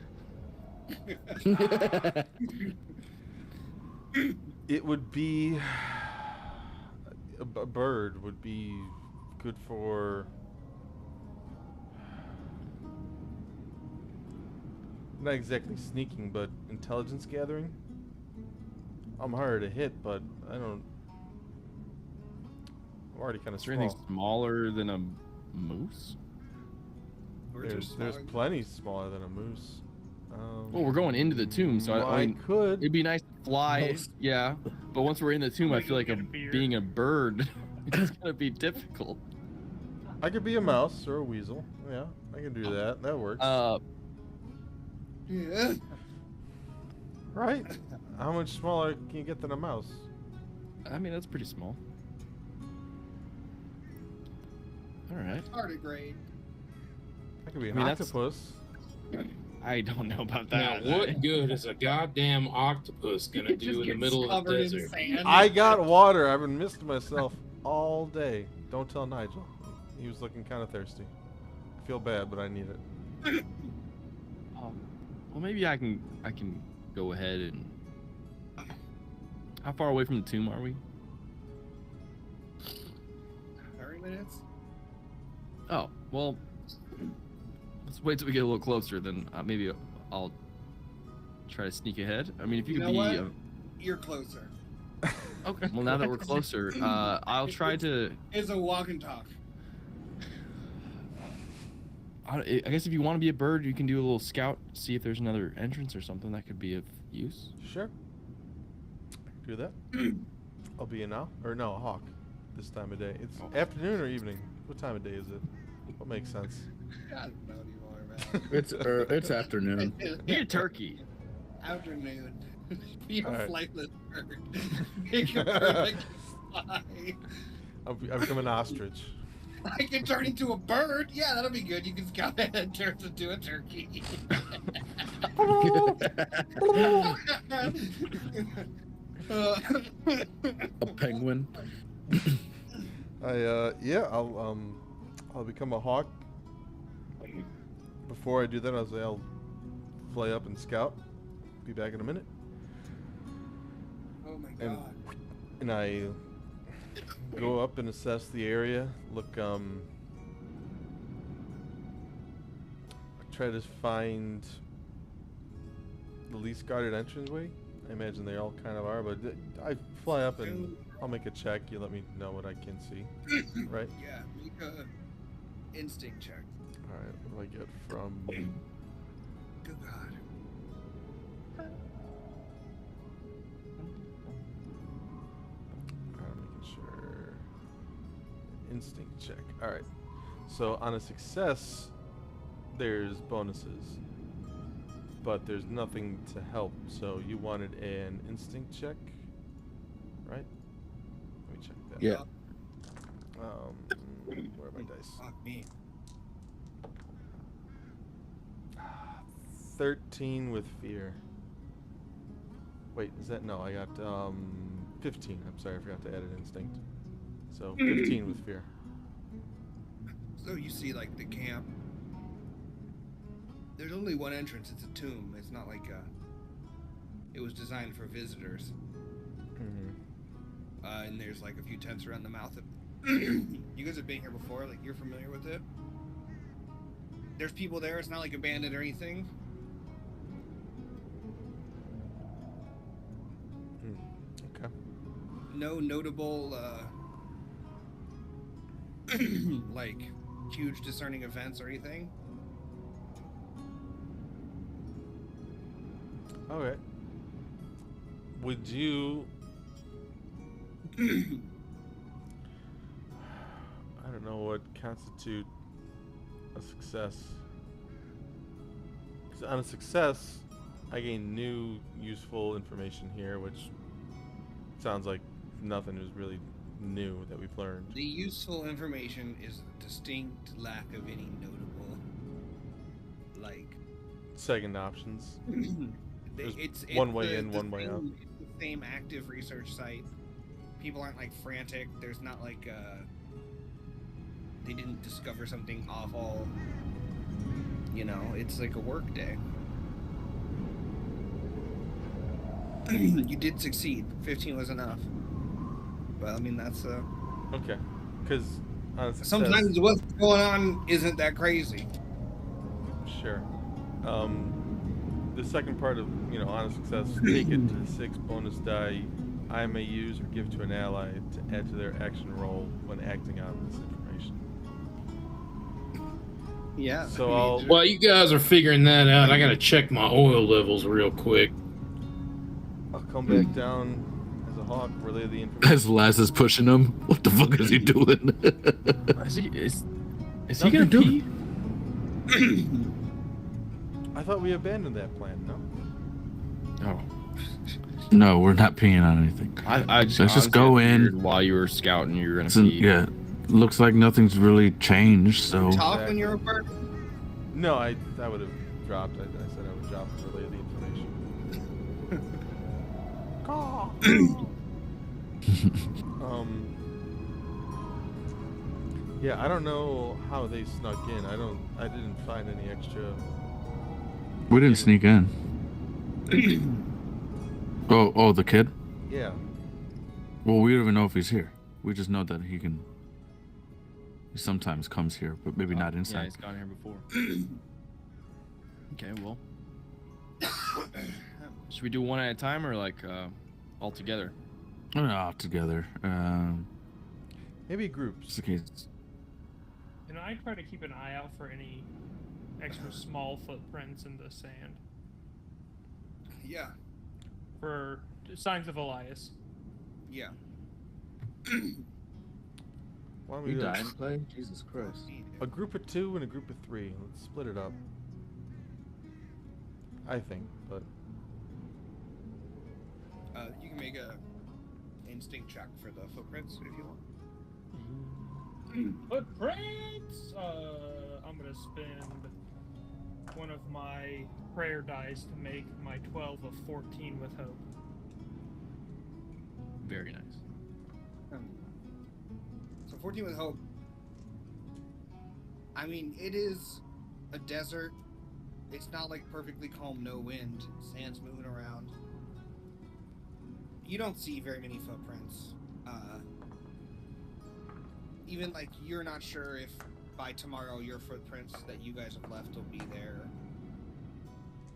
It would be a bird would be good for not exactly sneaking, but intelligence gathering. I'm harder to hit, but I'm already kind of Is there small. anything smaller than a moose? There's plenty smaller than a moose. Well, we're going into the tomb, so I mean, could. it'd be nice to fly. Most. Yeah, but once we're in the tomb, I feel like Get a beard. being a bird is gonna be difficult. I could be a mouse or a weasel. Yeah, I can do that. That works. yeah. Right? How much smaller can you get than a mouse? I mean, that's pretty small. All right. Tardigrade. I could be an I mean, that's- octopus. I don't know about Now, that. what good is a goddamn octopus gonna It just do in the gets middle of the covered in desert? sand. I got water. I've been missing myself all day. Don't tell Nigel. He was looking kind of thirsty. I feel bad, but I need it. Well, maybe I can go ahead and. How far away from the tomb are we? 30 minutes. Oh, well, let's wait till we get a little closer. Then maybe I'll try to sneak ahead. I mean, if you You could know be. what? You're closer. Okay. Well, now that we're closer, I'll try to. It's a walk and talk. I guess if you want to be a bird, you can do a little scout, see if there's another entrance or something that could be of use. Sure. Do that. I'll be an owl. Or no, a hawk. This time of day. It's afternoon or evening? What time of day is it? What makes sense? I don't know anymore, man. It's afternoon. Be a turkey. Afternoon. Be a All right. flightless bird. Pick a bird. I'll become an ostrich. I can turn into a bird. Yeah, that'll be good. You can scout ahead and turn into a turkey. A penguin. I'll become a hawk. Before I do that, I'll fly up and scout. Be back in a minute. Oh my god. And I go up and assess the area. Look, try to find the least guarded entranceway. I imagine they all kind of are, but I fly up and I'll make a check. You let me know what I can see, right? Yeah, make a instinct check. All right, what do I get from? Good God. I'm making sure. Instinct check. All right. So on a success, there's bonuses, but there's nothing to help. So you wanted an instinct check, right? Let me check that. Yeah. Where are my dice? Fuck me. 13 with fear. Wait, is that no? I got 15. I'm sorry, I forgot to add an instinct. So 15 with fear. So you see, like, the camp. There's only one entrance. It's a tomb. It's not like it was designed for visitors. Mm-hmm. And there's like a few tents around the mouth of. You guys have been here before. Like, you're familiar with it. There's people there. It's not like abandoned or anything. Okay. No notable like huge discerning events or anything. Okay. Would you? I don't know what constitute a success. 'Cause on a success, I gain new useful information here, which sounds like nothing is really new that we've learned. The useful information is a distinct lack of any notable, like, Second options. There's it's one way the- in, the one way out. same- It's the same active research site. People aren't like frantic. There's not like they didn't discover something awful. You know, it's like a work day. You did succeed. 15 was enough. But I mean, that's Okay. Because on a success, sometimes what's going on isn't that crazy. Sure. The second part of, on a success, take it to the 6 bonus die I may use or give to an ally to add to their action roll when acting on this information. Yeah. So I'll. While you guys are figuring that out, I gotta check my oil levels real quick. I'll come back down as a hawk, relay the information. As Laz is pushing him, what the fuck is he doing? Is he gonna pee? I thought we abandoned that plan, no? Oh, No, we're not peeing on anything. I just Let's just honestly go in. figured while you were scouting, you were gonna So, pee. yeah, looks like nothing's really changed. So Talk when you're a bird. No, I would have dropped. I said I would drop and relay the information. Yeah, I don't know how they snuck in. I didn't find any extra. we didn't sneak in. Oh, the kid. Yeah. Well, we don't even know if he's here. We just know that he sometimes comes here, but maybe not Yeah, inside. he's gone here before. Okay, well, should we do one at a time or like all together? All together. Maybe groups. Just in case. Can I try to keep an eye out for any extra small footprints in the sand Yeah. for signs of Elias? Yeah. Why don't we You do dying play? Jesus Christ. a group of 2 and a group of 3? Let's split it up. I think, but You can make instinct check for the footprints if you want. Footprints. I'm gonna spend one of my prayer dice to make my 12 a 14 with hope. Very nice. So 14 with hope. I mean, it is a desert. It's not like perfectly calm, no wind, sand's moving around. You don't see very many footprints. Even like you're not sure if by tomorrow your footprints that you guys have left will be there.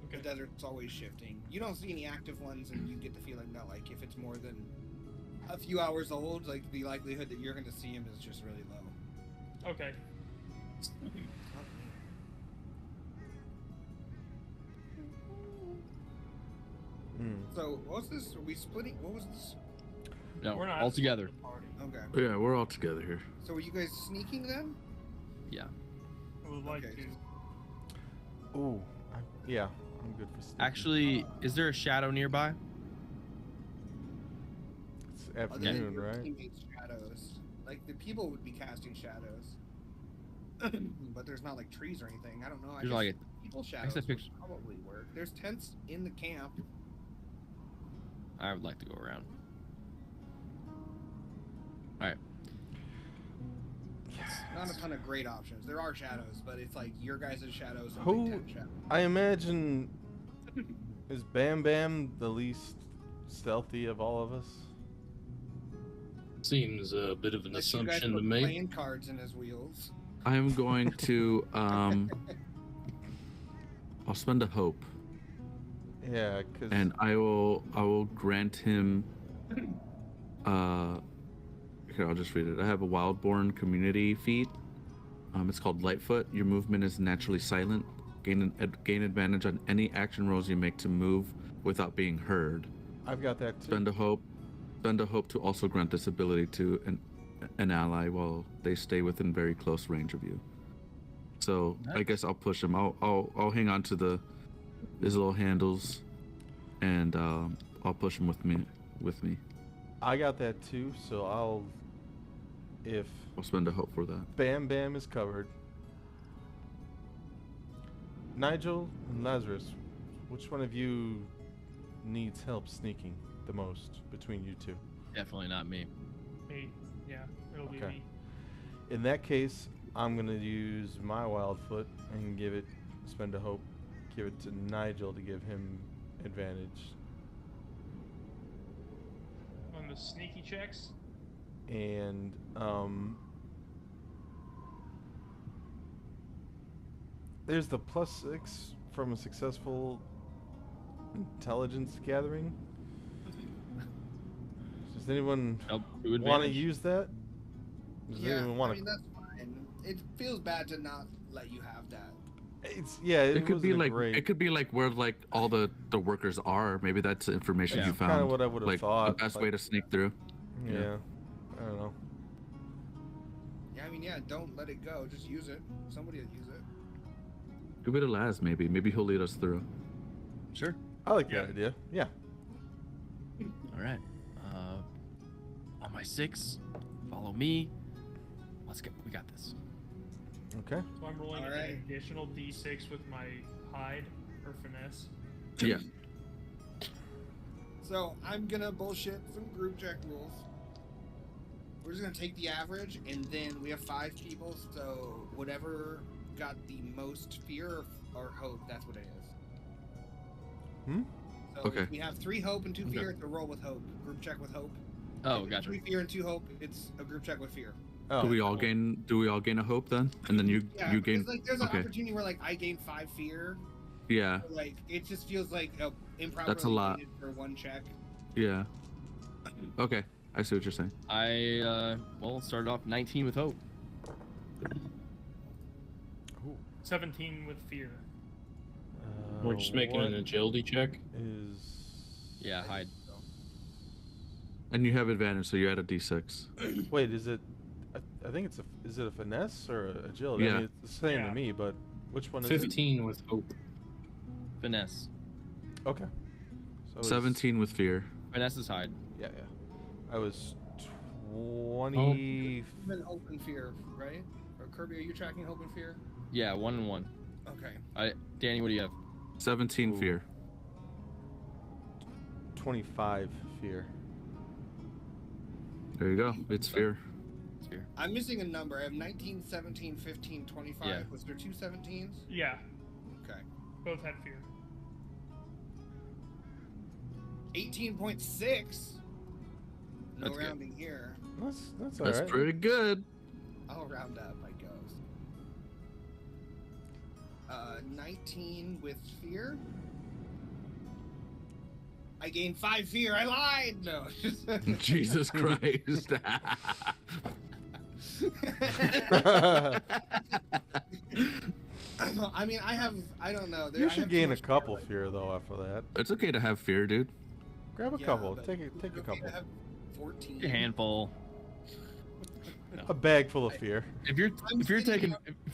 Okay. The desert's always shifting. You don't see any active ones, and you get the feeling that like if it's more than a few hours old, like the likelihood that you're going to see him is just really low. Okay. So what's this? Are we splitting? What was this? No, We're not all together. splitting the party. Okay. Yeah, we're all together here. So are you guys sneaking then? Yeah. I would like Okay. to. Ooh, yeah, I'm good for sneaking. Actually, is there a shadow nearby? It's Other than afternoon, your right? teammates' shadows. Like the people would be casting shadows. But there's not like trees or anything. I don't know. I There's guess like people I shadows said would picture- probably work. There's tents in the camp. I would like to go around. All right. Not a ton of great options. There are shadows, but it's like your guys' shadows and Who- big tent shadows. I imagine is Bam Bam the least stealthy of all of us? Seems a bit of an Unless you guys assumption to put me. playing cards in his wheels. I am going to I'll spend a hope, Yeah, because and I will grant him here, I'll just read it. I have a Wildborn community feat. It's called Lightfoot. Your movement is naturally silent. Gain advantage on any action rolls you make to move without being heard. I've got that too. Spend a hope to also grant this ability to an ally while they stay within very close range of you. So I guess I'll push him. I'll hang on to his little handles, and I'll push him with me. I got that too, so I'll spend a hope for that. Bam Bam is covered. Nigel and Lazarus, which one of you needs help sneaking the most between you two? Definitely not me. Me. Yeah, it'll be Okay. me. In that case, I'm gonna use my Wildfoot and spend a hope, give it to Nigel to give him advantage. On the sneaky checks. And there's the +6 from a successful intelligence gathering. Does anyone Nope, two want to advantage. use that? Does Yeah, anyone I want mean that's fine. It feels bad to not let you have that. It could be wasn't like great. it could be like where like all the workers are. Maybe that's the information Yeah. you found. Kind of what I would have like thought. the best like- way to sneak through. Yeah. I don't know. Yeah, I mean, yeah, don't let it go. Just use it. Somebody will use it. Give it to Laz, maybe. Maybe he'll lead us through. Sure. I like Yeah. that idea. Yeah. All right. On my 6, follow me. Let's go. We got this. Okay. So I'm rolling Alright. an additional d6 with my hide or finesse. Yeah. So I'm gonna bullshit some group check rules. We're just gonna take the average, and then we have 5 people, so whatever got the most fear or hope, that's what it is. Hmm? So Okay. if we have 3 hope and 2 Okay. fear, it's a roll with hope. Group check with hope. Oh, If gotcha. 3 fear and 2 hope, it's a group check with fear. Oh. Do we all gain a hope then? And then you Yeah, you because gain like there's an okay. opportunity where like I gain 5 fear. Yeah. Like it just feels like improperly That's a lot. weighted for 1 check. Yeah. Okay. I see what you're saying. I started off 19 with hope. 17 with fear. We're just making what an agility check. is Yeah, hide. And you have advantage, so you add a d6. Wait, is it? I think it's is it a finesse or a agility? I Yeah. mean, it's the same Yeah. to me, but which one is it? 15 with hope. Finesse. Okay. So it's- 17 with fear. Finesse is hide. Yeah, I was 20. Been hope and fear, right? Or Kirby, are you tracking hope and fear? Yeah, 1 and 1. Okay. Danny, what do you have? 17 Ooh. fear. 25 fear. There you go. It's fear. It's fear. I'm missing a number. I have 19, 17, 15, 25. Yeah. Was there 2 17s? Yeah, Okay. both had fear. 18.6. No That's good. rounding here. That's all That's right. pretty good. I'll round up, I guess. 19 with fear. I gained 5 fear. I lied. No. Jesus Christ. I mean, I don't know. You I should have gain too a much couple fear. fear though after that. It's okay to have fear, dude. Grab a Yeah, couple. but Take a okay couple. to have 14. A handful. A bag full of fear. If you're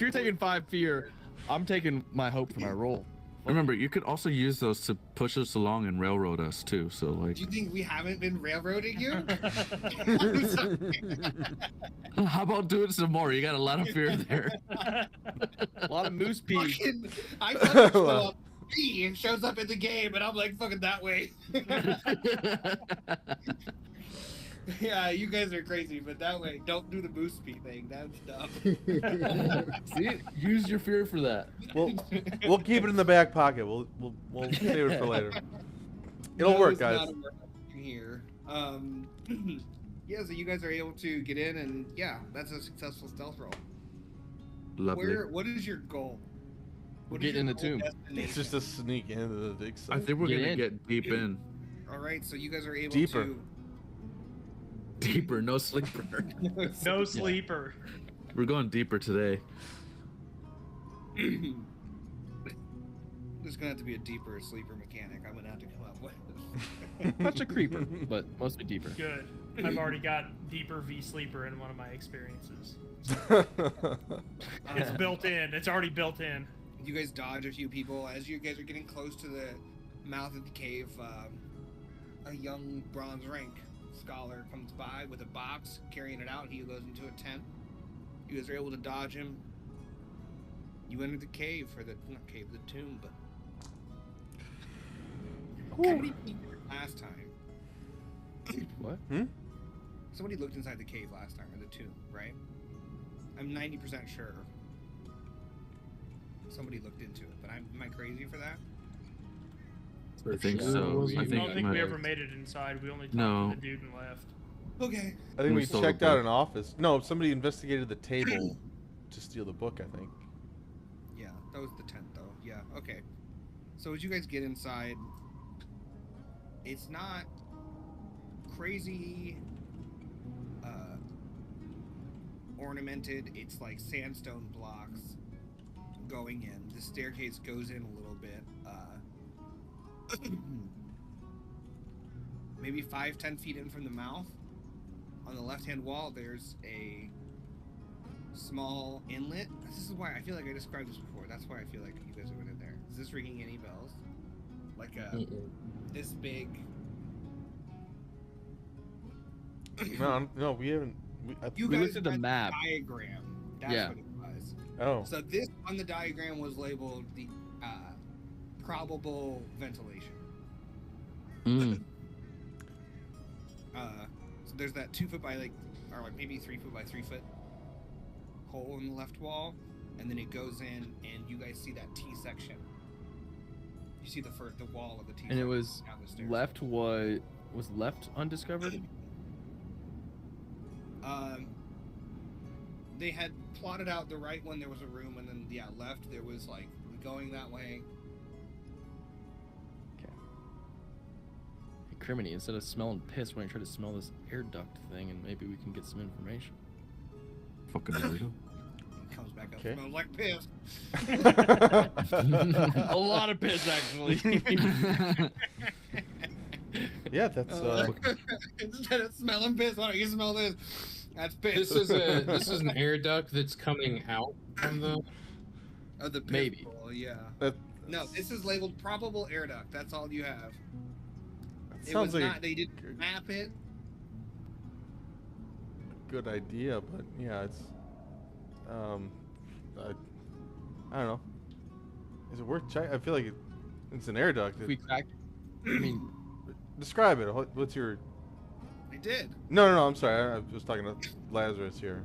taking 5 fear, I'm taking my hope for my roll. Remember, you could also use those to push us along and railroad us too. So like, Do you think we haven't been railroading you? how about doing some more? You got a lot of fear there. A lot of moose pee. I fucking show up. He shows up in the game, and I'm like fucking that way. Yeah, you guys are crazy, but that way, don't do the boost pee thing. That's dumb. See, use your fear for that. We'll keep it in the back pocket. We'll save it for later. It'll work, guys. Not here. Yeah, so you guys are able to get in, and yeah, that's a successful stealth roll. Lovely. What is your goal? What is Get in your the goal tomb. destination? It's just to sneak into the dig I site. think we're Get gonna in. get deep in. All right, so you guys are able Deeper. to. Deeper, no sleeper. No sleeper. We're going deeper today. There's gonna have to be a deeper sleeper mechanic. I'm gonna have to come up with. Much a creeper, but mostly deeper. Good. I've already got deeper V sleeper in one of my experiences. It's built in. It's already built in. You guys dodge a few people as you guys are getting close to the mouth of the cave. A young bronze rank scholar comes by with a box, carrying it out. He goes into a tent. You guys are able to dodge him. You enter the cave, or the not cave, the tomb. How many people were last time? What? Somebody looked inside the cave last time, or the tomb, right? I'm 90% sure. Somebody looked into it, but am I crazy for that? I think sure. so. I I don't think my- we ever made it inside. We only talked No. to the dude and left. Okay. I think We we stole checked the out book. an office. No, somebody investigated the table to steal the book, I think. Yeah, that was the tent, though. Yeah, okay. So as you guys get inside, it's not crazy ornamented. It's like sandstone blocks going in. The staircase goes in a little bit. Maybe 5-10 feet in from the mouth. On the left-hand wall, there's a small inlet. This is why I feel like I described this before. That's why I feel like you guys went in there. Is this ringing any bells? Like this big. No, we haven't. You We guys looked at the read map. diagram. That's Yeah. what it was. Oh, So this on the diagram was labeled the probable ventilation. Mm. So there's that 2 foot by or like maybe 3 foot by 3 foot hole in the left wall, and then it goes in, and you guys see that T section. You see the wall of the T. And it section was down the stairs. left was left undiscovered. They had plotted out the right one. There was a room, and then left there was like going that way. Okay. Hey, Criminy, instead of smelling piss, when I try to smell this air duct thing, and maybe we can get some information. Fucking weirdo. It comes back up, Okay. smells like piss. A lot of piss, actually. yeah, that's Instead of smelling piss, why don't you smell this? That's piss. This is an air duct that's coming out from the. Of the piss Maybe. bowl, yeah. that No, this is labeled probable air duct. That's all you have. It sounds was like not. They didn't map it. good idea, but yeah, it's I don't know. Is it worth check? I feel like it's an air duct. If we crack, I mean, Describe it. What's your? I did. No. I'm sorry. I was talking to Lazarus here.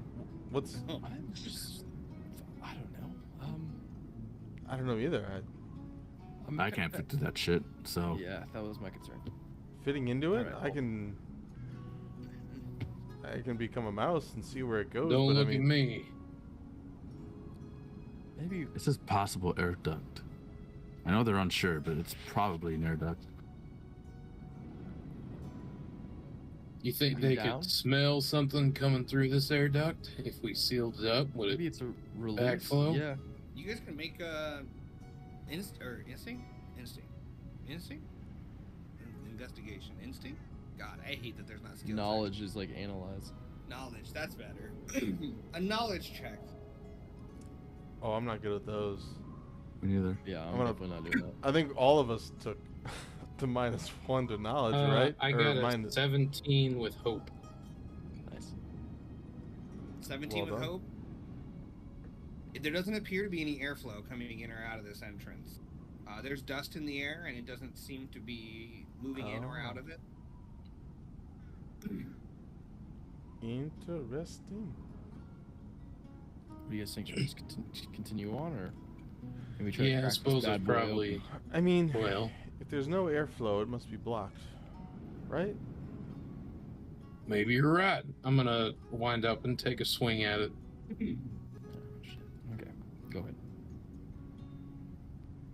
What's? I'm just, I don't know. I don't know either. I can't fit to that shit. So Yeah, that was my concern. Fitting into it, Alright, I can become a mouse and see where it goes. Don't but look I mean, at me. Maybe it says possible air duct. I know they're unsure, but it's probably an air duct. You think Are they you down? could smell something coming through this air duct if we sealed it up? Would maybe it? it's a release. backflow? Yeah. You guys can make instinct. Investigation. Instinct. God, I hate that there's not skill. Knowledge is like analyze. Knowledge. That's better. A knowledge check. oh, I'm not good at those. Me neither. Yeah, I'm gonna- definitely not doing that. I think all of us took to -1 to knowledge, right? I Or got a minus- 17 with hope. Nice. 17 Well with done. hope. There doesn't appear to be any airflow coming in or out of this entrance. There's dust in the air, and it doesn't seem to be moving in or out of it. Interesting. What do you guys think? Should we just continue on, or maybe try to Yeah, I crack this suppose it's bad boy probably. open? I mean, Well, if there's no airflow, it must be blocked, right? maybe you're right. I'm gonna wind up and take a swing at it. Shit. Okay, go ahead.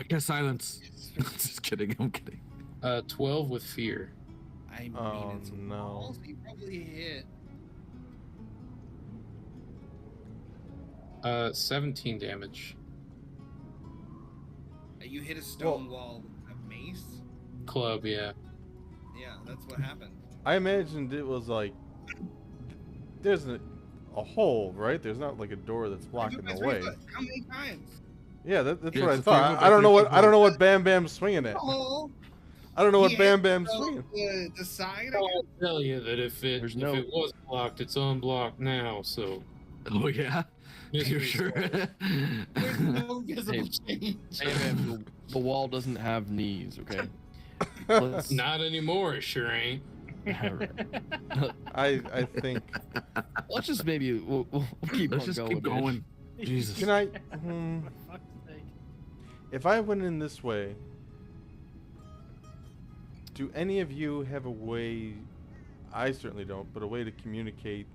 Okay, silence. Just kidding. I'm kidding. 12 with fear. I mean, Oh, it's no. walls. You probably hit. 17 damage. You hit a stone wall with a mace. Club, yeah. Yeah, that's what happened. I imagined it was like there's a hole, right? There's not like a door that's blocking By the 3 way. foot. How many times? Yeah, that's Yeah, what I it's a thought. 3 foot I don't by know 3 what foot I don't know hole. what Bam Bam's swinging at. Oh, I don't know what yeah, Bam Bam's so swinging. the side. I'll tell you that if it There's if no- it was blocked, it's unblocked now. So Oh yeah. You're mystery sure? solved. There's no visible change. Hey man, the wall doesn't have knees. Okay. Let's Not anymore. It sure ain't. Alright. I think. Let's just maybe we'll keep Let's on just going. keep Mitch. going. Jesus. Can I? For fuck's sake. If I went in this way, do any of you have a way? I certainly don't, but a way to communicate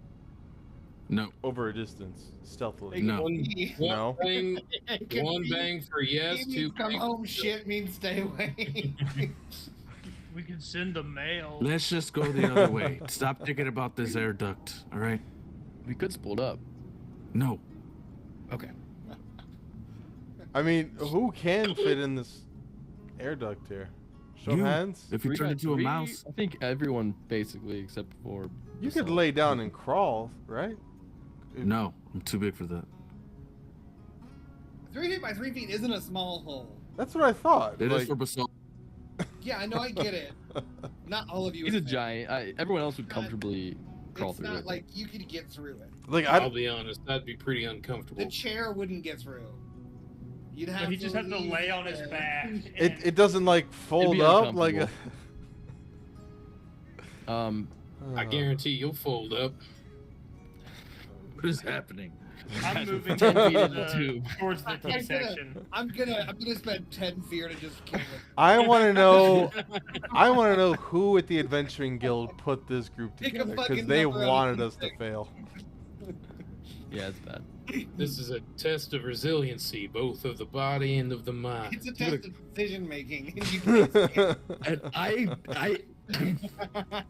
No. over a distance stealthily. No. One No. bang, one bang for yes, Maybe two come bang. home shit means stay away. We can send a mail. Let's just go the other way. Stop thinking about this air duct. All right. We could split up. No. Okay. I mean, who can fit in this air duct here? Show of You. hands. If you turn into a mouse, I think everyone basically except for. You could yourself. lay down and crawl, right? no, I'm too big for that. 3 feet by 3 feet isn't a small hole. That's what I thought. It is like, for basalt. Yeah, I know, I get it. Not all of you. He's a would think. giant. Everyone else would comfortably crawl It's through not it. like you could get through it. like I'll I. be honest, that'd be pretty uncomfortable. The chair wouldn't get through. You'd have But he just has to lean lay on his there. back. It doesn't like fold up like a. I guarantee you'll fold up. What is happening? I'm moving 10 feet in towards the the, tube. towards the I'm gonna- section. I'm gonna spend 10 fear to just kill it. I want to know. I want to know who at the Adventuring Guild put this group Pick a together because fucking they number out of wanted us to 6. fail. Yeah, it's bad. This is a test of resiliency, both of the body and of the mind. It's a test of decision making. And you can't stand And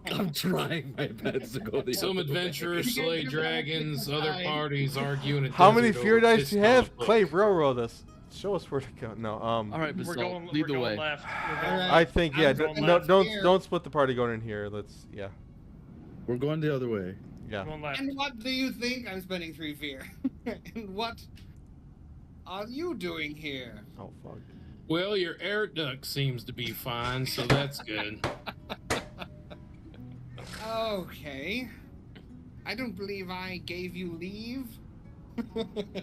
I'm trying my best to go the Some other way. adventurers slay dragons, other Fine. parties argue in a How many desert fear over dice do you this have? conflict. Clay, railroad us. Show us where to go. No, All right, We're Basalt, going, lead we're the going way. left. We're going Alright. left. I think yeah. I'm going No, left. don't split the party going in here. Let's yeah. We're going the other way. Yeah. Going left. And what do you think I'm spending 3 fear? And what are you doing here? Oh fuck. Well, your air duct seems to be fine, so that's good. Okay. I don't believe I gave you leave.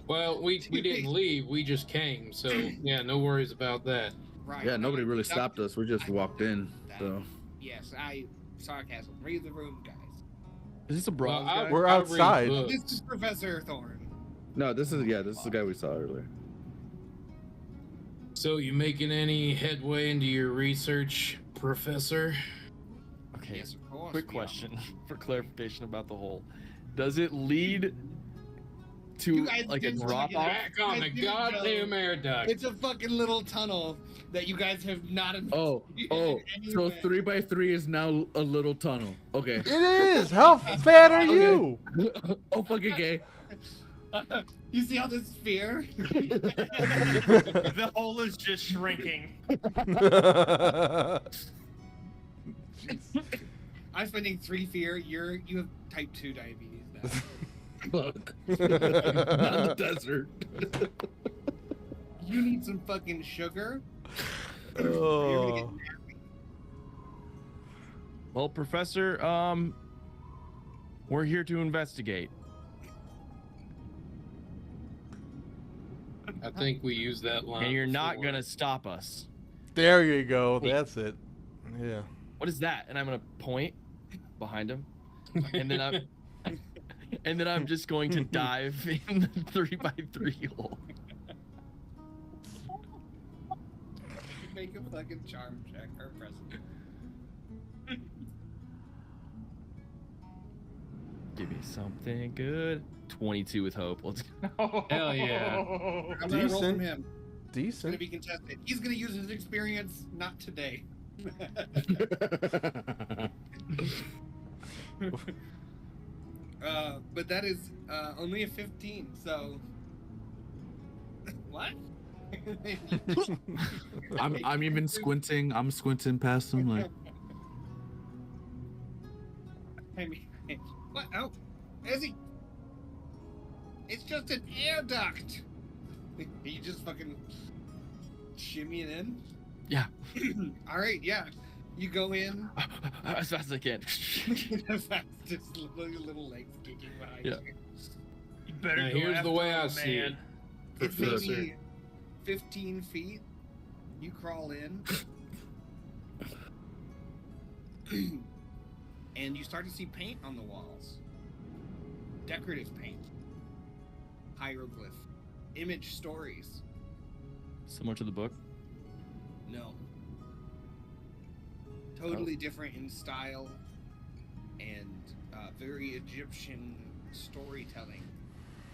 Well, we didn't leave. We just came. So yeah, no worries about that. Right. Yeah, nobody really That- stopped us. We just I- walked in. that- So Yes, sarcasm. Read the room, guys. Is this a bronze guy? We're I'll read outside. books. This is Professor Thorn. no, this is the guy we saw earlier. So you making any headway into your research, Professor? Okay. Yes, of course. Quick we are. question for clarification about the hole. Does it lead to You guys like a didn't drop look off? at Back on the I didn't goddamn know. air duct. It's a fucking little tunnel that you guys have not. Oh, so 3x3 is now a little tunnel. Okay. It is. How bad are you? Oh, fucking gay. You see all this fear? The hole is just shrinking. I'm spending 3 fear. You have type 2 diabetes now. Fuck. Not in the desert. You need some fucking sugar. Oh. Well, Professor, we're here to investigate. I think we used that line. And you're not before. gonna stop us. There you go. That's it. Yeah. What is that? And I'm gonna point behind him. And then I'm just going to dive in the 3x3 hole. Make a fucking charm check or present. Give me something good. 22 with hope. Let's go. Hell yeah. I'm gonna roll Decent. from him. It's gonna Decent. be contested. He's gonna use his experience, not today. But that is only a 15, so what? I'm even squinting. I'm squinting past him like. I mean, what? Oh, is he? It's just an air duct. You just fucking shimmy it in. Yeah. All right, yeah. You go in. As fast as I can. The fastest little legs kicking behind Yeah. you. You better Now, go here's the after way him, I see it. man. It's Professor. maybe 15 feet. You crawl in. And you start to see paint on the walls. Decorative paint. Hieroglyph. Image stories. Similar to the book. No. Totally different in style and very Egyptian storytelling.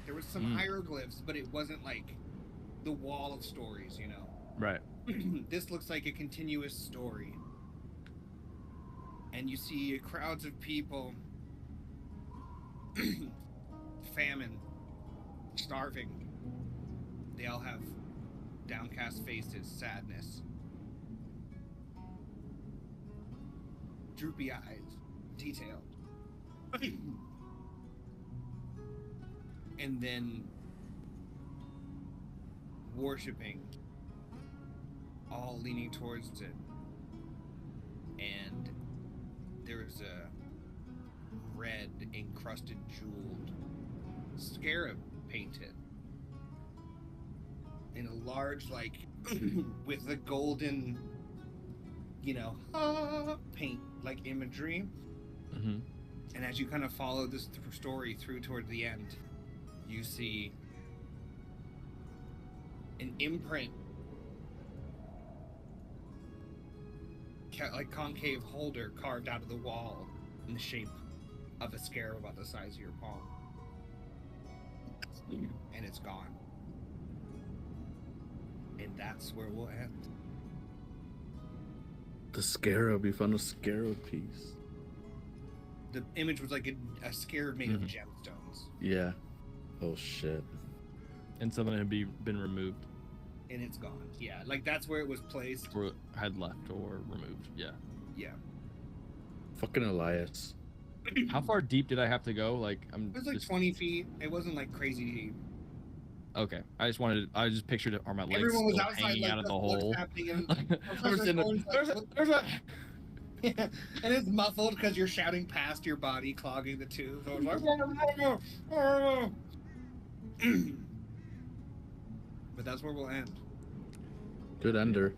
There was some hieroglyphs, but it wasn't like the wall of stories, you know. Right. This looks like a continuous story. And you see crowds of people, famine, starving. They all have downcast faces, sadness, droopy eyes, detailed. And then worshipping, all leaning towards it. And there's a red encrusted jeweled scarab painted in a large, like, with the golden, you know, paint, like, imagery. Mm-hmm. And as you kind of follow this story through toward the end, you see an imprint, like concave holder carved out of the wall in the shape of a scarab about the size of your palm. And it's gone. And that's where we'll end. The scarab. You found a scarab piece. The image was like a scarab made of gemstones. Yeah. Oh shit. And something had been removed And it's gone. Yeah, like that's where it was placed. or had left or removed. Yeah. Yeah. Fucking Elias. How far deep did I have to go? Like I'm It was like just 20 feet. It wasn't like crazy deep. okay. I just pictured it. Are my legs Everyone was still outside, hanging like, out of the what's hole? happening? And I'm Professor sitting there, Thorne's like, there's a and it's muffled because you're shouting past your body, clogging the tube. So it's like, but that's where we'll end. Good ender.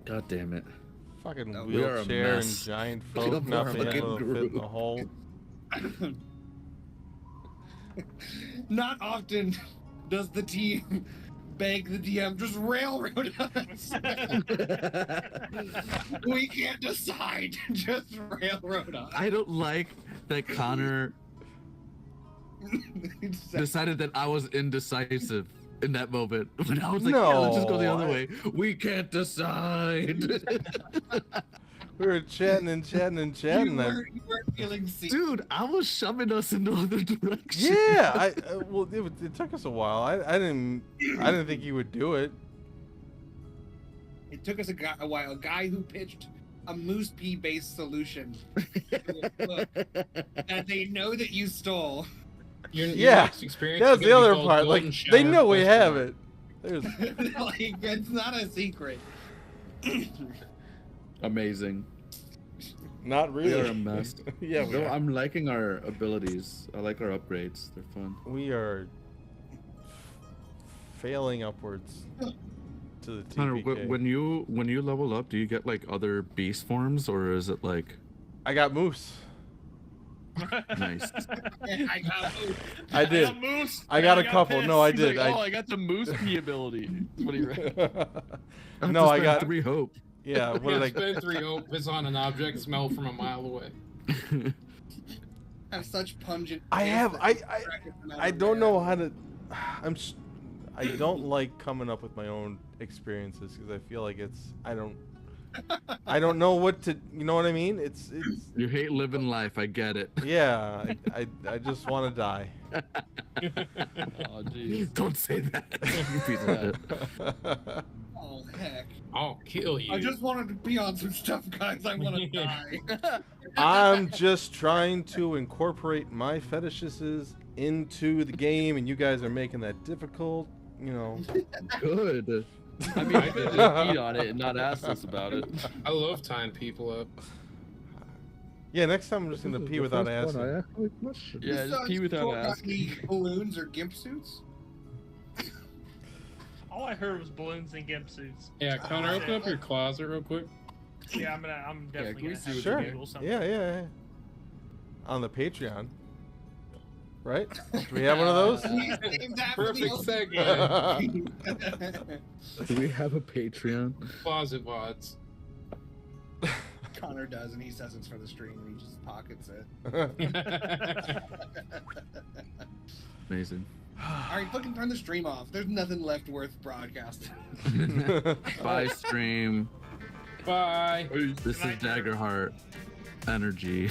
God damn it. Fucking No, we are a wheelchair and mess. giant We folk not are being fucking able to fit in group. the hole. Not often does the team beg the DM just railroad us. We can't decide. Just railroad us. I don't like that Connor decided that I was indecisive in that moment. When I was like, yeah, let's just go the other No, way. We can't decide. We were chatting and chatting and You chatting. weren't feeling seen. Dude, I was shoving us in the other direction. Yeah, well, it took us a while. I didn't think he would do it. It took us a while. A guy who pitched a moose pea based solution that they know that you stole. Your Yeah, next experience That's is the gonna be other called part. Like, Golden they Shower know we Question have Mark. it. There's, Like, it's not a secret. Amazing. not We are a really. mess. Yeah, we No, are. I'm liking our abilities. I like our upgrades. They're fun. We are failing upwards to the Connor, TPK. when you level up, do you get like other beast forms, or is it like I got moose. nice? I got moose. I did. got moose. I got a got couple. piss. No, I He's did. like, oh, I got the moose pea ability. That's what he read. No, I got. 3 hope. Yeah, what Yeah, did I? spend 3 hope, piss on an object, smell from a mile away. Have such pungent. I taste have. that I brackets them out I of don't there. know how to. I don't like coming up with my own experiences because I feel like I don't know what to. You know what I mean? It's. You hate living life. I get it. Yeah. I just want to die. Oh, jeez. Don't say that. You piece of shit. Oh heck! I'll kill you. I just wanted to be on some stuff, guys. I want to die. I'm just trying to incorporate my fetishes into the game, and you guys are making that difficult. You know. Good. I mean, I could just eat on it and not ask us about it. I love tying people up. Yeah. Next time I'm just gonna pee without asking. Yeah, just pee without Got asking. any balloons or gimp suits? All I heard was balloons and gimp suits. Yeah, Connor, open up your closet real quick. Yeah, I'm definitely can we gonna see have what to Sure. Google something. Yeah. On the Patreon. Right? Do we have one of those? Perfect segue. Do we have a Patreon? Closet VODs. Connor does, and he says it's for the stream, and he just pockets it. Amazing. All right, fucking turn the stream off. There's nothing left worth broadcasting. Bye, stream. Bye. This is Daggerheart Energy.